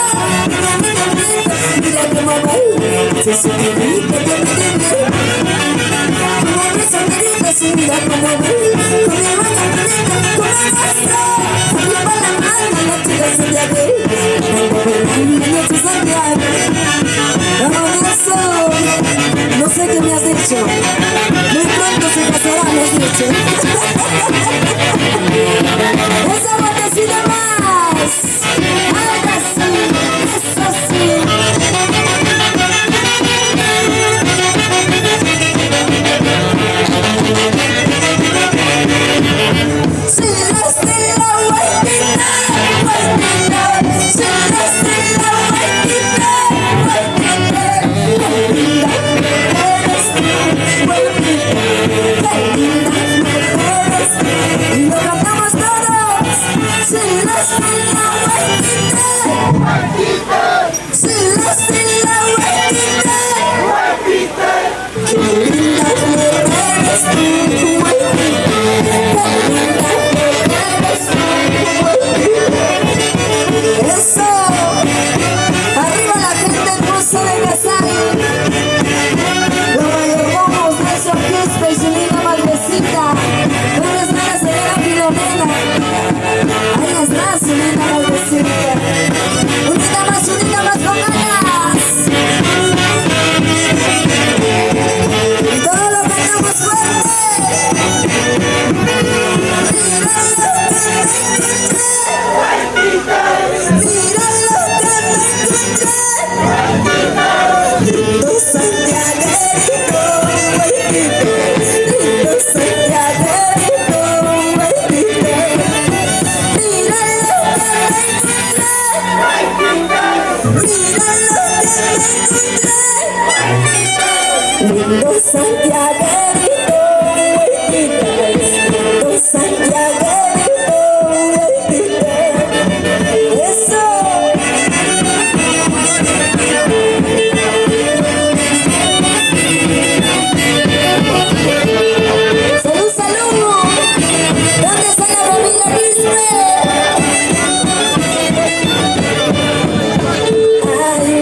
Mira cómo baila, se siente rico, como beso querido, sí, mira cómo baila, con mi boca bonita, cómo goza. Arriba la mano, la chica Santiago, la noche Santiago. Amoroso, no sé qué me has dicho, muy pronto se casará, me has dicho. Esa botecita más, algo así, eso sí. Si la estrella guaitita, guaitita, si la estrella guaitita, guaitita, qué linda eres tú, guaitita, qué linda eres tú. Y lo cantamos todos. Si la estrella guaitita, guaitita, si la estrella guaitita, guaitita, qué linda eres tú, guaitita. Eso, arriba la gente hermosa de Casay, los mayordomos de su orquesta y su linda madrecita. ¿Dónde está la señora Filomena? Ahí está su linda madrecita. Unita más con ganas. Y todo lo cantamos fuerte. Lindo Santiaguerito, lindo Santiaguerito, eso. Salud, salud. ¿Dónde está la familia Quispe? Ay,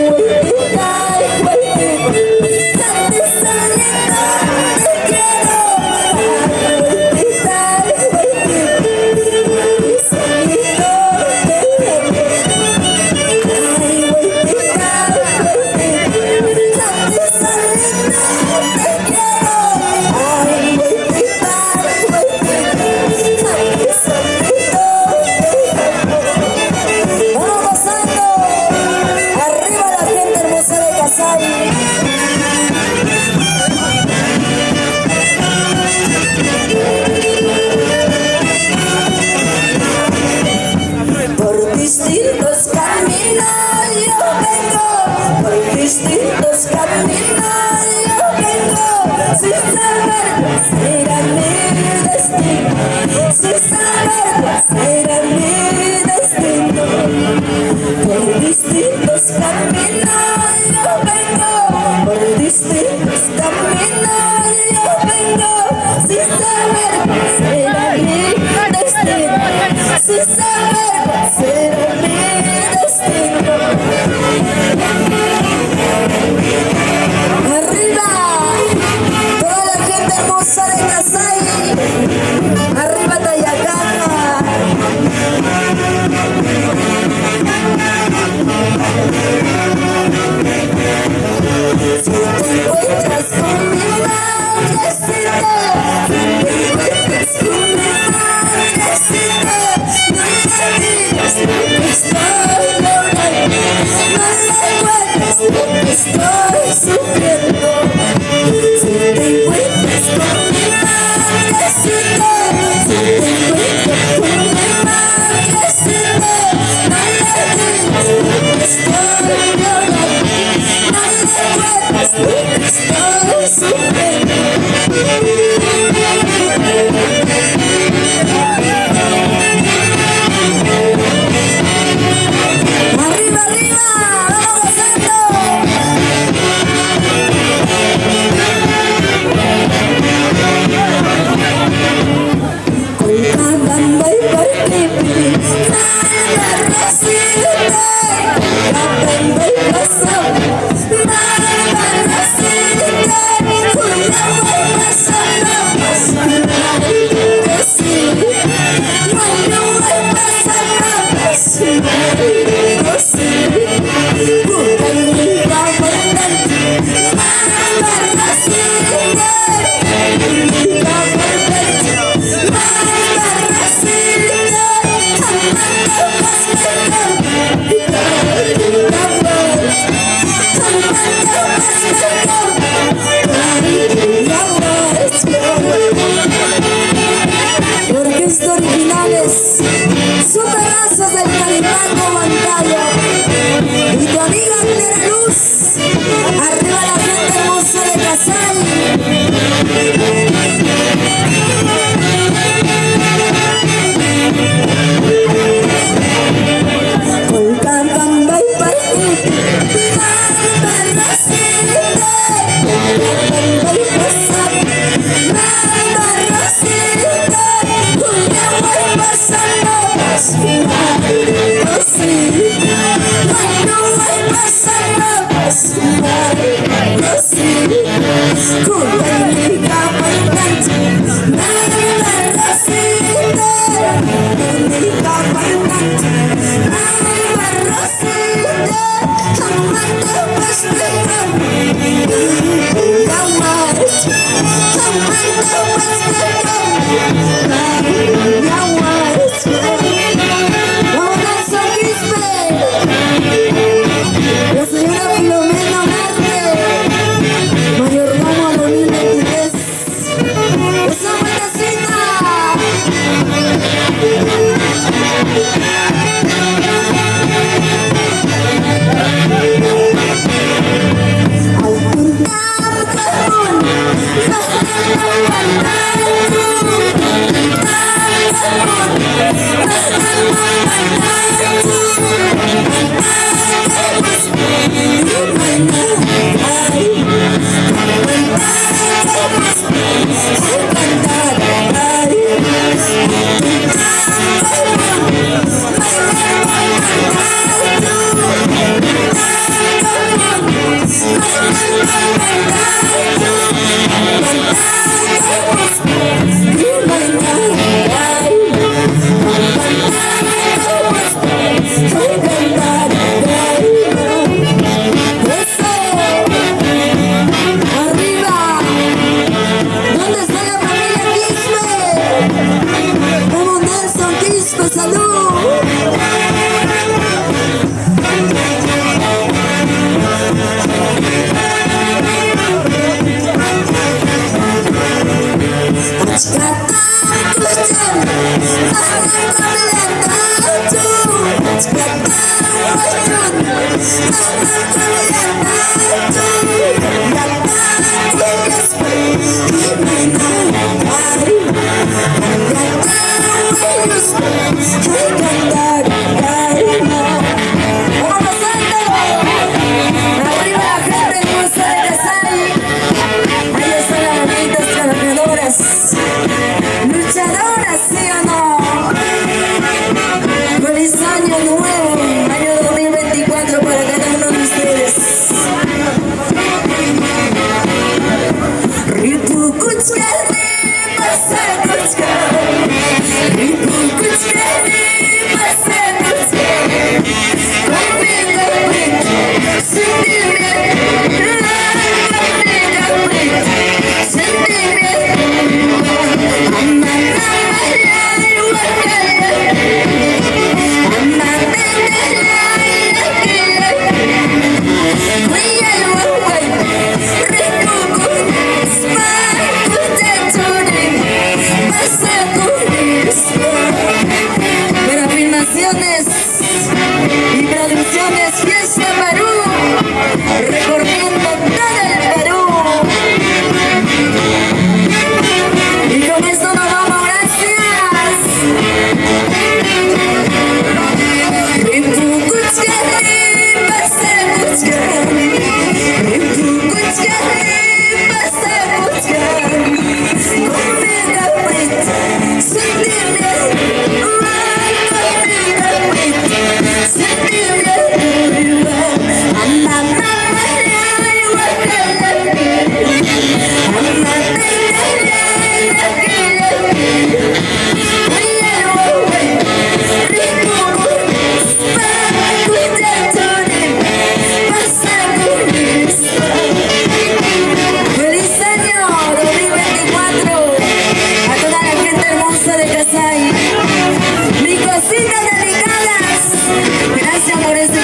por distintos caminos yo vengo, por distintos caminos yo vengo, sin saber cuál será mi destino, sin saber cuál será mi destino. Por distintos caminos yo vengo, por distintos caminos yo vengo, sin saber cuál será mi destino, sin saber cuál será mi destino. Arriba, toda la gente hermosa de Casay, arriba Tayacana.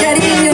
cariño.